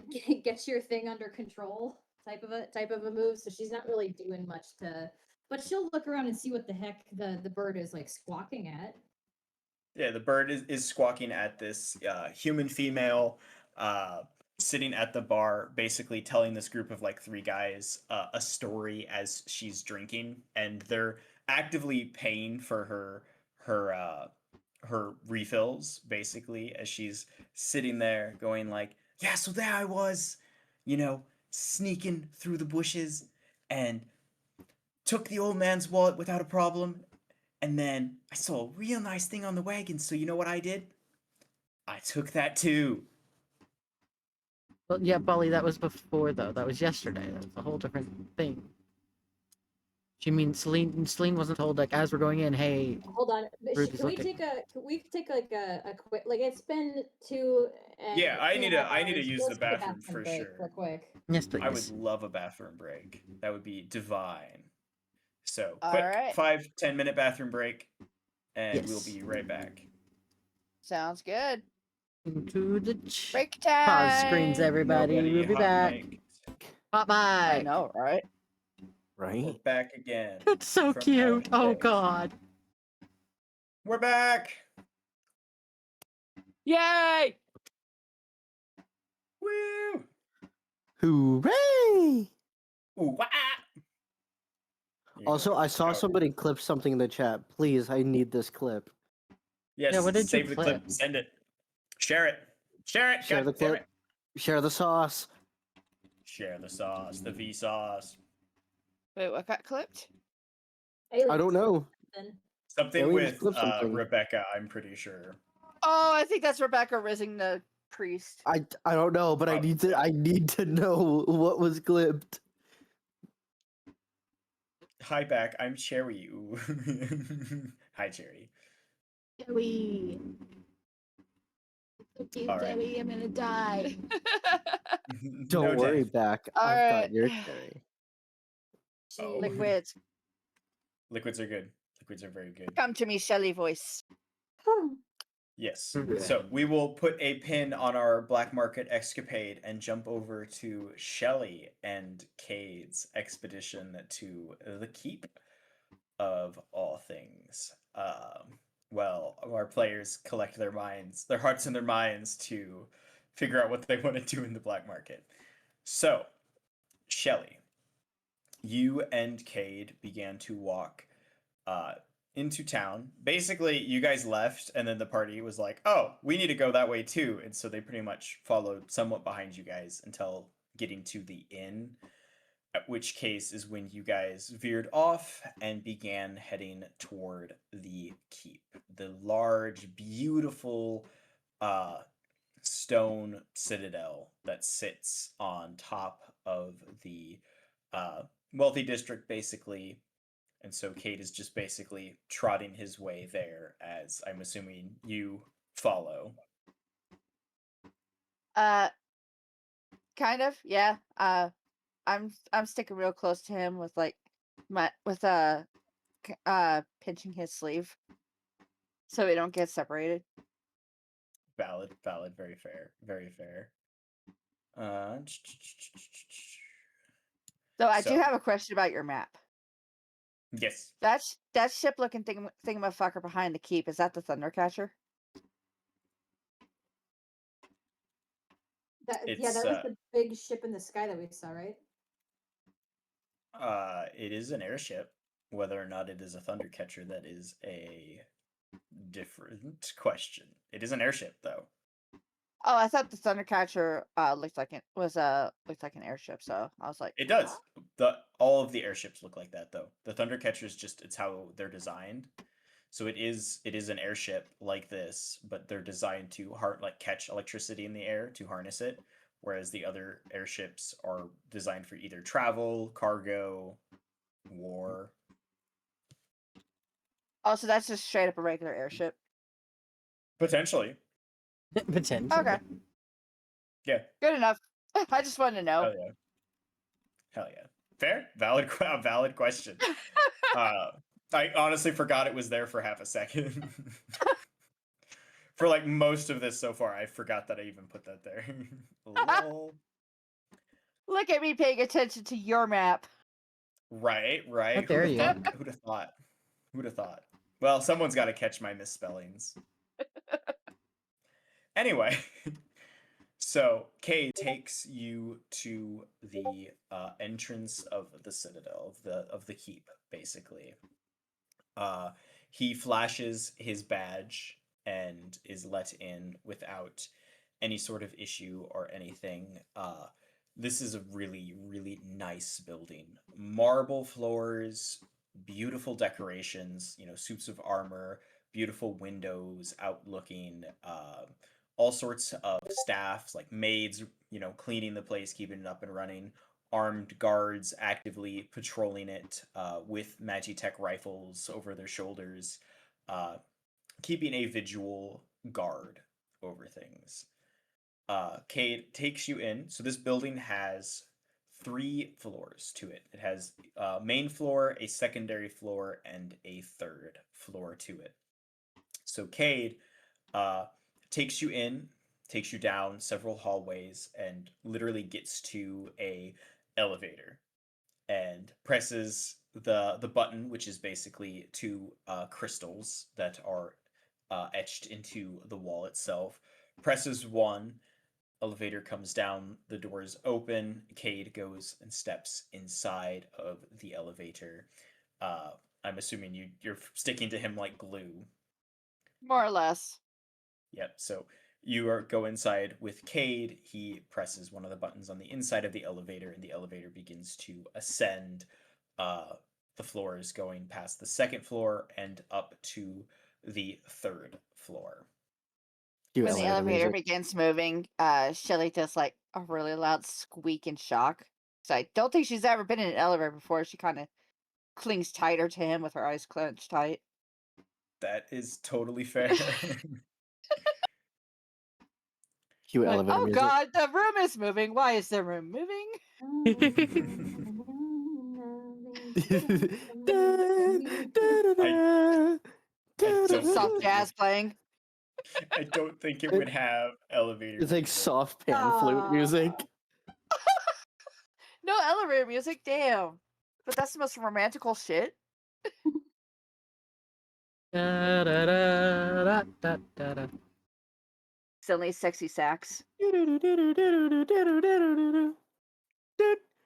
your thing under control type of a move. So she's not really doing much to, but she'll look around and see what the heck the bird is like squawking at. Yeah, the bird is squawking at this human female sitting at the bar, basically telling this group of like three guys a story as she's drinking, and they're actively paying for her refills, basically, as she's sitting there going like, yeah, so there I was, sneaking through the bushes and took the old man's wallet without a problem. And then I saw a real nice thing on the wagon, so you know what I did? I took that too. Well, yeah, Bali, that was before though. That was yesterday. That was a whole different thing. She means Celine wasn't told like as we're going in, hey. Hold on, Rudy's can we looking. take like a quick, like it's been 2 and Yeah, I need 2.5 to hours. use the Let's take a bathroom for break sure. real quick. Yes, please. I would love a bathroom break. That would be divine. So, All quick right. 5-10 minute bathroom break, and we'll Yes. be right back. Sounds good. Into the Break time. pause screens, everybody. Nobody We'll be hot back. mic'd. Hot I mic. know, right? We're Right? back again. It's so from cute. outer Oh space. god. We're back. Yay! Woo! Hooray! Ooh, wah! Here you Also, go. I saw Power. somebody clip something in the chat. Please, I need this clip. Yes, Yeah, what did you save the clip. clip? Send it. Share it. Share it. Share God the damn clip. it. Share the sauce. Share the sauce. The V sauce. Wait, what got clipped? I don't know. Something Aliens with clip something. Rebecca, I'm pretty sure. Oh, I think that's Rebecca rizzing the priest. I don't know, but I need to know what was clipped. Hi back, I'm Cherry. Ooh. Hi Cherry. Joey. All right. Joey, I'm gonna die. Don't No worry, death. back. All I've right. got your cherry. Oh. Liquids, Liquids are good. Liquids are very good. come to me, Shelly voice. Yes. So we will put a pin on our black market escapade and jump over to Shelley and Cade's expedition to the keep of all things. Well, our players collect their hearts and their minds to figure out what they want to do in the black market. So, Shelly, you and Cade began to walk uh, into town. Basically, you guys left, and then the party was like, "Oh, we need to go that way too," and so they pretty much followed somewhat behind you guys until getting to the inn. At which case is when you guys veered off and began heading toward the keep, the large, beautiful stone citadel that sits on top of the wealthy district, basically. And so Kate is just basically trotting his way there, as I'm assuming you follow. Kind of, yeah. I'm sticking real close to him with like pinching his sleeve so we don't get separated. Valid, valid, very fair, very fair. So I do So have a question about your map. yes, That ship looking thingamaffucker behind the keep, is that the Thundercatcher? That it's was the big ship in the sky that we saw, right? it is an airship. Whether or not it is a Thundercatcher, that is a different question. It is an airship, though. Oh, I thought the Thundercatcher looked like an airship, so I was like, It does. All of the airships look like that, though. The Thundercatcher is just it's how they're designed. So it is an airship like this, but they're designed to catch electricity in the air to harness it, whereas the other airships are designed for either travel, cargo, war. oh, so that's just straight up a regular airship. Potentially. Potentially. Okay, Yeah. good enough. I just wanted to know. Hell yeah. Hell yeah. Fair. Valid question. I honestly forgot it was there for half a second. For like most of this so far, I forgot that I even put that there. Lol. Look at me paying attention to your map. Right, right. How dare you. Who'd have thought? Who'd have thought? Well, someone's got to catch my misspellings. Anyway, so Kay takes you to the entrance of the citadel of the keep, basically. He flashes his badge and is let in without any sort of issue or anything. This is a really, really nice building. Marble floors, beautiful decorations, suits of armor, beautiful windows outlooking, all sorts of staffs, like maids, cleaning the place, keeping it up and running, armed guards actively patrolling it with Magitech rifles over their shoulders, keeping a visual guard over things. Cade takes you in. So this building has 3 floors to it. It has a main floor, a secondary floor, and a third floor to it. So Cade takes you in, takes you down several hallways, and literally gets to a elevator and presses the button, which is basically 2 crystals that are etched into the wall itself. Presses 1, elevator comes down, the doors open. Cade goes and steps inside of the elevator. I'm assuming you're sticking to him like glue. More or less. Yep. So you go inside with Cade. He presses one of the buttons on the inside of the elevator, and the elevator begins to ascend the floors, going past the 2nd floor and up to the 3rd floor. Cue When the elevator music. begins moving, Shelly does like a really loud squeak in shock. So I don't think she's ever been in an elevator before. She kind of clings tighter to him with her eyes clenched tight. That is totally fair. Cue Like, elevator oh music. god, the room is moving. Why is the room moving? Some soft jazz playing. I don't think it would have elevator. It's like music. soft pan flute music. No elevator music, damn. But that's the most romantical shit. Da, da, da, da, da, da, da. Silly sexy sax.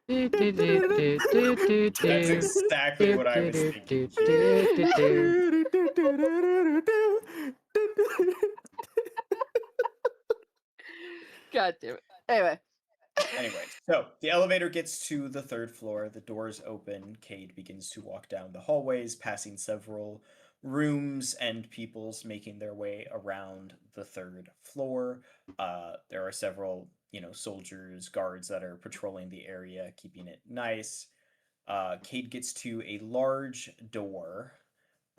That's exactly what I was thinking. God damn it. Anyway. Anyway, so the elevator gets to the third floor. The doors open. Cade begins to walk down the hallways, passing several rooms and peoples making their way around the third floor. There are several, soldiers, guards that are patrolling the area, keeping it nice. Cade gets to a large door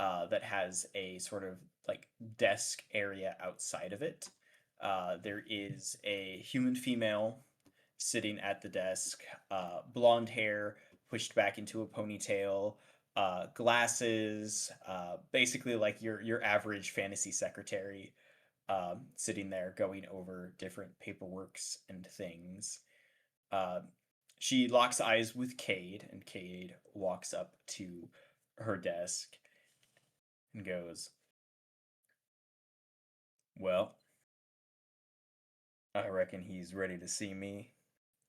that has a sort of like desk area outside of it. There is a human female sitting at the desk, blonde hair pushed back into a ponytail, glasses, basically like your average fantasy secretary, sitting there going over different paperworks and things. Uh, she locks eyes with Cade, and Cade walks up to her desk and goes, "Well, I reckon he's ready to see me.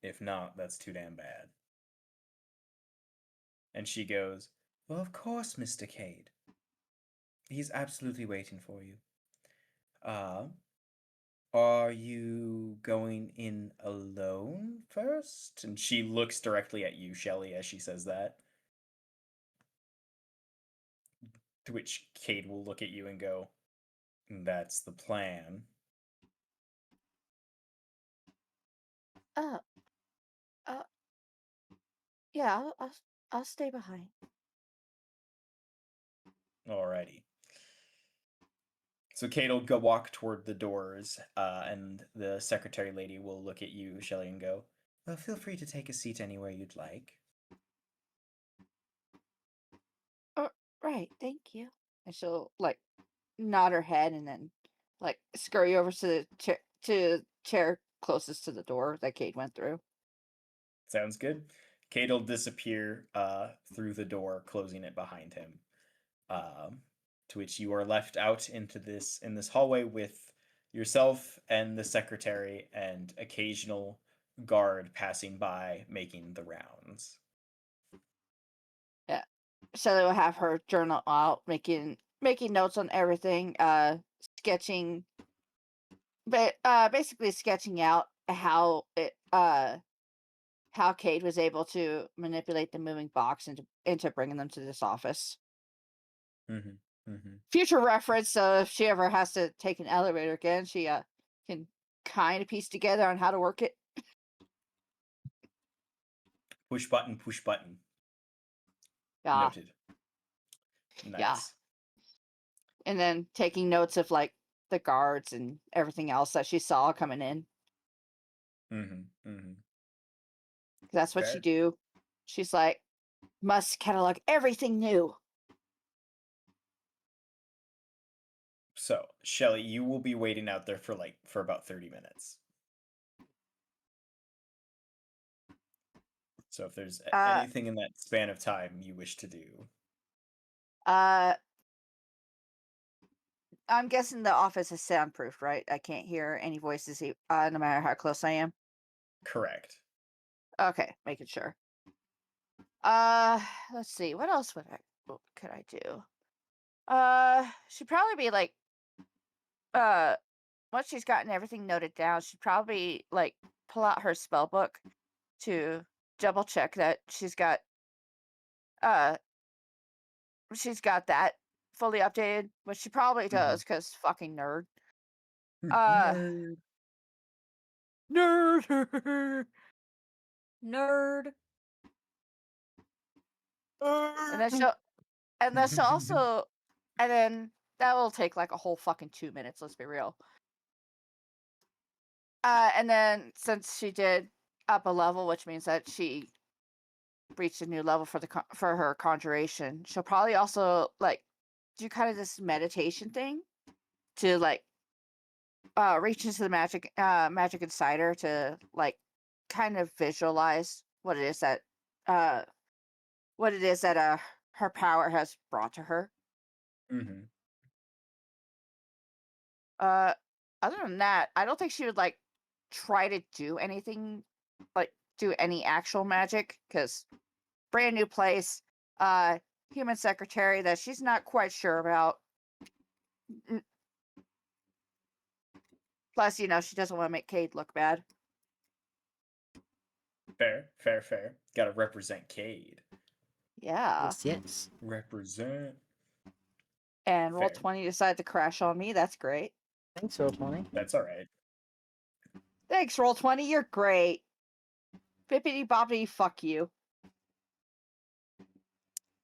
If not, that's too damn bad." And she goes, "Well, of course, Mr. Cade. He's absolutely waiting for you. Uh, are you going in alone first?" And she looks directly at you, Shelley, as she says that. To which Cade will look at you and go, "That's the plan." Uh, uh, yeah, I'll stay behind. Alrighty. So Cade will go walk toward the doors, and the secretary lady will look at you, Shelley, and go, "Well, feel free to take a seat anywhere you'd like." Right, thank you. And she'll like nod her head and then like scurry over to the chair closest to the door that Cade went through. Sounds good. Cade will disappear through the door, closing it behind him. To which you are left out in this hallway with yourself and the secretary and occasional guard passing by making the rounds. Yeah. Shelly will have her journal out, making notes on everything, sketching, but basically sketching out how Cade was able to manipulate the moving box into bringing them to this office. Mm-hmm. Mm-hmm. Future reference, so if she ever has to take an elevator again, she can kind of piece together on how to work it. Push button, push button. Yeah. Noted. Nice. Yeah. And then taking notes of like the guards and everything else that she saw coming in. Mm-hmm. Mm-hmm. That's what she do. She's like, must catalog everything new. So, Shelley, you will be waiting out there for about 30 minutes. So if there's anything in that span of time you wish to do. I'm guessing the office is soundproof, right? I can't hear any voices, no matter how close I am. Correct. Okay, making sure. Let's see. What else could I do? She'd probably be like, once she's gotten everything noted down, she'd probably like pull out her spell book to double check that she's got that fully updated, which she probably does because fucking nerd. Nerd. Nerd. Nerd. And then she'll also, and then that will take like a whole fucking 2 minutes. Let's be real. And then since she did up a level, which means that she reached a new level for her conjuration, she'll probably also like do kind of this meditation thing to like reach into the magic inside her to like kind of visualize what it is that her power has brought to her. Mm-hmm. Other than that, I don't think she would like try to do anything like do any actual magic because brand new place, human secretary that she's not quite sure about. Plus, she doesn't want to make Cade look bad. Fair. Gotta represent Cade. Yeah. Yes. Represent. And roll Fair. 20 decided to crash on me. That's great. Thanks, roll 20. That's all right. Thanks, roll 20. You're great. Bippity boppity, fuck you.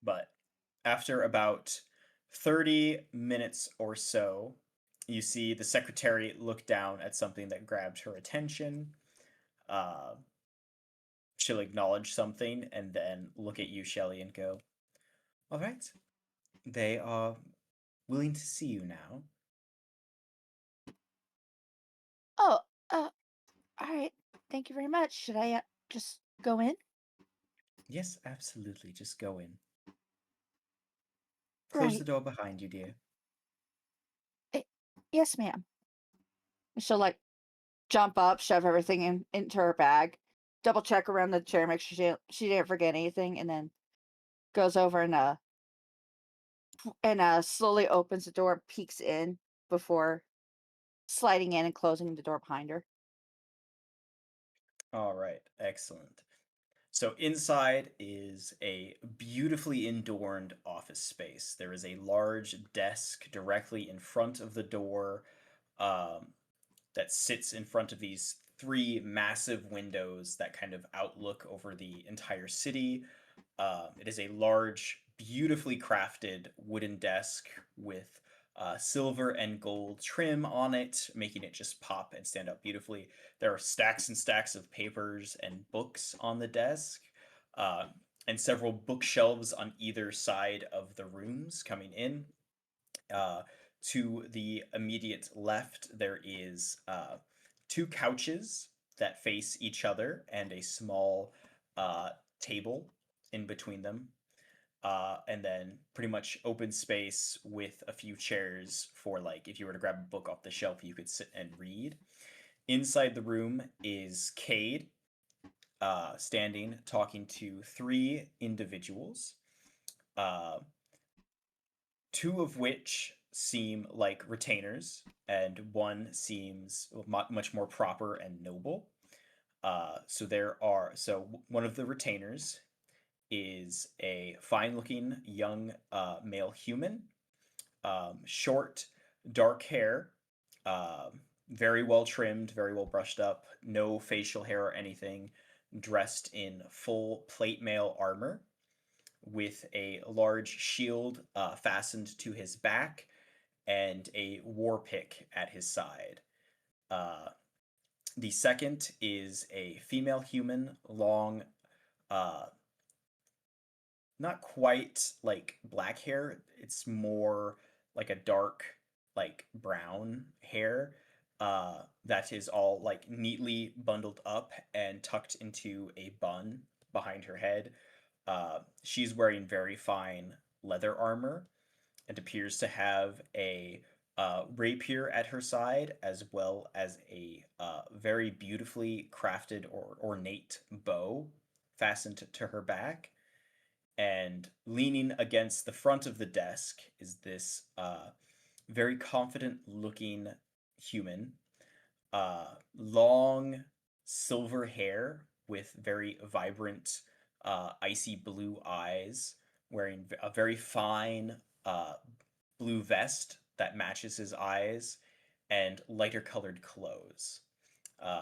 But after about 30 minutes or so, you see the secretary look down at something that grabbed her attention. She'll acknowledge something and then look at you, Shelley, and go, "All right, they are willing to see you now." Oh, all right. Thank you very much. Should I just go in? Yes, absolutely. Just go in. Close the door behind you, dear. Yes, ma'am. She'll jump up, shove everything into her bag, double check around the chair, make sure she didn't forget anything, and then goes over and slowly opens the door and peeks in before sliding in and closing the door behind her. All right, excellent. So inside is a beautifully adorned office space. There is a large desk directly in front of the door that sits in front of these three massive windows that kind of outlook over the entire city. It is a large, beautifully crafted wooden desk with silver and gold trim on it, making it just pop and stand out beautifully. There are stacks and stacks of papers and books on the desk, uh, and several bookshelves on either side of the rooms coming in. To the immediate left, there is two couches that face each other and a small table in between them. And then pretty much open space with a few chairs for if you were to grab a book off the shelf, you could sit and read. Inside the room is Cade, standing, talking to three individuals. Two of which seem like retainers, and one seems much more proper and noble. So one of the retainers is a fine-looking young male human, short, dark hair, very well trimmed, very well brushed up, no facial hair or anything, dressed in full plate mail armor with a large shield fastened to his back and a war pick at his side. Uh, the second is a female human, long, uh, not quite black hair. It's more like a dark, brown hair that is all neatly bundled up and tucked into a bun behind her head. She's wearing very fine leather armor and appears to have a rapier at her side, as well as a very beautifully crafted or ornate bow fastened to her back. And leaning against the front of the desk is this very confident looking human, long silver hair with very vibrant icy blue eyes, wearing a very fine blue vest that matches his eyes, and lighter colored clothes.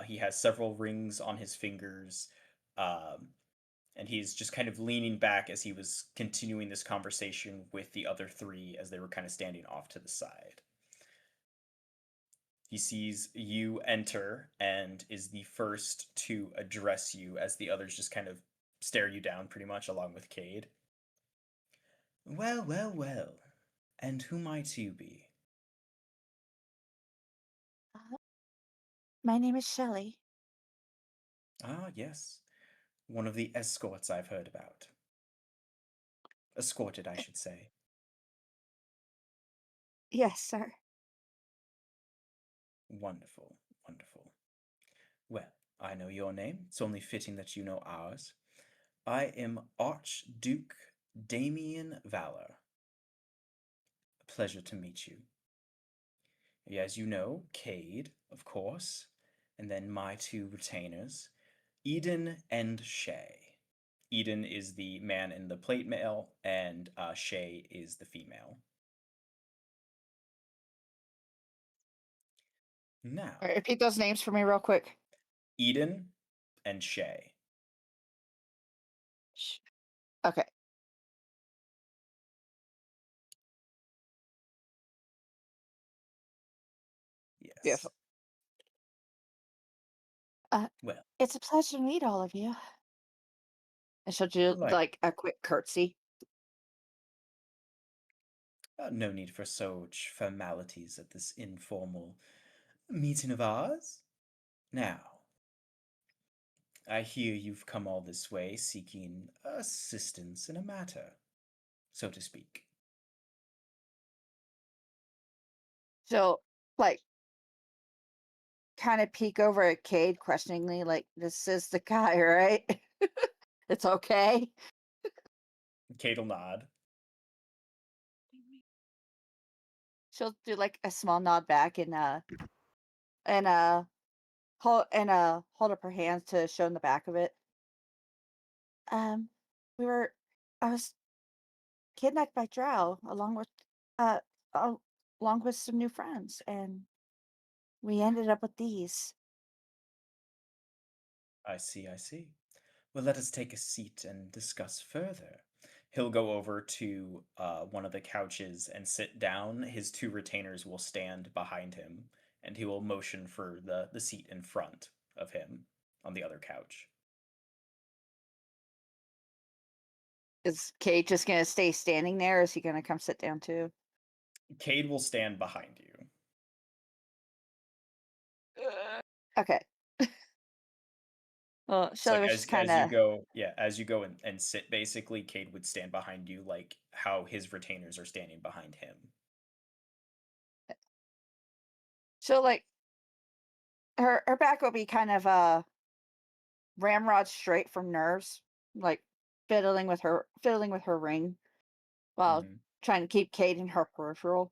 He has several rings on his fingers, and he's just kind of leaning back as he was continuing this conversation with the other three as they were kind of standing off to the side. He sees you enter and is the first to address you as the others just kind of stare you down pretty much along with Cade. Well. And who might you be? My name is Shelley. Ah, yes. One of the escorts I've heard about. Escorted, I should say. Yes, sir. Wonderful. Well, I know your name. It's only fitting that you know ours. I am Archduke Damien Valor. A pleasure to meet you. As you know, Cade, of course, and then my two retainers, Eden and Shay. Eden is the man in the plate mail, and Shay is the female. Now, All right, repeat those names for me real quick. Eden and Shay. Okay. Yes. Beautiful. Well, It's a pleasure to meet all of you. And she'll do Like- like a quick curtsy. no need for such formalities at this informal meeting of ours. Now, I hear you've come all this way seeking assistance in a matter, so to speak. She'll like kind of peek over at Cade questioningly, like, this is the guy, right? It's okay. Kate will nod. She'll do like a small nod back and hold up her hands to show in the back of it. We were I was kidnapped by Drow uh along with some new friends, and we ended up with these. I see, I see. Well, let us take a seat and discuss further. He'll go over to one of the couches and sit down. His two retainers will stand behind him, and he will motion for the seat in front of him on the other couch. Is Cade just gonna stay standing there, or is he gonna come sit down too? Cade will stand behind you. Okay. Well, It's Shelly like was just as you kind of go, yeah, as you go and sit, basically, Cade would stand behind you like how his retainers are standing behind him. so like her back will be kind of ramrod straight from nerves, like fiddling with her ring while Mhm. trying to keep Cade in her peripheral.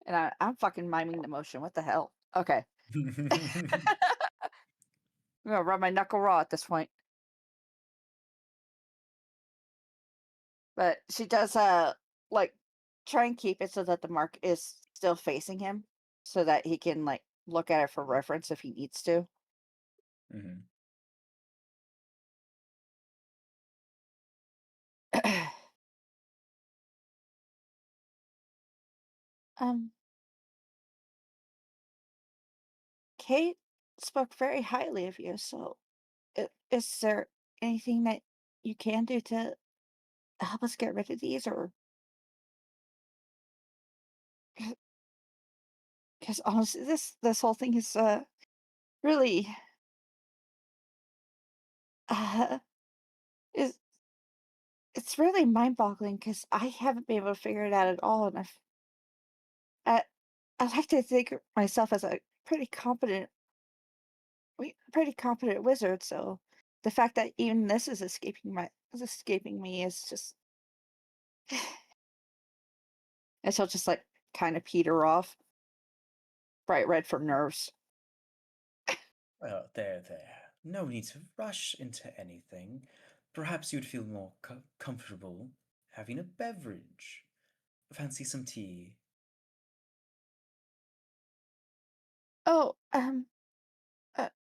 And I'm fucking miming the motion. What the hell? Okay. I'm gonna rub my knuckle raw at this point. But she does like try and keep it so that the mark is still facing him so that he can like look at it for reference if he needs to. Mhm. um Kate spoke very highly of you, so is there anything that you can do to help us get rid of these, or because honestly this whole thing is really uh is it's really mind-boggling because I haven't been able to figure it out at all, and I I like to think of myself as a pretty competent wizard, so the fact that even this is escaping me is just and she'll just like kind of peter off, bright red from nerves. Well, there. No need to rush into anything. Perhaps you'd feel more comfortable having a beverage. Fancy some tea? Oh,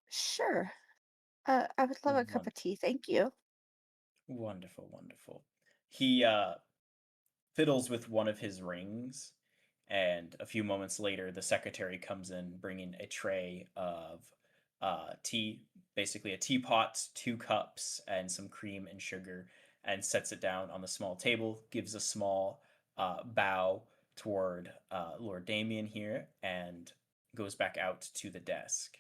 sure. I would love a cup of tea, thank you. Wonderful, wonderful. He fiddles with one of his rings, and a few moments later, the secretary comes in bringing a tray of tea, basically a teapot, two cups, and some cream and sugar, and sets it down on the small table, gives a small bow toward Lord Damien here, and goes back out to the desk.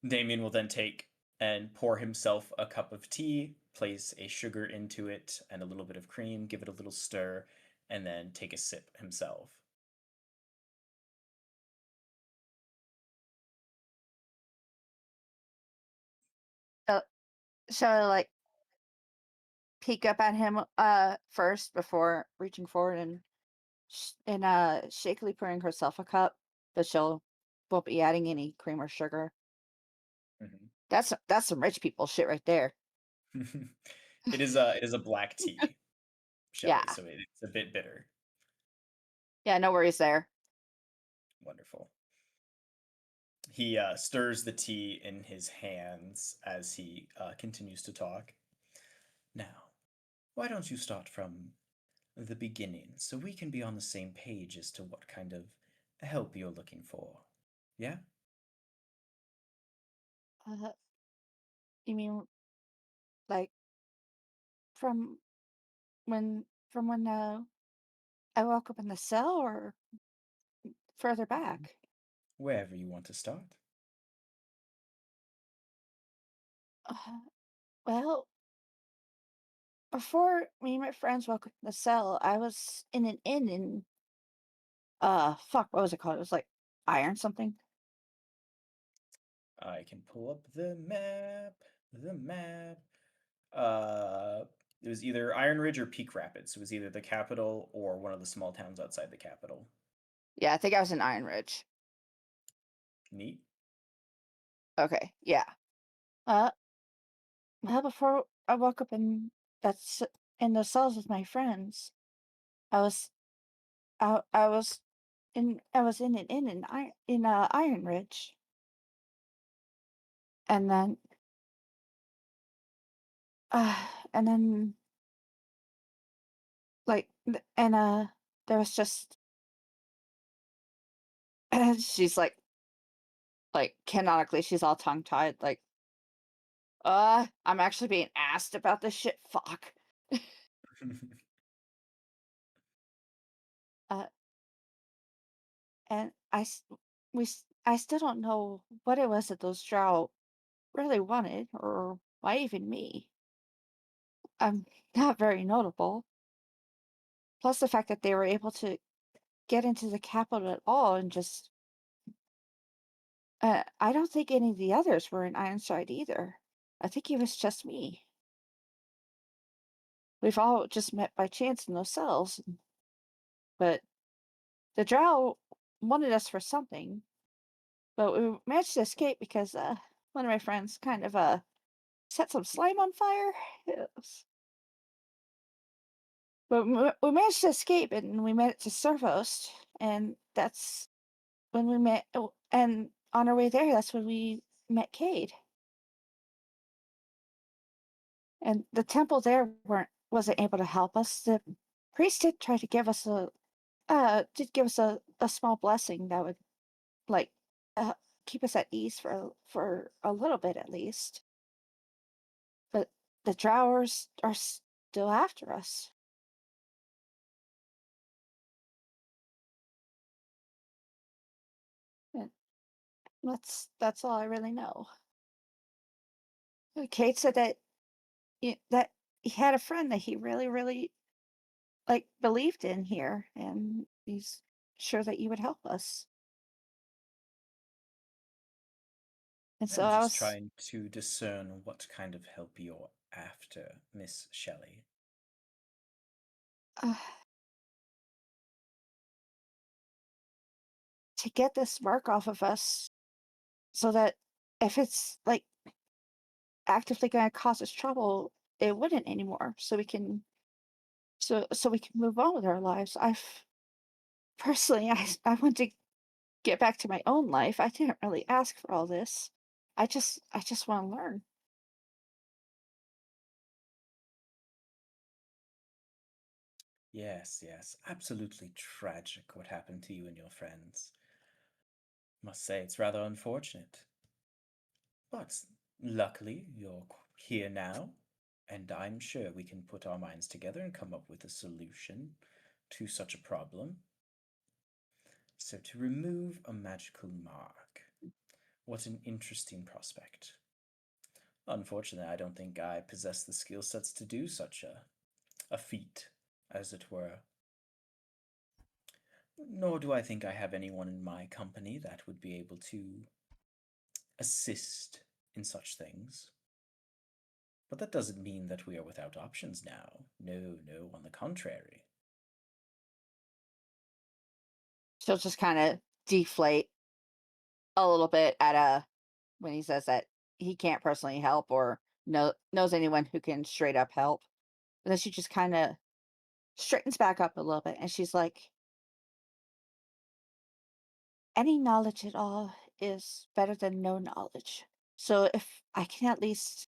Damien will then take and pour himself a cup of tea, place a sugar into it and a little bit of cream, give it a little stir, and then take a sip himself. Shall I like peek up at him first before reaching forward and shakily pouring herself a cup, but she won't be adding any cream or sugar. Mhm. That's some rich people shit right there. It is a black tea, Shelly, Yeah. so it's a bit bitter. Yeah, no worries there. Wonderful. He stirs the tea in his hands as he continues to talk. Now, why don't you start from the beginning so we can be on the same page as to what kind of help you're looking for? Yeah? Uh, you mean like from from when I woke up in the cell or further back? Wherever you want to start. Uh, well, before me and my friends woke up in the cell, I was in an inn in fuck, what was it called? It was like Iron something. I can pull up the map. The map. Uh, it was either Iron Ridge or Peak Rapids. It was either the capital or one of the small towns outside the capital. Yeah, I think I was in Iron Ridge. Neat. Okay, yeah. Uh, well, before I woke up that's in the cells with my friends, I was I was in an inn in Iron Ridge, and then uh and then there was just she's like canonically she's all tongue tied like I'm actually being asked about this shit. Fuck. Uh, and I still don't know what it was that those drow really wanted, or why even me. I'm not very notable. Plus the fact that they were able to get into the capital at all and just I don't think any of the others were in Ironside either. I think it was just me. We've all just met by chance in those cells, but the drow wanted us for something, but we managed to escape because one of my friends kind of set some slime on fire. But we managed to escape and we made it to Servost, and that's when we met. And on our way there, that's when we met Cade. And the temple there wasn't able to help us. The priest did try to give us a small blessing that would like uh, keep us at ease for a little bit at least. But the Drowers are still after us. And that's all I really know. Kate said that he had a friend that he really, really like believed in here, and he's sure that you would help us. And so I'm I just was trying to discern what kind of help you're after, Miss Shelley. uh, to get this mark off of us, so that if it's like actively going to cause us trouble, it wouldn't anymore. So we can move on with our lives. I want to get back to my own life. I didn't really ask for all this. I just want to learn. Yes, yes, absolutely tragic what happened to you and your friends. Must say it's rather unfortunate. But luckily, you're here now, and I'm sure we can put our minds together and come up with a solution to such a problem. So, to remove a magical mark, what an interesting prospect. Unfortunately, I don't think I possess the skill sets to do such a feat, as it were. Nor do I think I have anyone in my company that would be able to assist in such things. But that doesn't mean that we are without options now. No, no, on the contrary. She'll just kind of deflate a little bit at when he says that he can't personally help or knows anyone who can straight up help. But then she just kind of straightens back up a little bit, and she's like, any knowledge at all is better than no knowledge. So if I can at least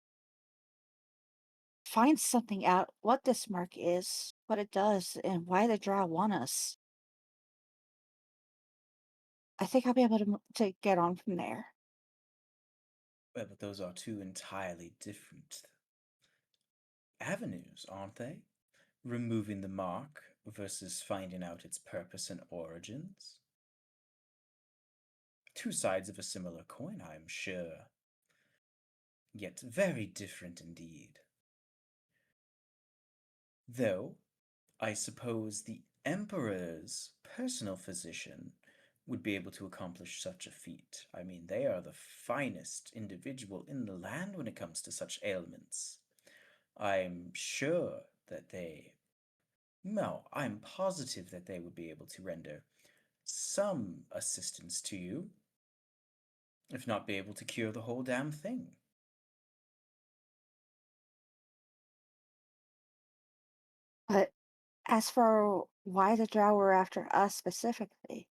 find something out what this mark is, what it does, and why the drow want us, I think I'll be able to get on from there. Well, but those are two entirely different avenues, aren't they? Removing the mark versus finding out its purpose and origins. Two sides of a similar coin, I am sure. Yet very different indeed. Though, I suppose the Emperor's personal physician would be able to accomplish such a feat. I mean, they are the finest individual in the land when it comes to such ailments. I'm sure that I'm positive that they would be able to render some assistance to you, if not be able to cure the whole damn thing. But as for why the drow were after us specifically,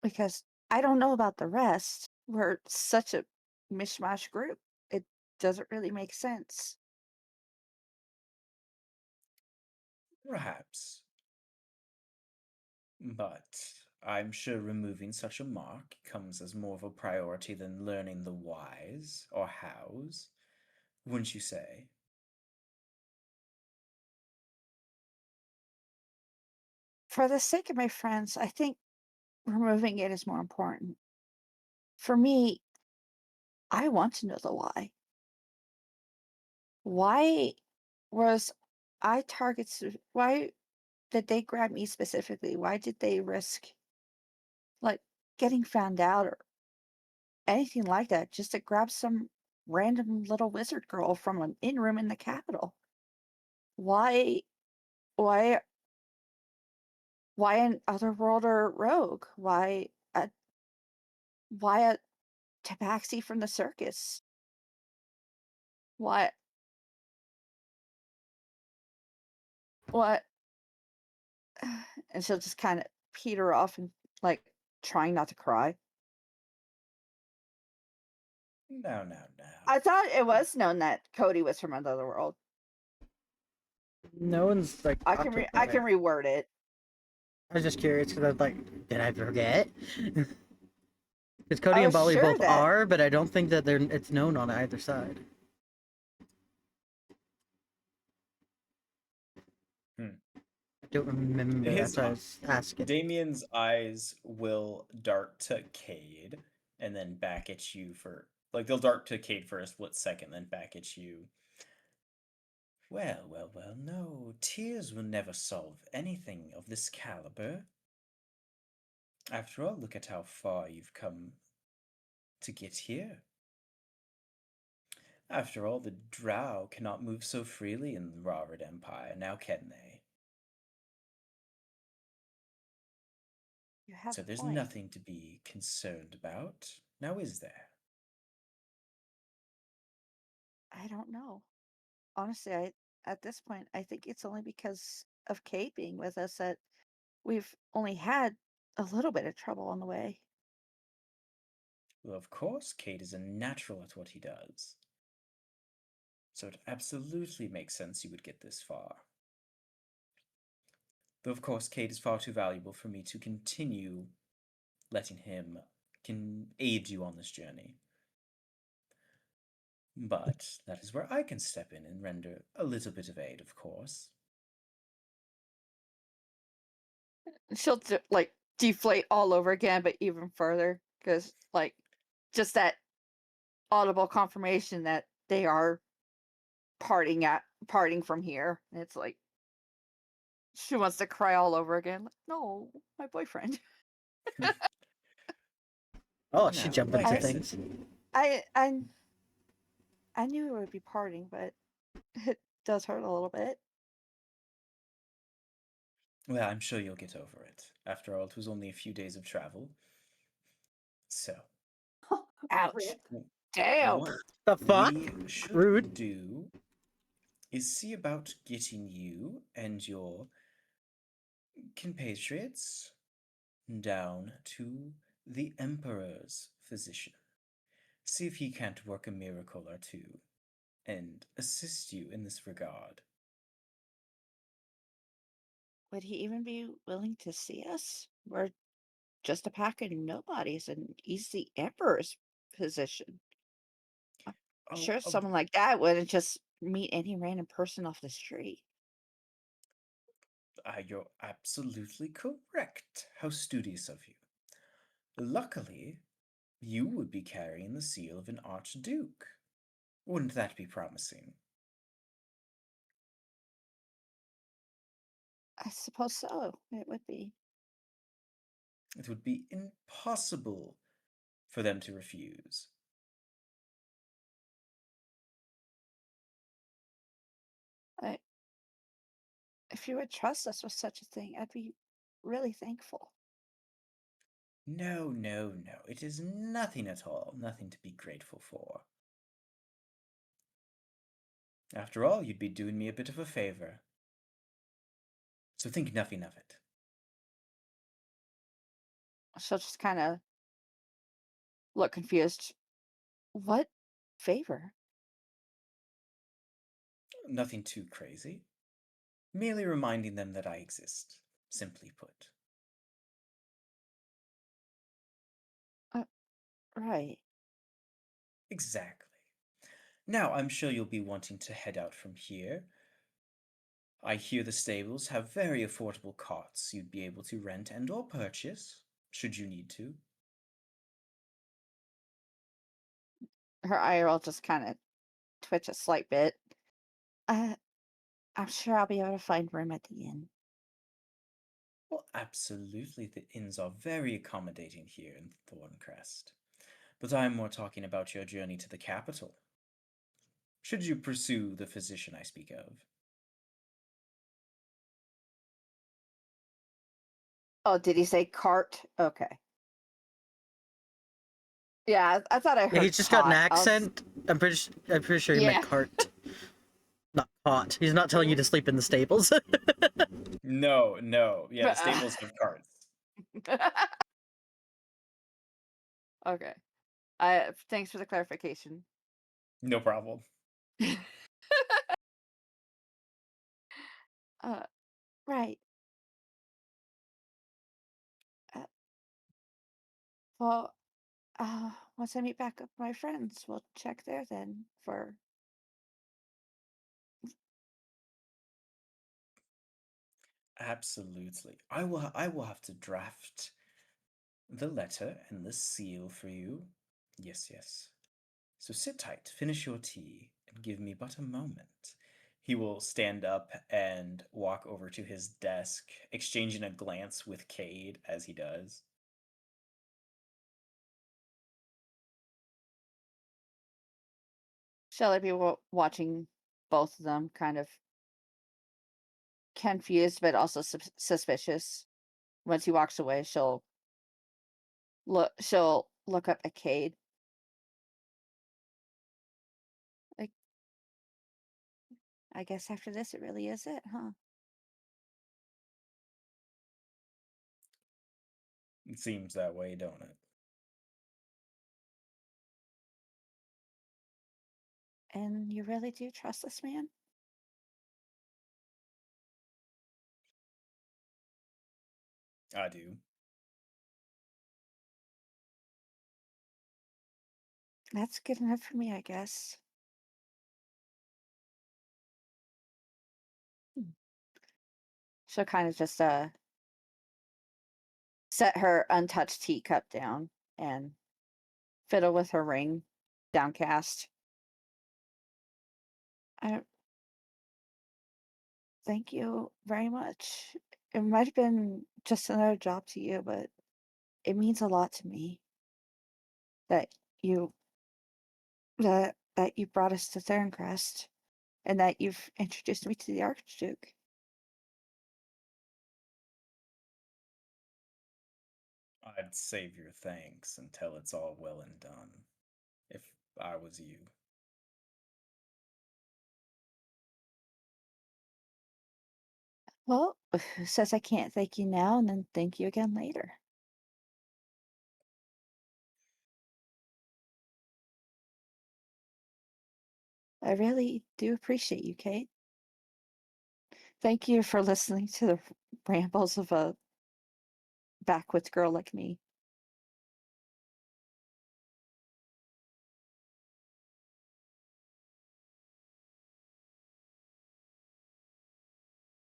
because I don't know about the rest, we're such a mishmash group. It doesn't really make sense. Perhaps. But I'm sure removing such a mark comes as more of a priority than learning the whys or hows, wouldn't you say? For the sake of my friends, I think removing it is more important. For me, I want to know the why. Why was I targeted? Why did they grab me specifically? Why did they risk like getting found out or anything like that just to grab some random little wizard girl from an inn room in the capital? Why why why an otherworlder rogue? Why a tabaxi from the circus? Why what and she'll just kind of peter off and like trying not to cry. No, no, no. I thought it was known that Cody was from another world. No one's like. I talked can about it. reword it. I was just curious because I was like, did I forget? Because Cody I and was Bali sure both that are, but I don't think that it's known on either side. Hmm. I don't remember. His That's why I was asking. Damien's eyes will dart to Cade and then back at you for like they'll dart to Cade for a split second, then back at you. Well, well, well, no. Tears will never solve anything of this caliber. After all, look at how far you've come to get here. After all, the drow cannot move so freely in the Rawred Empire, now can they? you have So a there's point. nothing to be concerned about, now is there? I don't know. Honestly, at this point, I think it's only because of Kate being with us that we've only had a little bit of trouble on the way. Well, of course, Cade is a natural at what he does. So it absolutely makes sense you would get this far. Though, of course, Cade is far too valuable for me to continue letting him can aid you on this journey. But that is where I can step in and render a little bit of aid, of course. She'll like deflate all over again, but even further because like just that audible confirmation that they are parting from here. And it's like she wants to cry all over again. Like, no, my boyfriend. Oh, she Now, jumped like into I said, things. I I knew it would be parting, but it does hurt a little bit. Well, I'm sure you'll get over it. After all, it was only a few days of travel. So, Ouch. Rip. Damn. what The fuck? we should Rude. do is see about getting you and your compatriots down to the Emperor's physician. See if he can't work a miracle or two and assist you in this regard. Would he even be willing to see us? We're just a pack of nobodies, and he's the Emperor's physician. Oh, Sure, oh, someone like that wouldn't just meet any random person off the street. you're absolutely correct. How studious of you. Luckily, you would be carrying the seal of an archduke. Wouldn't that be promising? I suppose so. It would be. It would be impossible for them to refuse. I, if you would trust us with such a thing, I'd be really thankful. No, no, no. It is nothing at all. Nothing to be grateful for. After all, you'd be doing me a bit of a favor. So think nothing of it. She'll just kind of look confused. What favor? Nothing too crazy. Merely reminding them that I exist, simply put. Right. Exactly. Now, I'm sure you'll be wanting to head out from here. I hear the stables have very affordable carts you'd be able to rent and or purchase, should you need to. Her eye will just kind of twitch a slight bit. I'm sure I'll be able to find room at the inn. Well, absolutely, the inns are very accommodating here in Thorncrest. But I'm more talking about your journey to the capital. Should you pursue the physician I speak of? Oh, did he say cart? Okay. Yeah, I thought I Yeah, heard he's just got an cot. accent. I'm pretty sure he meant Yeah. cart. Not cot. He's not telling you to sleep in the stables. No, no. Yeah, the stables have carts. Okay. Thanks for the clarification. No problem. Right. Uh, well, once I meet back up with my friends, we'll check there then for. Absolutely. I will have to draft the letter and the seal for you. Yes, yes. So sit tight, finish your tea, and give me but a moment. He will stand up and walk over to his desk, exchanging a glance with Cade as he does. Shall I be watching both of them, kind of confused but also suspicious? Once he walks away, she'll look up at Cade. Like, I guess after this, it really is it, huh? It seems that way, don't it? And you really do trust this man? I do. That's good enough for me, I guess. Hmm. She'll kind of just set her untouched teacup down and fiddle with her ring, downcast. I thank you very much. It might have been just another job to you, but it means a lot to me that you that that you brought us to Therencrest and that you've introduced me to the Archduke. I'd save your thanks until it's all well and done, if I was you. Well, who says I can't thank you now and then thank you again later? I really do appreciate you, Kate. Thank you for listening to the rambles of a backwoods girl like me.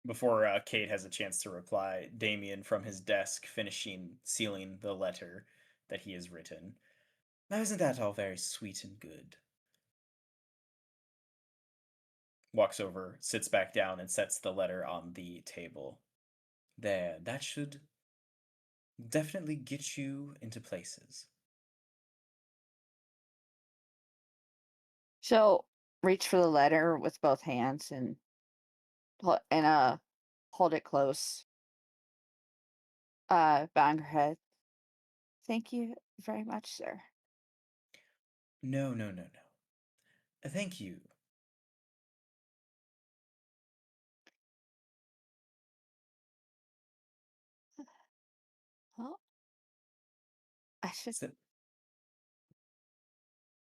Before Kate has a chance to reply, Damien from his desk finishing sealing the letter that he has written. Now, isn't that all very sweet and good? Walks over, sits back down, and sets the letter on the table. There, that should definitely get you into places. She'll reach for the letter with both hands and hold it close. Bowing her head. Thank you very much, sir. No, no, no, no. Thank you. Well, I should. Is there,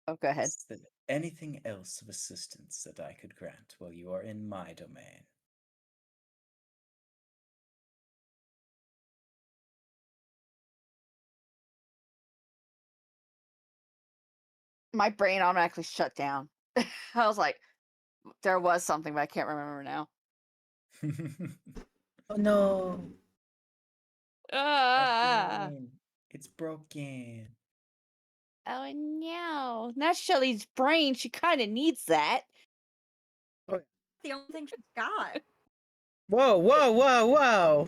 Oh, go ahead. is there anything else of assistance that I could grant while you are in my domain? My brain automatically shut down. I was like, there was something, but I can't remember now. Oh no! Ah, It's broken. oh no. Not Shelly's brain. She kind of needs that. The only thing she's got. Whoa, whoa, whoa, whoa!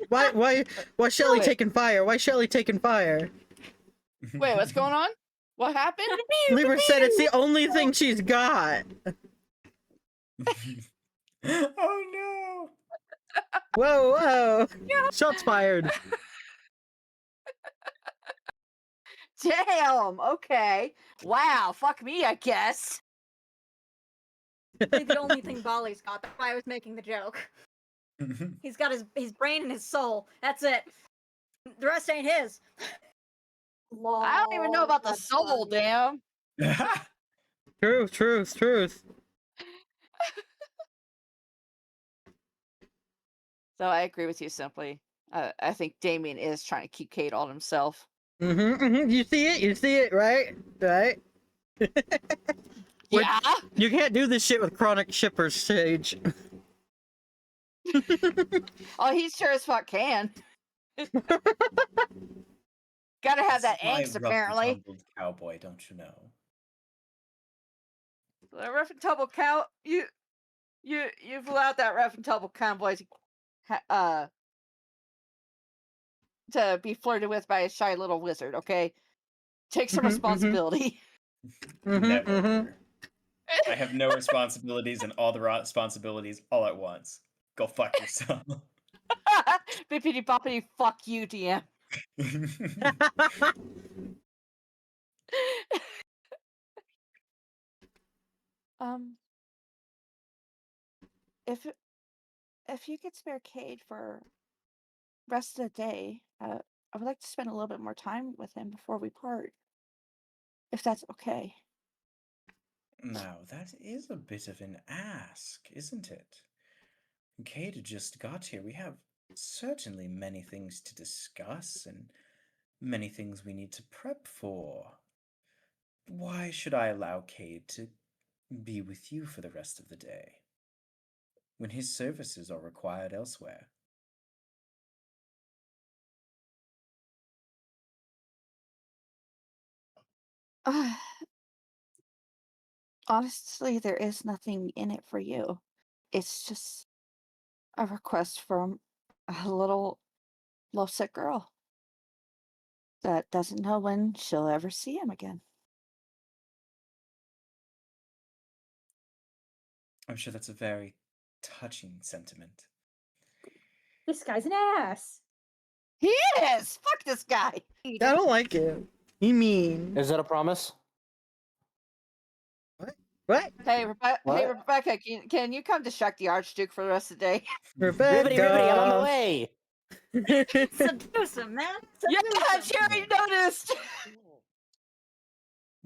Why Shelly Wait. taking fire? Why Shelly taking fire? Wait, what's going on? What happened? Libra said it's the only thing she's got. Oh no! Whoa, whoa! Shots fired. Damn. Okay. Wow. Fuck me, I guess. Really the only thing Bali's got. That's why I was making the joke. He's got his brain and his soul. That's it. The rest ain't his. I don't even know about the That's soul. funny. Damn. Truth. So I agree with you simply. I think Damien is trying to keep Kate on himself. You see it, right? Right? Yeah. You can't do this shit with chronic shippers, Sage. Oh, he sure as fuck can. Gotta have that My angst, rough and apparently. tumbled cowboy, don't you know? The rough and tumble cow. You've allowed that rough and tumble cowboy to be flirted with by a shy little wizard. Okay, take some responsibility. Never. I have no responsibilities and all the responsibilities all at once. Go fuck yourself. Bippity boppity, fuck you, DM. If you could spare Cade for rest of the day, I would like to spend a little bit more time with him before we part, if that's okay. Now, that is a bit of an ask, isn't it? Kate just got here. We have certainly many things to discuss and many things we need to prep for. Why should I allow Cade to be with you for the rest of the day when his services are required elsewhere? Honestly, there is nothing in it for you. It's just a request from a little lovesick girl that doesn't know when she'll ever see him again. I'm sure that's a very touching sentiment. This guy's an ass. He is. Fuck this guy. I don't like him. He mean. Is that a promise? What? Hey, What? Rebecca, can you come distract the Archduke for the rest of the day? Rebecca. Ribbity, I'm on my way. Seduce him, man. Yeah, Seduce she him. already noticed.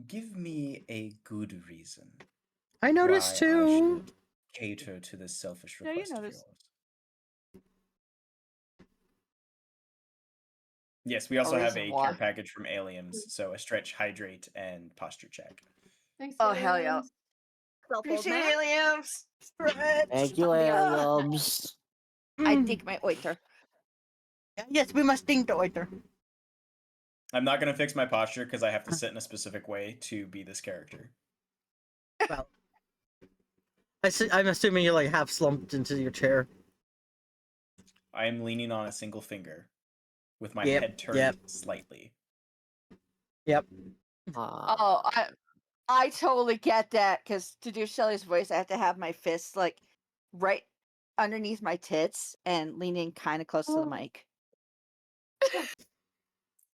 Give me a good reason I why noticed I too. should cater to this selfish Yeah, you request of noticed. yours. Yes, we also have reason a why. care package from Aliens, so a stretch, hydrate, and posture check. Thanks. Oh, hell yeah. aliens. Self-hold Appreciate man. aliens. Thank you, aliens. I Mm. dig my oiter. Yes, we must think the oiter. I'm not gonna fix my posture because I have to sit in a specific way to be this character. Well, I'm assuming you're like half slumped into your chair. I am leaning on a single finger, with my Yep, head turned yep. slightly. Yep. Oh, I totally get that because to do Shelly's voice, I have to have my fists like right underneath my tits and leaning kind of close to the mic.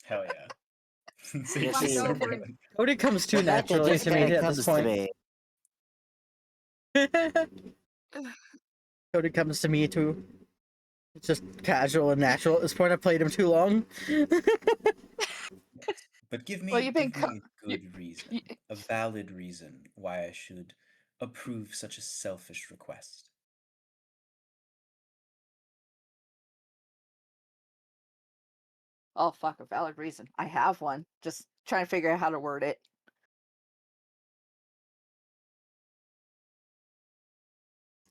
Hell yeah. See, Yes, she's you- so over good. Cody comes too Rebecca naturally just to me kinda at comes this to point. me. Cody comes to me too. It's just casual and natural. At this point, I played him too long. But give me, Well, you've been give me a good reason, a valid reason why I should approve such a selfish request. Oh fuck, a valid reason. I have one. Just trying to figure out how to word it.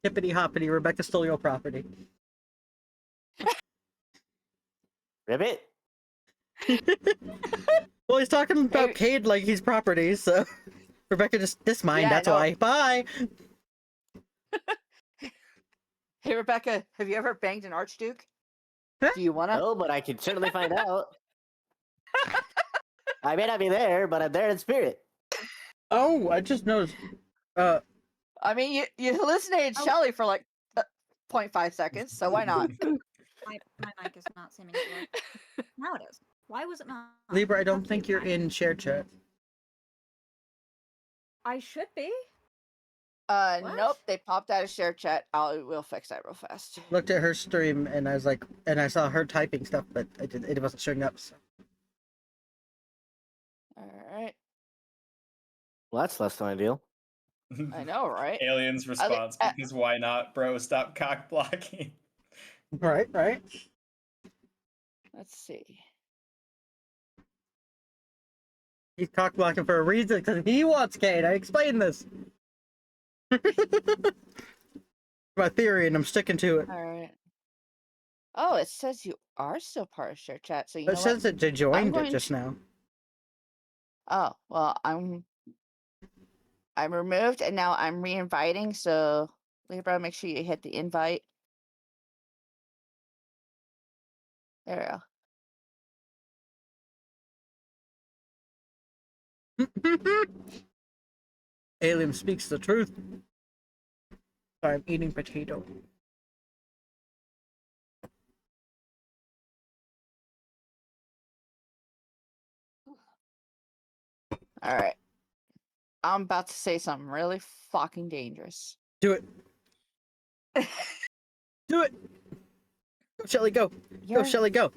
Hippity hoppity, Rebecca stole your property. Ribbit? Well, he's talking about Hey- Cade like he's property, so Rebecca just dismined. Yeah, I That's know. why. Bye. Hey Rebecca, have you ever banged an Archduke? Huh? Do you wanna? No, but I can certainly find out. I may not be there, but I'm there in spirit. Oh, I just noticed. I mean, you hallucinated Oh. Shelly for like 0.5 seconds, so why not? My mic is not seeming to work. Now it is. Why was it not? Libra, I don't Update think you're back. in shared chat. I should be. Nope, What? they popped out of share chat. We'll fix that real fast. Looked at her stream and I was like, and I saw her typing stuff, but it wasn't showing up. So. All right, Well, that's less than ideal. I know, right? Alien's response, because why not, bro? Stop cock blocking. Right, right. Let's see. He's cock blocking for a reason because he wants Cade. I explained this. My theory, and I'm sticking to it. All right. Oh, it says you are still part of share chat. So you It know says what? that they joined it going just to- now. Oh well, I'm removed and now I'm re-inviting. So Libra, make sure you hit the invite. There we go. Alien speaks the truth. Sorry, I'm eating potato. All right. I'm about to say something really fucking dangerous. Do it. Do it. Go, Shelly, go. Go, You're, Shelly, go.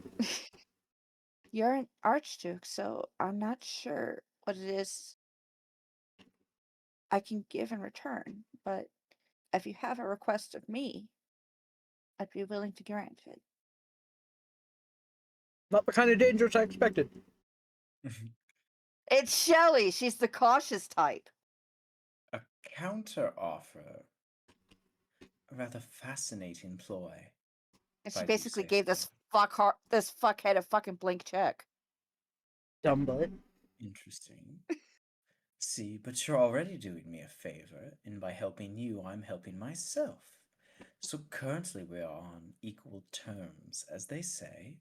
you're an Archduke, so I'm not sure what it is I can give in return. But if you have a request of me, I'd be willing to grant it. Not the kind of dangerous I expected. It's Shelly. She's the cautious type. A counter offer. A rather fascinating ploy. And if she I do basically say gave so. this fuckhead a fucking blank check. Dumb butt. Interesting. See, but you're already doing me a favor, and by helping you, I'm helping myself. So currently we are on equal terms, as they say.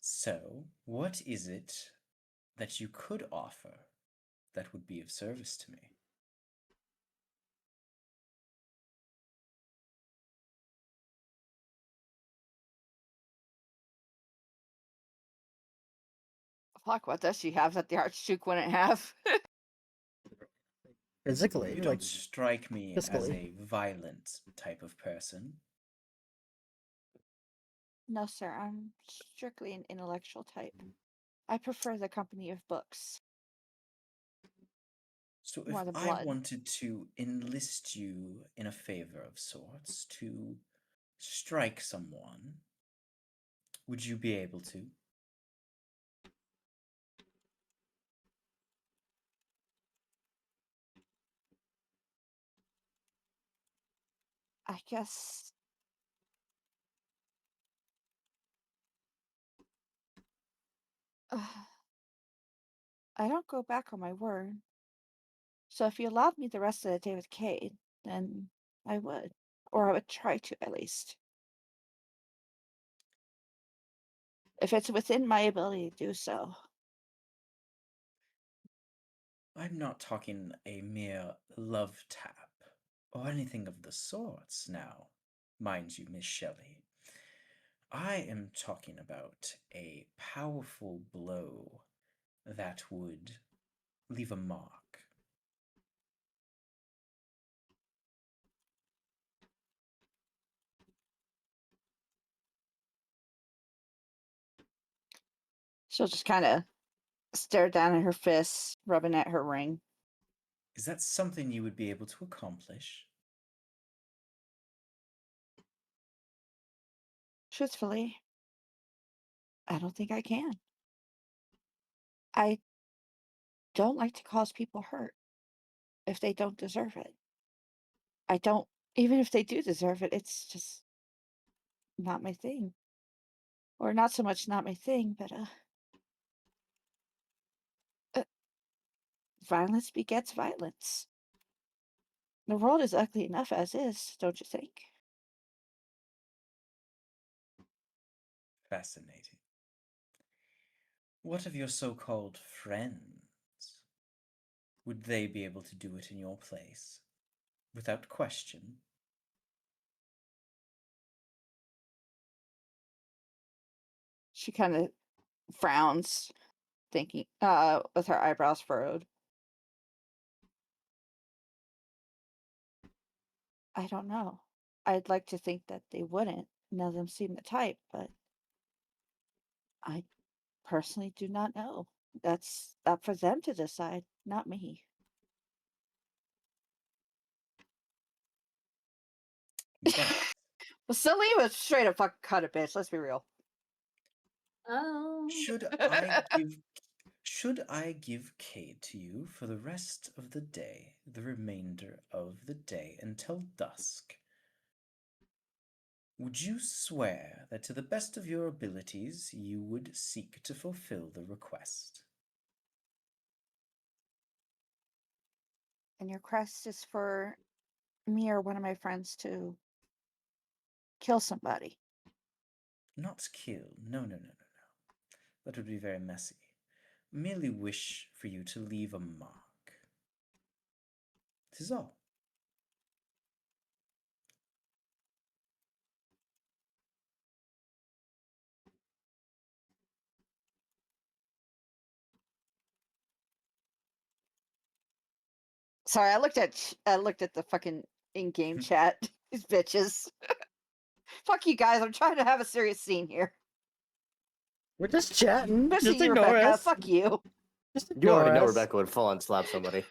So, what is it that you could offer that would be of service to me? Fuck, what does she have that the Archduke wouldn't have? Physically, You like don't strike me as fiscally. a violent type of person. No, sir, I'm strictly an intellectual type. I prefer the company of books. So if More than I blood. wanted to enlist you in a favor of sorts to strike someone, would you be able to? I guess. I don't go back on my word. So if you allowed me the rest of the day with Cade, then I would. Or I would try to, at least. If it's within my ability to do so. I'm not talking a mere love tap or anything of the sorts now, mind you, Miss Shelley. I am talking about a powerful blow that would leave a mark. She'll just kind of stare down at her fists, rubbing at her ring. Is that something you would be able to accomplish? Truthfully, I don't think I can. I don't like to cause people hurt if they don't deserve it. I don't, even if they do deserve it, it's just not my thing. Or not so much not my thing, but violence begets violence. The world is ugly enough as is, don't you think? Fascinating. What of your so-called friends? Would they be able to do it in your place? Without question? She kind of frowns, thinking, with her eyebrows furrowed. I don't know. I'd like to think that they wouldn't. None of them seem the type, but I personally do not know. That's up for them to decide, not me. But Well, Celine was straight up fucking cut a bitch. Let's be real. Oh. should I give Cade to you for the rest of the day, the remainder of the day until dusk? Would you swear that to the best of your abilities you would seek to fulfill the request? And your quest is for me or one of my friends to kill somebody. Not kill. No. That would be very messy. Merely wish for you to leave a mark. 'Tis all. Sorry, I looked at the fucking in-game chat. These bitches. Fuck you guys. I'm trying to have a serious scene here. We're just chatting. Especially Just you, ignore Rebecca. us. Fuck you. Just You already ignore know us. Rebecca would full on slap somebody.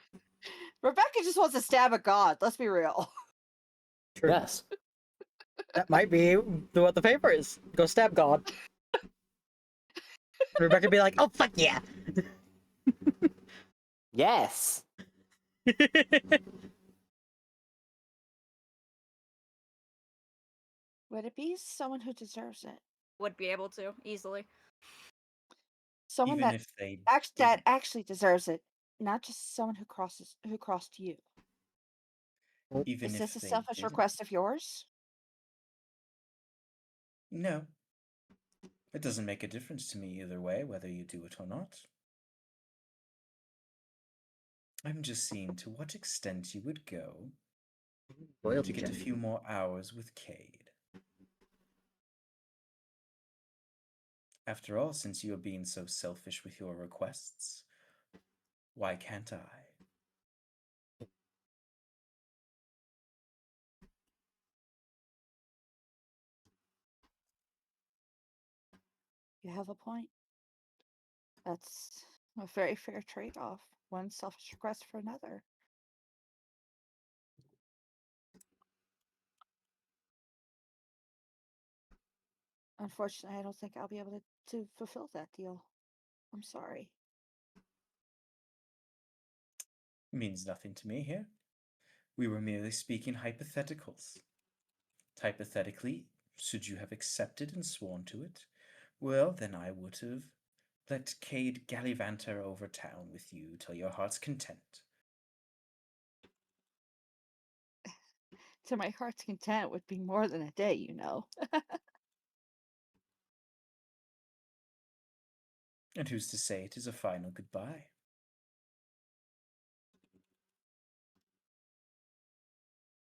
Rebecca just wants to stab a god. Let's be real. True. Yes. That might be what the paper is. Go stab God. Rebecca be like, oh fuck yeah. Yes. Would it be someone who deserves it? Would be able to easily. Someone Even that if they that actually deserves it, not just someone who crossed you. even Is this if a they selfish didn't. request of yours? No. It doesn't make a difference to me either way, whether you do it or not. I'm just seeing to what extent you would go Loyalty to get a check. few more hours with Cade. After all, since you are being so selfish with your requests, why can't I? You have a point. That's a very fair trade-off. One selfish request for another. Unfortunately, I don't think I'll be able to fulfill that deal. I'm sorry. Means nothing to me here. We were merely speaking hypotheticals. Hypothetically, should you have accepted and sworn to it, well, then I would have let Cade gallivanter over town with you till your heart's content. To my heart's content would be more than a day, you know. And who's to say it is a final goodbye?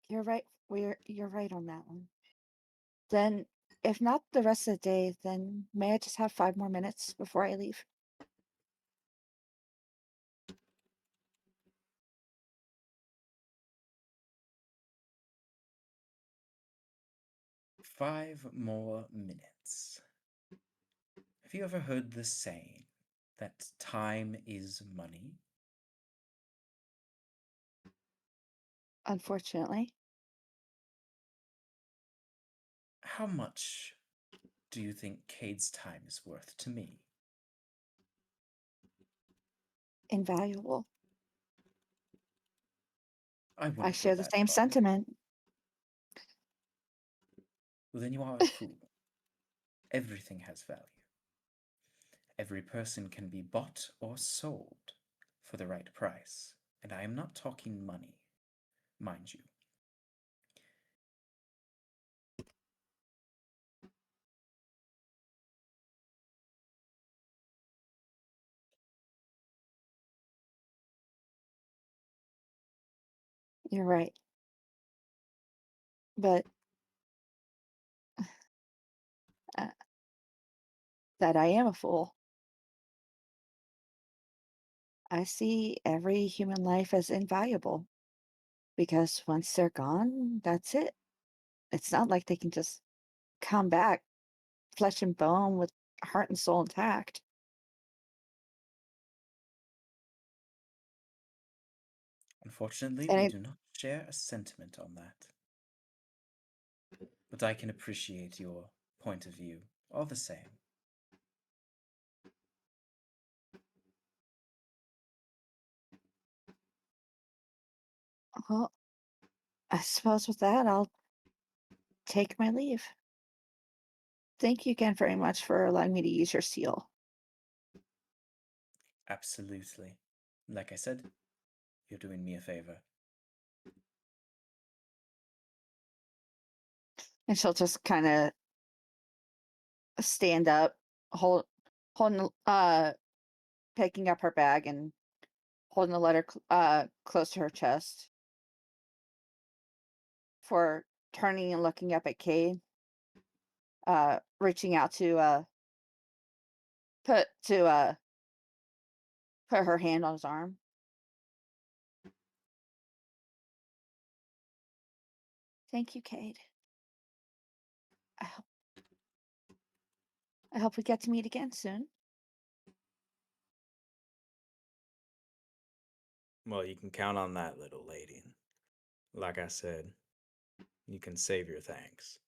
You're right. You're right on that one. Then, if not the rest of the day, then may I just have 5 more minutes before I leave? Five more minutes. Have you ever heard the saying that time is money? Unfortunately, How much do you think Cade's time is worth to me? invaluable. I I wouldn't go share the that same far. sentiment. Well, then you are a fool. Everything has value. Every person can be bought or sold for the right price, and I am not talking money, mind you. You're right. But uh, that I am a fool. I see every human life as invaluable because once they're gone, that's it. It's not like they can just come back flesh and bone with heart and soul intact. Unfortunately, And we I, do not share a sentiment on that. But I can appreciate your point of view, all the same. well, I suppose with that, I'll take my leave. Thank you again very much for allowing me to use your seal. Absolutely. Like I said, you're doing me a favor. And she'll just kind of stand up, holding, picking up her bag and holding the letter close to her chest. For turning and looking up at Cade, reaching out to put to put her hand on his arm. Thank you, Cade. I hope we get to meet again soon. Well, you can count on that, little lady. Like I said, you can save your thanks.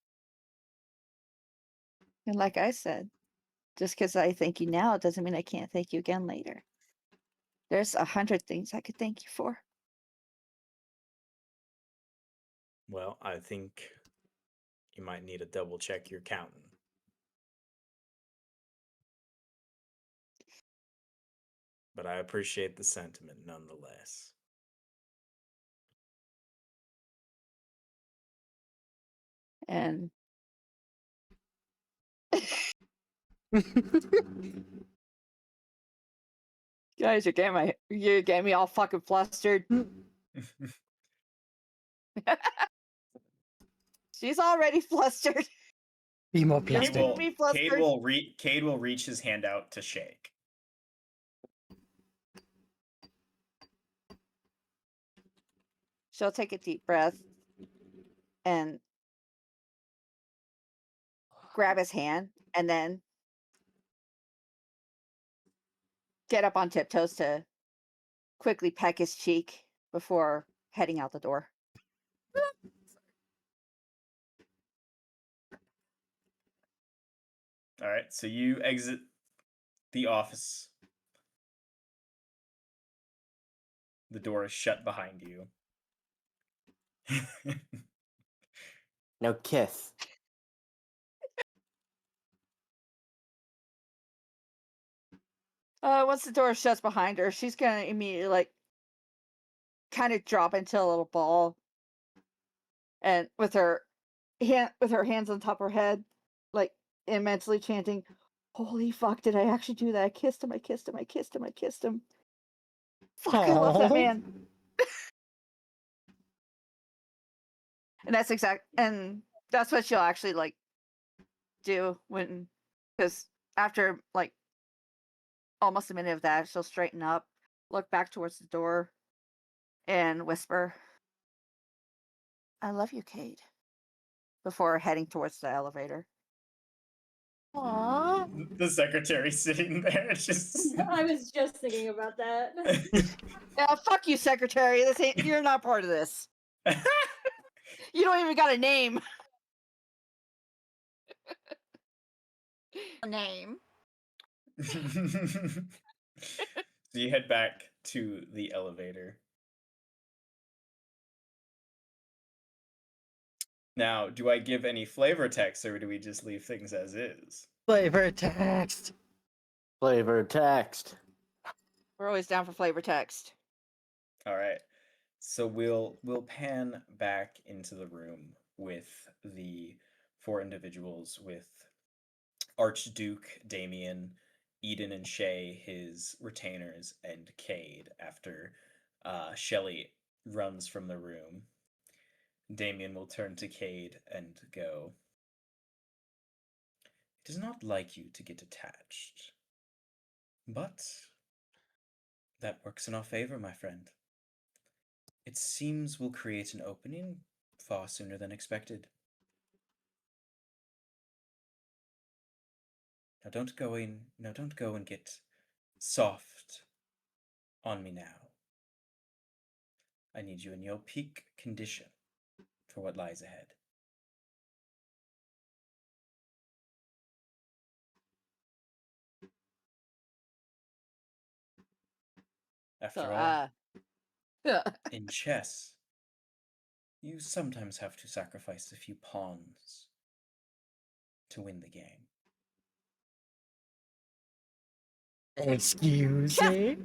And like I said, just because I thank you now doesn't mean I can't thank you again later. There's 100 things I could thank you for. Well, I think you might need to double check your counting. But I appreciate the sentiment nonetheless. And guys, you're getting me all fucking flustered. She's already flustered. Be more Don't Cade plastic. make me flustered. Cade will reach his hand out to shake. She'll take a deep breath and grab his hand and then get up on tiptoes to quickly peck his cheek before heading out the door. All right, so you exit the office. The door is shut behind you. No kiss. Once the door shuts behind her, she's gonna immediately like kind of drop into a little ball, and with her hands on top of her head, like immensely chanting, "Holy fuck! Did I actually do that? I kissed him! I kissed him! I kissed him! I kissed him! Fuck! I love that Aw. man!" And that's what she'll actually like do when, because after like almost a minute of that, she'll straighten up, look back towards the door, and whisper, "I love you, Kate," before heading towards the elevator. Aww. The secretary sitting there just. I was just thinking about that. Yeah, fuck you, secretary. You're not part of this. You don't even got a name. Name. So you head back to the elevator. Now, do I give any flavor text or do we just leave things as is? Flavor text. Flavor text. We're always down for flavor text. All right. So we'll pan back into the room with the four individuals, with Archduke Damien, Eden and Shay, his retainers, and Cade after Shelley runs from the room. Damien will turn to Cade and go, "It does not like you to get attached, but that works in our favor, my friend. It seems we'll create an opening far sooner than expected. Now don't go and get soft on me now. I need you in your peak condition for what lies ahead." After all, in chess, you sometimes have to sacrifice a few pawns to win the game. Excuse me?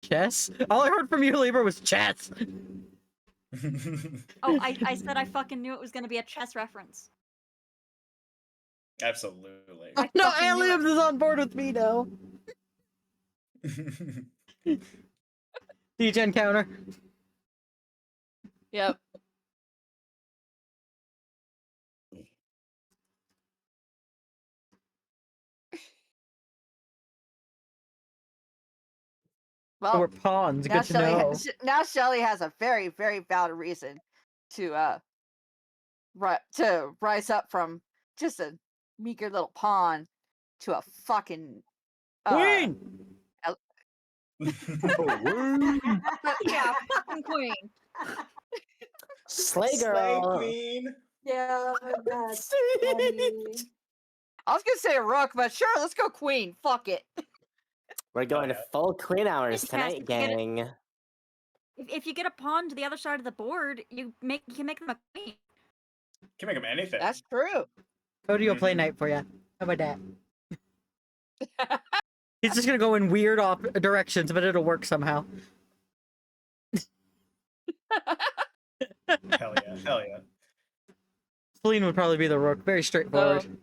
Chess? All I heard from you, Libra, was chess. Oh, I said I fucking knew it was gonna be a chess reference. Absolutely. I No, fucking knew it. Aliens is on board with me now. Degen counter. Yep. So we're Well, pawns. now Good to know. Shelley has a very, very valid reason to to rise up from just a meager little pawn to a fucking Queen! Yeah, fucking queen. Slay Slay girl. queen. Yeah, that's funny. I was gonna say a rook, but sure, let's go queen. Fuck it. We're going to full queen hours Fantastic. tonight, Get it. gang. If you get a pawn to the other side of the board, you can make them a queen. Can make him anything. That's true. Cody will play Mhm. night for you. How about that? He's just gonna go in weird off directions, but it'll work somehow. Hell yeah. Hell yeah. Celine would probably be the rook. Very straightforward.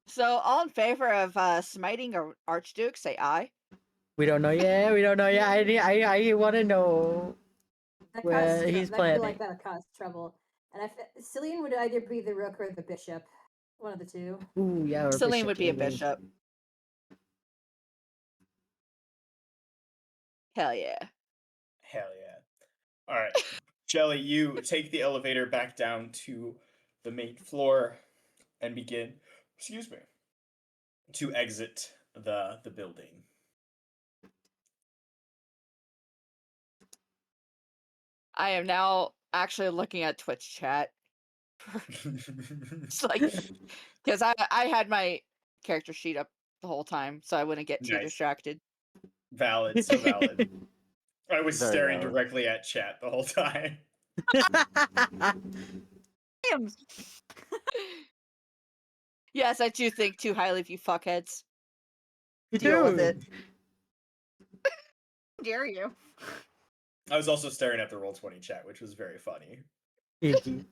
So all in favor of smiting a archduke, say aye. We don't know yet. We don't know yet. I want to know That where causes he's I feel like planning. that'll cause trouble. And Celine would either be the rook or the bishop. One of the two. Ooh, yeah. Or Celine bishop, would be a maybe. bishop. Hell yeah. Hell yeah. All right. Shelly, you take the elevator back down to the main floor and begin, excuse me, to exit the building. I am now actually looking at Twitch chat. It's like, because I had my character sheet up the whole time, so I wouldn't get too Nice. distracted. Valid, so valid. I was Very staring valid. directly at chat the whole time. Damn. Yes, I do think too highly of you fuckheads. Deal with it. How dare you? I was also staring at the Roll20 chat, which was very funny. Easy.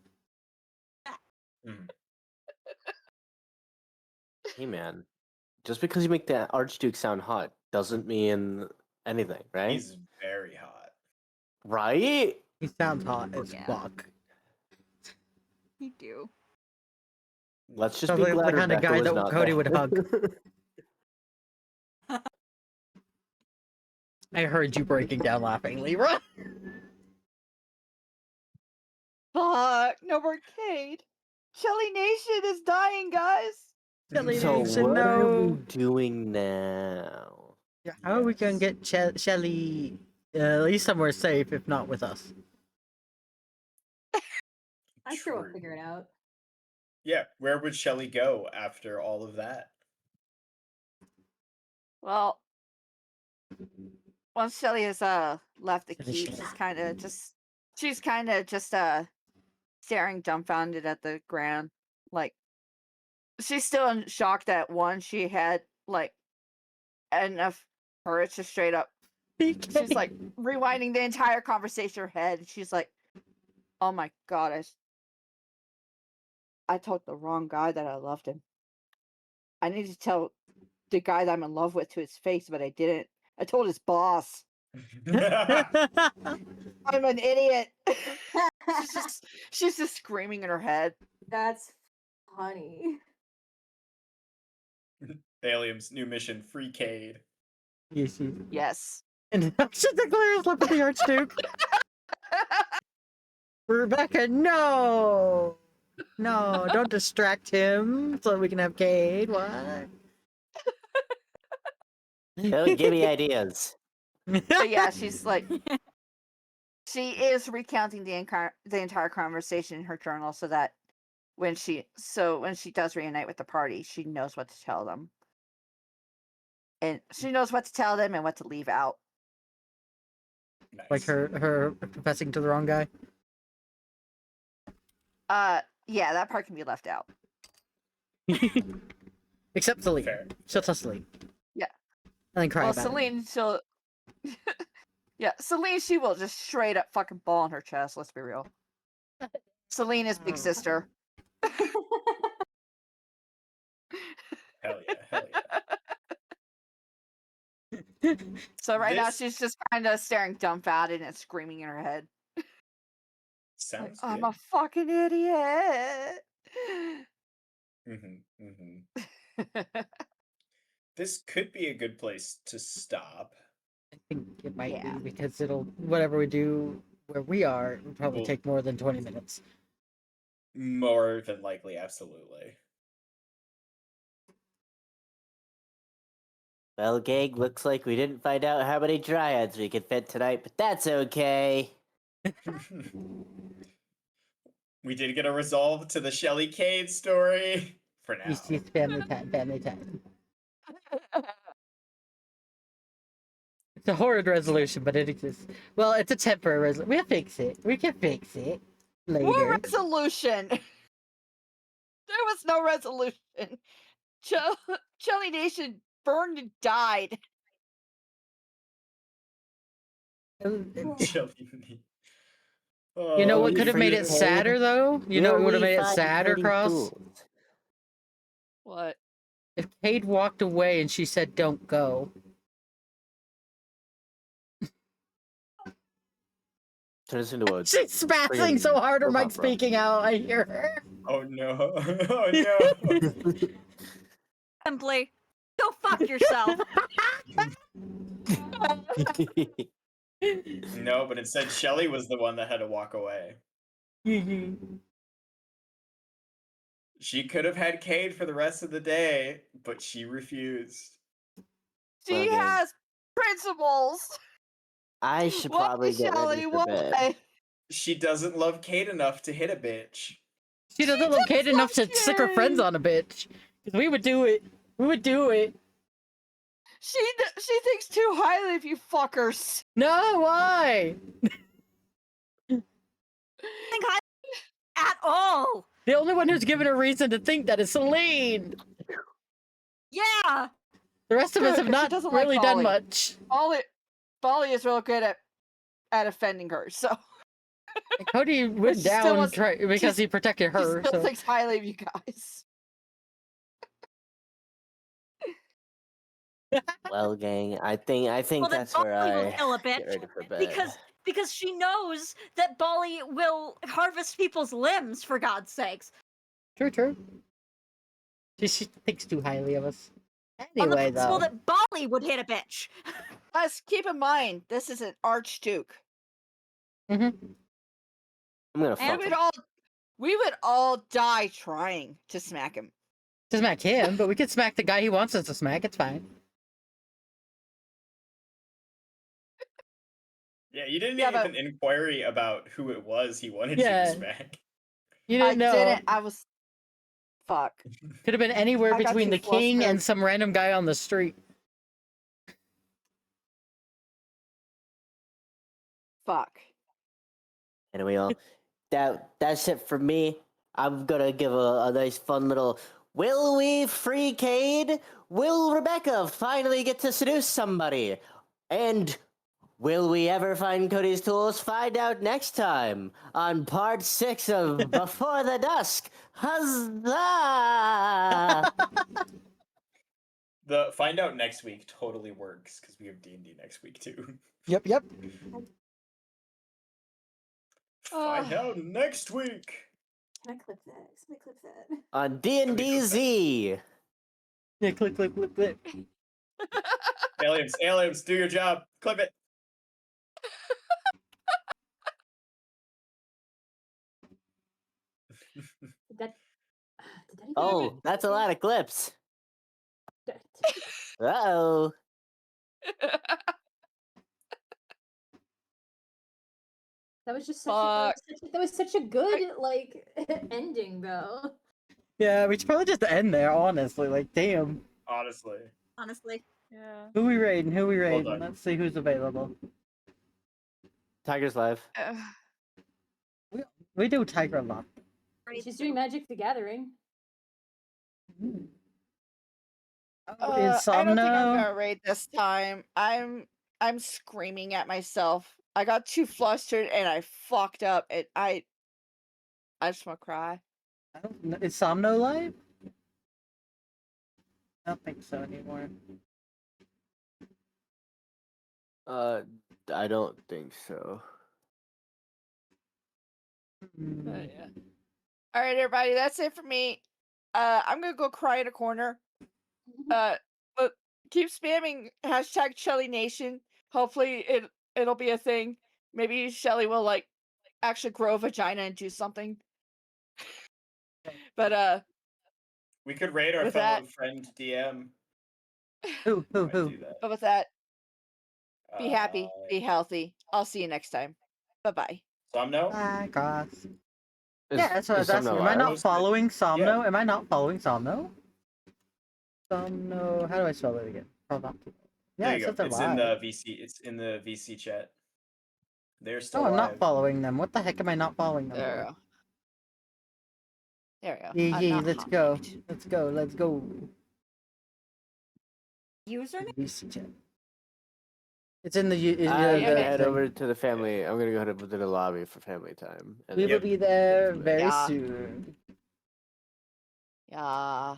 Mm. Hey man, just because you make the Archduke sound hot doesn't mean anything, right? He's very hot. Right? He sounds hot as Yeah. fuck. You do. Let's just Sounds be like glad the kind of Rebecca guy was that not Cody there. would hug. I heard you breaking down laughing, Libra. Fuck, no more Cade. Shelly Nation is dying, guys. Shelly So Nation, what are we no. doing now? Yeah, how are we gonna Yes. get Shelly at least somewhere safe, if not with us? I'm sure we'll True. figure it out. Yeah, where would Shelly go after all of that? Well, once Shelly has left the Shelly keep, Shelly. she's kind of just staring dumbfounded at the ground. Like, she's still in shock that one, she had like enough courage to straight up. She's like rewinding the entire conversation in her head, and she's like, "Oh my god, I told the wrong guy that I loved him. I need to tell the guy that I'm in love with to his face, but I didn't. I told his boss. I'm an idiot." she's just screaming in her head. That's funny. Alium's new mission, Free Cade. Yes, yes. Yes. And should the Clarice left with the Archduke? Rebecca, no! No, don't distract him so we can have Cade. What? Don't give me ideas. But yeah, she's like, she is recounting the entire conversation in her journal, so that when she does reunite with the party, she knows what to tell them, and she knows what to tell them and what to leave out. Nice. Like her confessing to the wrong guy. Yeah, that part can be left out. Except Celine. Fair. She'll tell Celine. Yeah. And then cry Well, about it. Celine, yeah, Celine, she will just straight up fucking ball in her chest. Let's be real. Celine is big sister. Hell yeah, hell yeah. So right now This she's just kind of staring dumbfounded and screaming in her head. sounds I'm good. a fucking idiot. This could be a good place to stop. I think it might Yeah. be because whatever we do where we are, it would probably Well- take more than 20 minutes. More than likely, absolutely. Well, gang, looks like we didn't find out how many dryads we could fit tonight, but that's okay. We did get a resolve to the Shelly Cade story for now. It's family time, family time. It's a horrid resolution, but it exists. Well, it's a temporary resolution. We'll fix it. We can fix it later. What resolution? There was no resolution. Shelly Nation burned and died. Shelly. You know what we could have made free it Cade? sadder, though? You know what would have made it sadder, Cross? What? If Cade walked away and she said, "Don't go." Turns into a. She's spazzing so hard her mic's speaking out. I hear her. Oh no! Oh no! Simply, go fuck yourself. No, but instead Shelly was the one that had to walk away. She could have had Cade for the rest of the day, but she refused. She Okay. has principles. I should Why, probably get ready Shelley? for bed. Why? She doesn't love Cade enough to hit a bitch. She doesn't look kid enough to stick her friends on a bitch. 'Cause we would do it. We would do it. She thinks too highly of you fuckers. No, why? Think I at all. The only one who's given her reason to think that is Celine. Yeah. The rest of us have She not doesn't like really done Polly. much. Bali is real good at offending her, so Cody went she still down wants- because he protected she her. still So. thinks highly of you guys. Well, gang, I think Well, then that's where Bali will I kill a get bitch ready for bed. because she knows that Bali will harvest people's limbs, for God's sakes. True, true. She thinks too highly of us. On the Anyway, principle though. that Bali would hit a bitch. Plus, keep in mind, this is an archduke. Mm-hmm. I'm gonna And fuck him. we would all die trying to smack him. To smack him, but we could smack the guy he wants us to smack. It's fine. Yeah, you didn't Yeah, even but- inquiry about who it was he wanted you Yeah. to smack. You didn't know. didn't. I was. Fuck. Could have been anywhere I got between too the king and flustered. some random guy on the street. Fuck. Anyway, y'all, that's it for me. I'm gonna give a nice fun little. Will we free Cade? Will Rebecca finally get to seduce somebody? And will we ever find Cody's tools? Find out next time on part 6 of Before the Dusk. Huzzah! The find out next week totally works because we have D&D next week too. Yep. Find out next week. Can I clip that? Can I clip that? On D&DZ. Yeah, click. Aliens, do your job. Clip it. Did that even Oh, that's a lot of clips. that- Uh-oh. That was just such a, Fuck. that was such a good like ending though. Yeah, we should probably just end there, honestly. Like, damn. Honestly. Honestly. Yeah. Who we raiding? on. Let's see who's available. Tiger's live. We do Tiger a lot. She's doing Magic the Gathering. Is I don't think I'm Somno? gonna raid this time. I'm screaming at myself. I got too flustered and I fucked up. And I just want to cry. I don't know. Is Somno live? I don't think so anymore. I don't think so. Mm. Yeah. All right, everybody, that's it for me. I'm gonna go cry in a corner. But keep spamming hashtag Shelly Nation. Hopefully it'll be a thing. Maybe Shelly will like actually grow a vagina and do something. But We could raid our With fellow that- friend DM. Who? Might do that. but with that, be happy, Uh, be healthy. I'll see you next time. Bye-bye. Somno? Bye, Goss. Is- Yeah, that's what I was is asking. Somno Am I live? not following Somno? Yeah. Am I not following Somno? Somno. How do I spell it again? Hold on. Yeah, There it you says go. they're It's in live. the VC. It's in the VC chat. They're still No, I'm alive. not following them. What the heck am I not following them There we for? go. There we go. Yeah, I'm yeah, not let's hot go. mic'd. Let's go. Username? VC chat. It's in the. I'm gonna okay. head thing. over to the family. I'm gonna go head over to the lobby for family time. And We then- will be there very Yeah. soon. Yeah.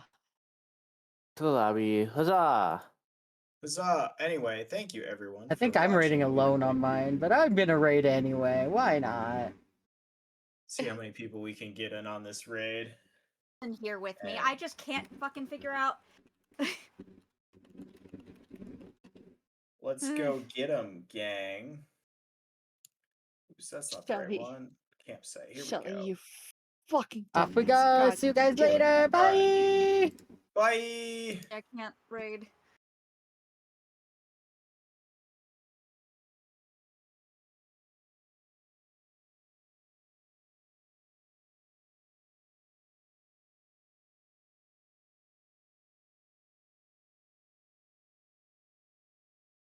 to the lobby. Huzzah! Huzzah! Anyway, thank you everyone. I think for I'm raiding watching. We alone on really mine, but I'm gonna raid anyway. Why not? See how many people we can get in on this raid. In here with me. And- I just can't fucking figure out. Let's go get 'em, gang. Oops, that's not the right Shelly. one. Campsite. Here we Shelly, go. you fucking Off we dumbass. go. God See you guys damn it. later. Bye. Bye. I can't raid.